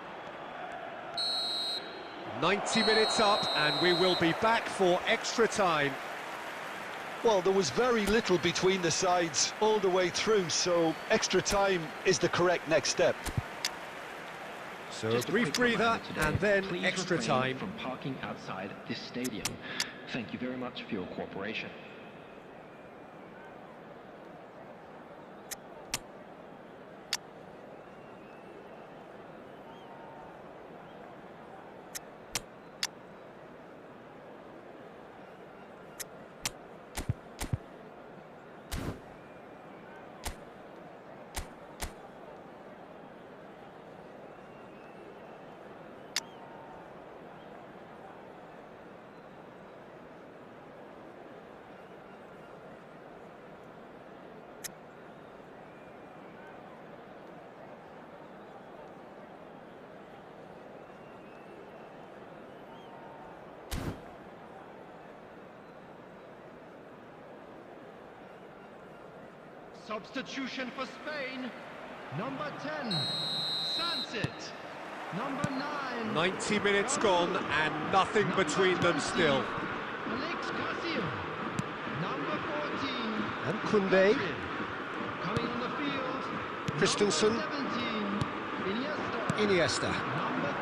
90 minutes up, and we will be back for extra time. Well, there was very little between the sides all the way through, so extra time is the correct next step. So Just a brief breather, and then Please extra refrain time. from parking outside this stadium. Thank you very much for your cooperation. Substitution for Spain. Number 10, Sunset. Number 9. 90 minutes gone, and nothing between them still. Alex Garcia. Number 14. And Koundé. Coming on the field. Christensen. Number 17, Iniesta. Iniesta. Number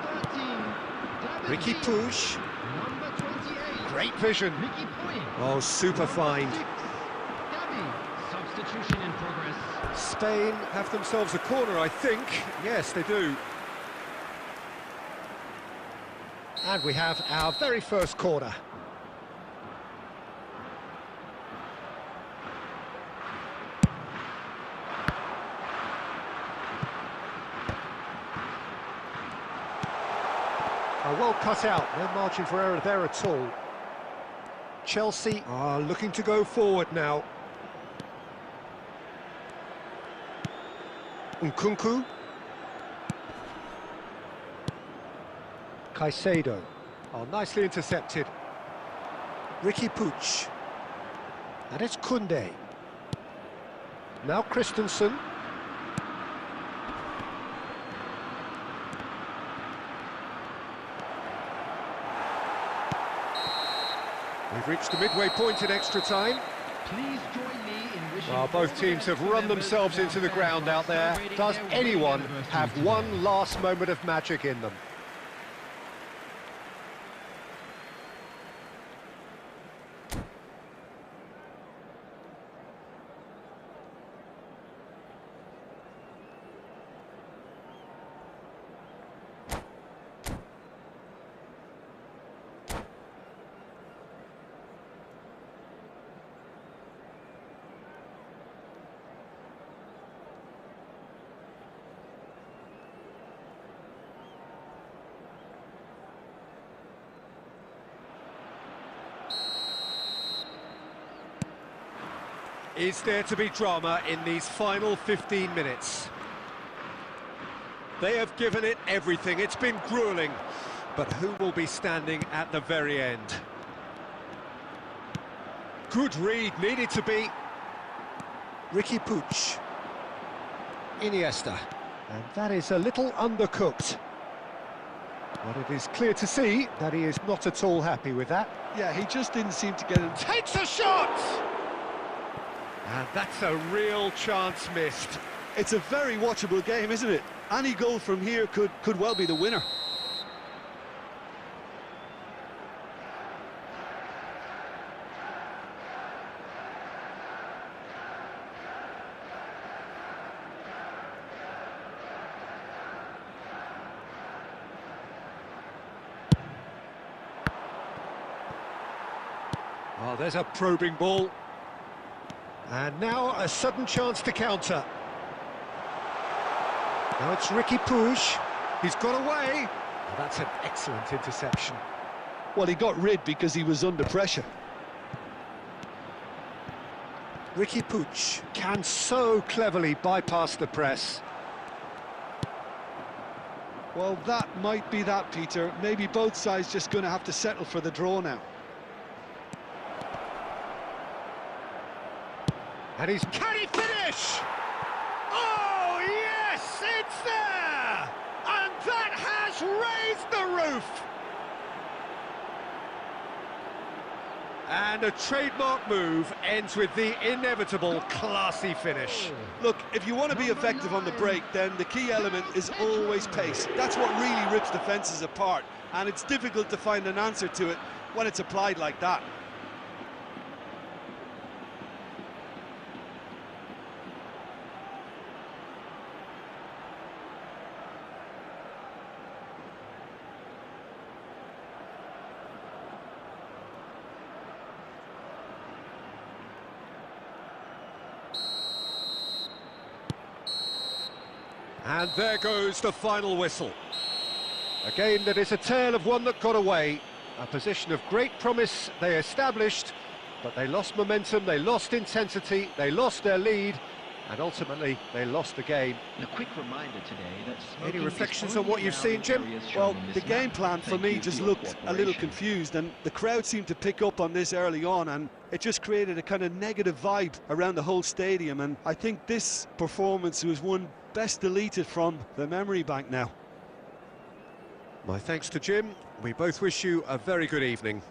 13, Ricky David Puig. Number 28, Great vision. Mickey Point. Oh, super find. 6, Gavi. Substitution in progress. Spain have themselves a corner, I think. Yes, they do. And we have our very first corner. Well cut out, no margin for error there at all. Chelsea are looking to go forward now. Nkunku. Caicedo. Oh, nicely intercepted. Ricky Puig. And it's Koundé. Now Christensen. We've reached the midway point in extra time. Please join me in wishing Well, both teams have run themselves into the ground out there. Does anyone have one last moment of magic in them? Is there to be drama in these final 15 minutes? They have given it everything. It's been gruelling. But who will be standing at the very end? Good read, needed to be. Ricky Puig. Iniesta. And that is a little undercooked. But it is clear to see that he is not at all happy with that. Yeah, he just didn't seem to get it. Takes a shot! And that's a real chance missed. It's a very watchable game, isn't it? Any goal from here could well be the winner. Oh, there's a probing ball. And now a sudden chance to counter. Now it's Ricky Puig. He's got away. Oh, that's an excellent interception. Well, he got rid because he was under pressure. Ricky Puig can so cleverly bypass the press. Well, that might be that, Peter. Maybe both sides just going to have to settle for the draw now. And can he finish? Oh, yes, it's there! And that has raised the roof! And a trademark move ends with the inevitable classy finish. Look, if you want to be effective on the break, then the key element is always pace. That's what really rips defences apart, and it's difficult to find an answer to it when it's applied like that. And there goes the final whistle. A game that is a tale of one that got away. A position of great promise they established, but they lost momentum, they lost intensity, they lost their lead, and ultimately they lost the game. A quick reminder today that any reflections on what you've seen, Jim? Well, the game plan for me just looked a little confused, and the crowd seemed to pick up on this early on, and it just created a kind of negative vibe around the whole stadium, and I think this performance was one best deleted from the memory bank now. My thanks to Jim. We both wish you a very good evening.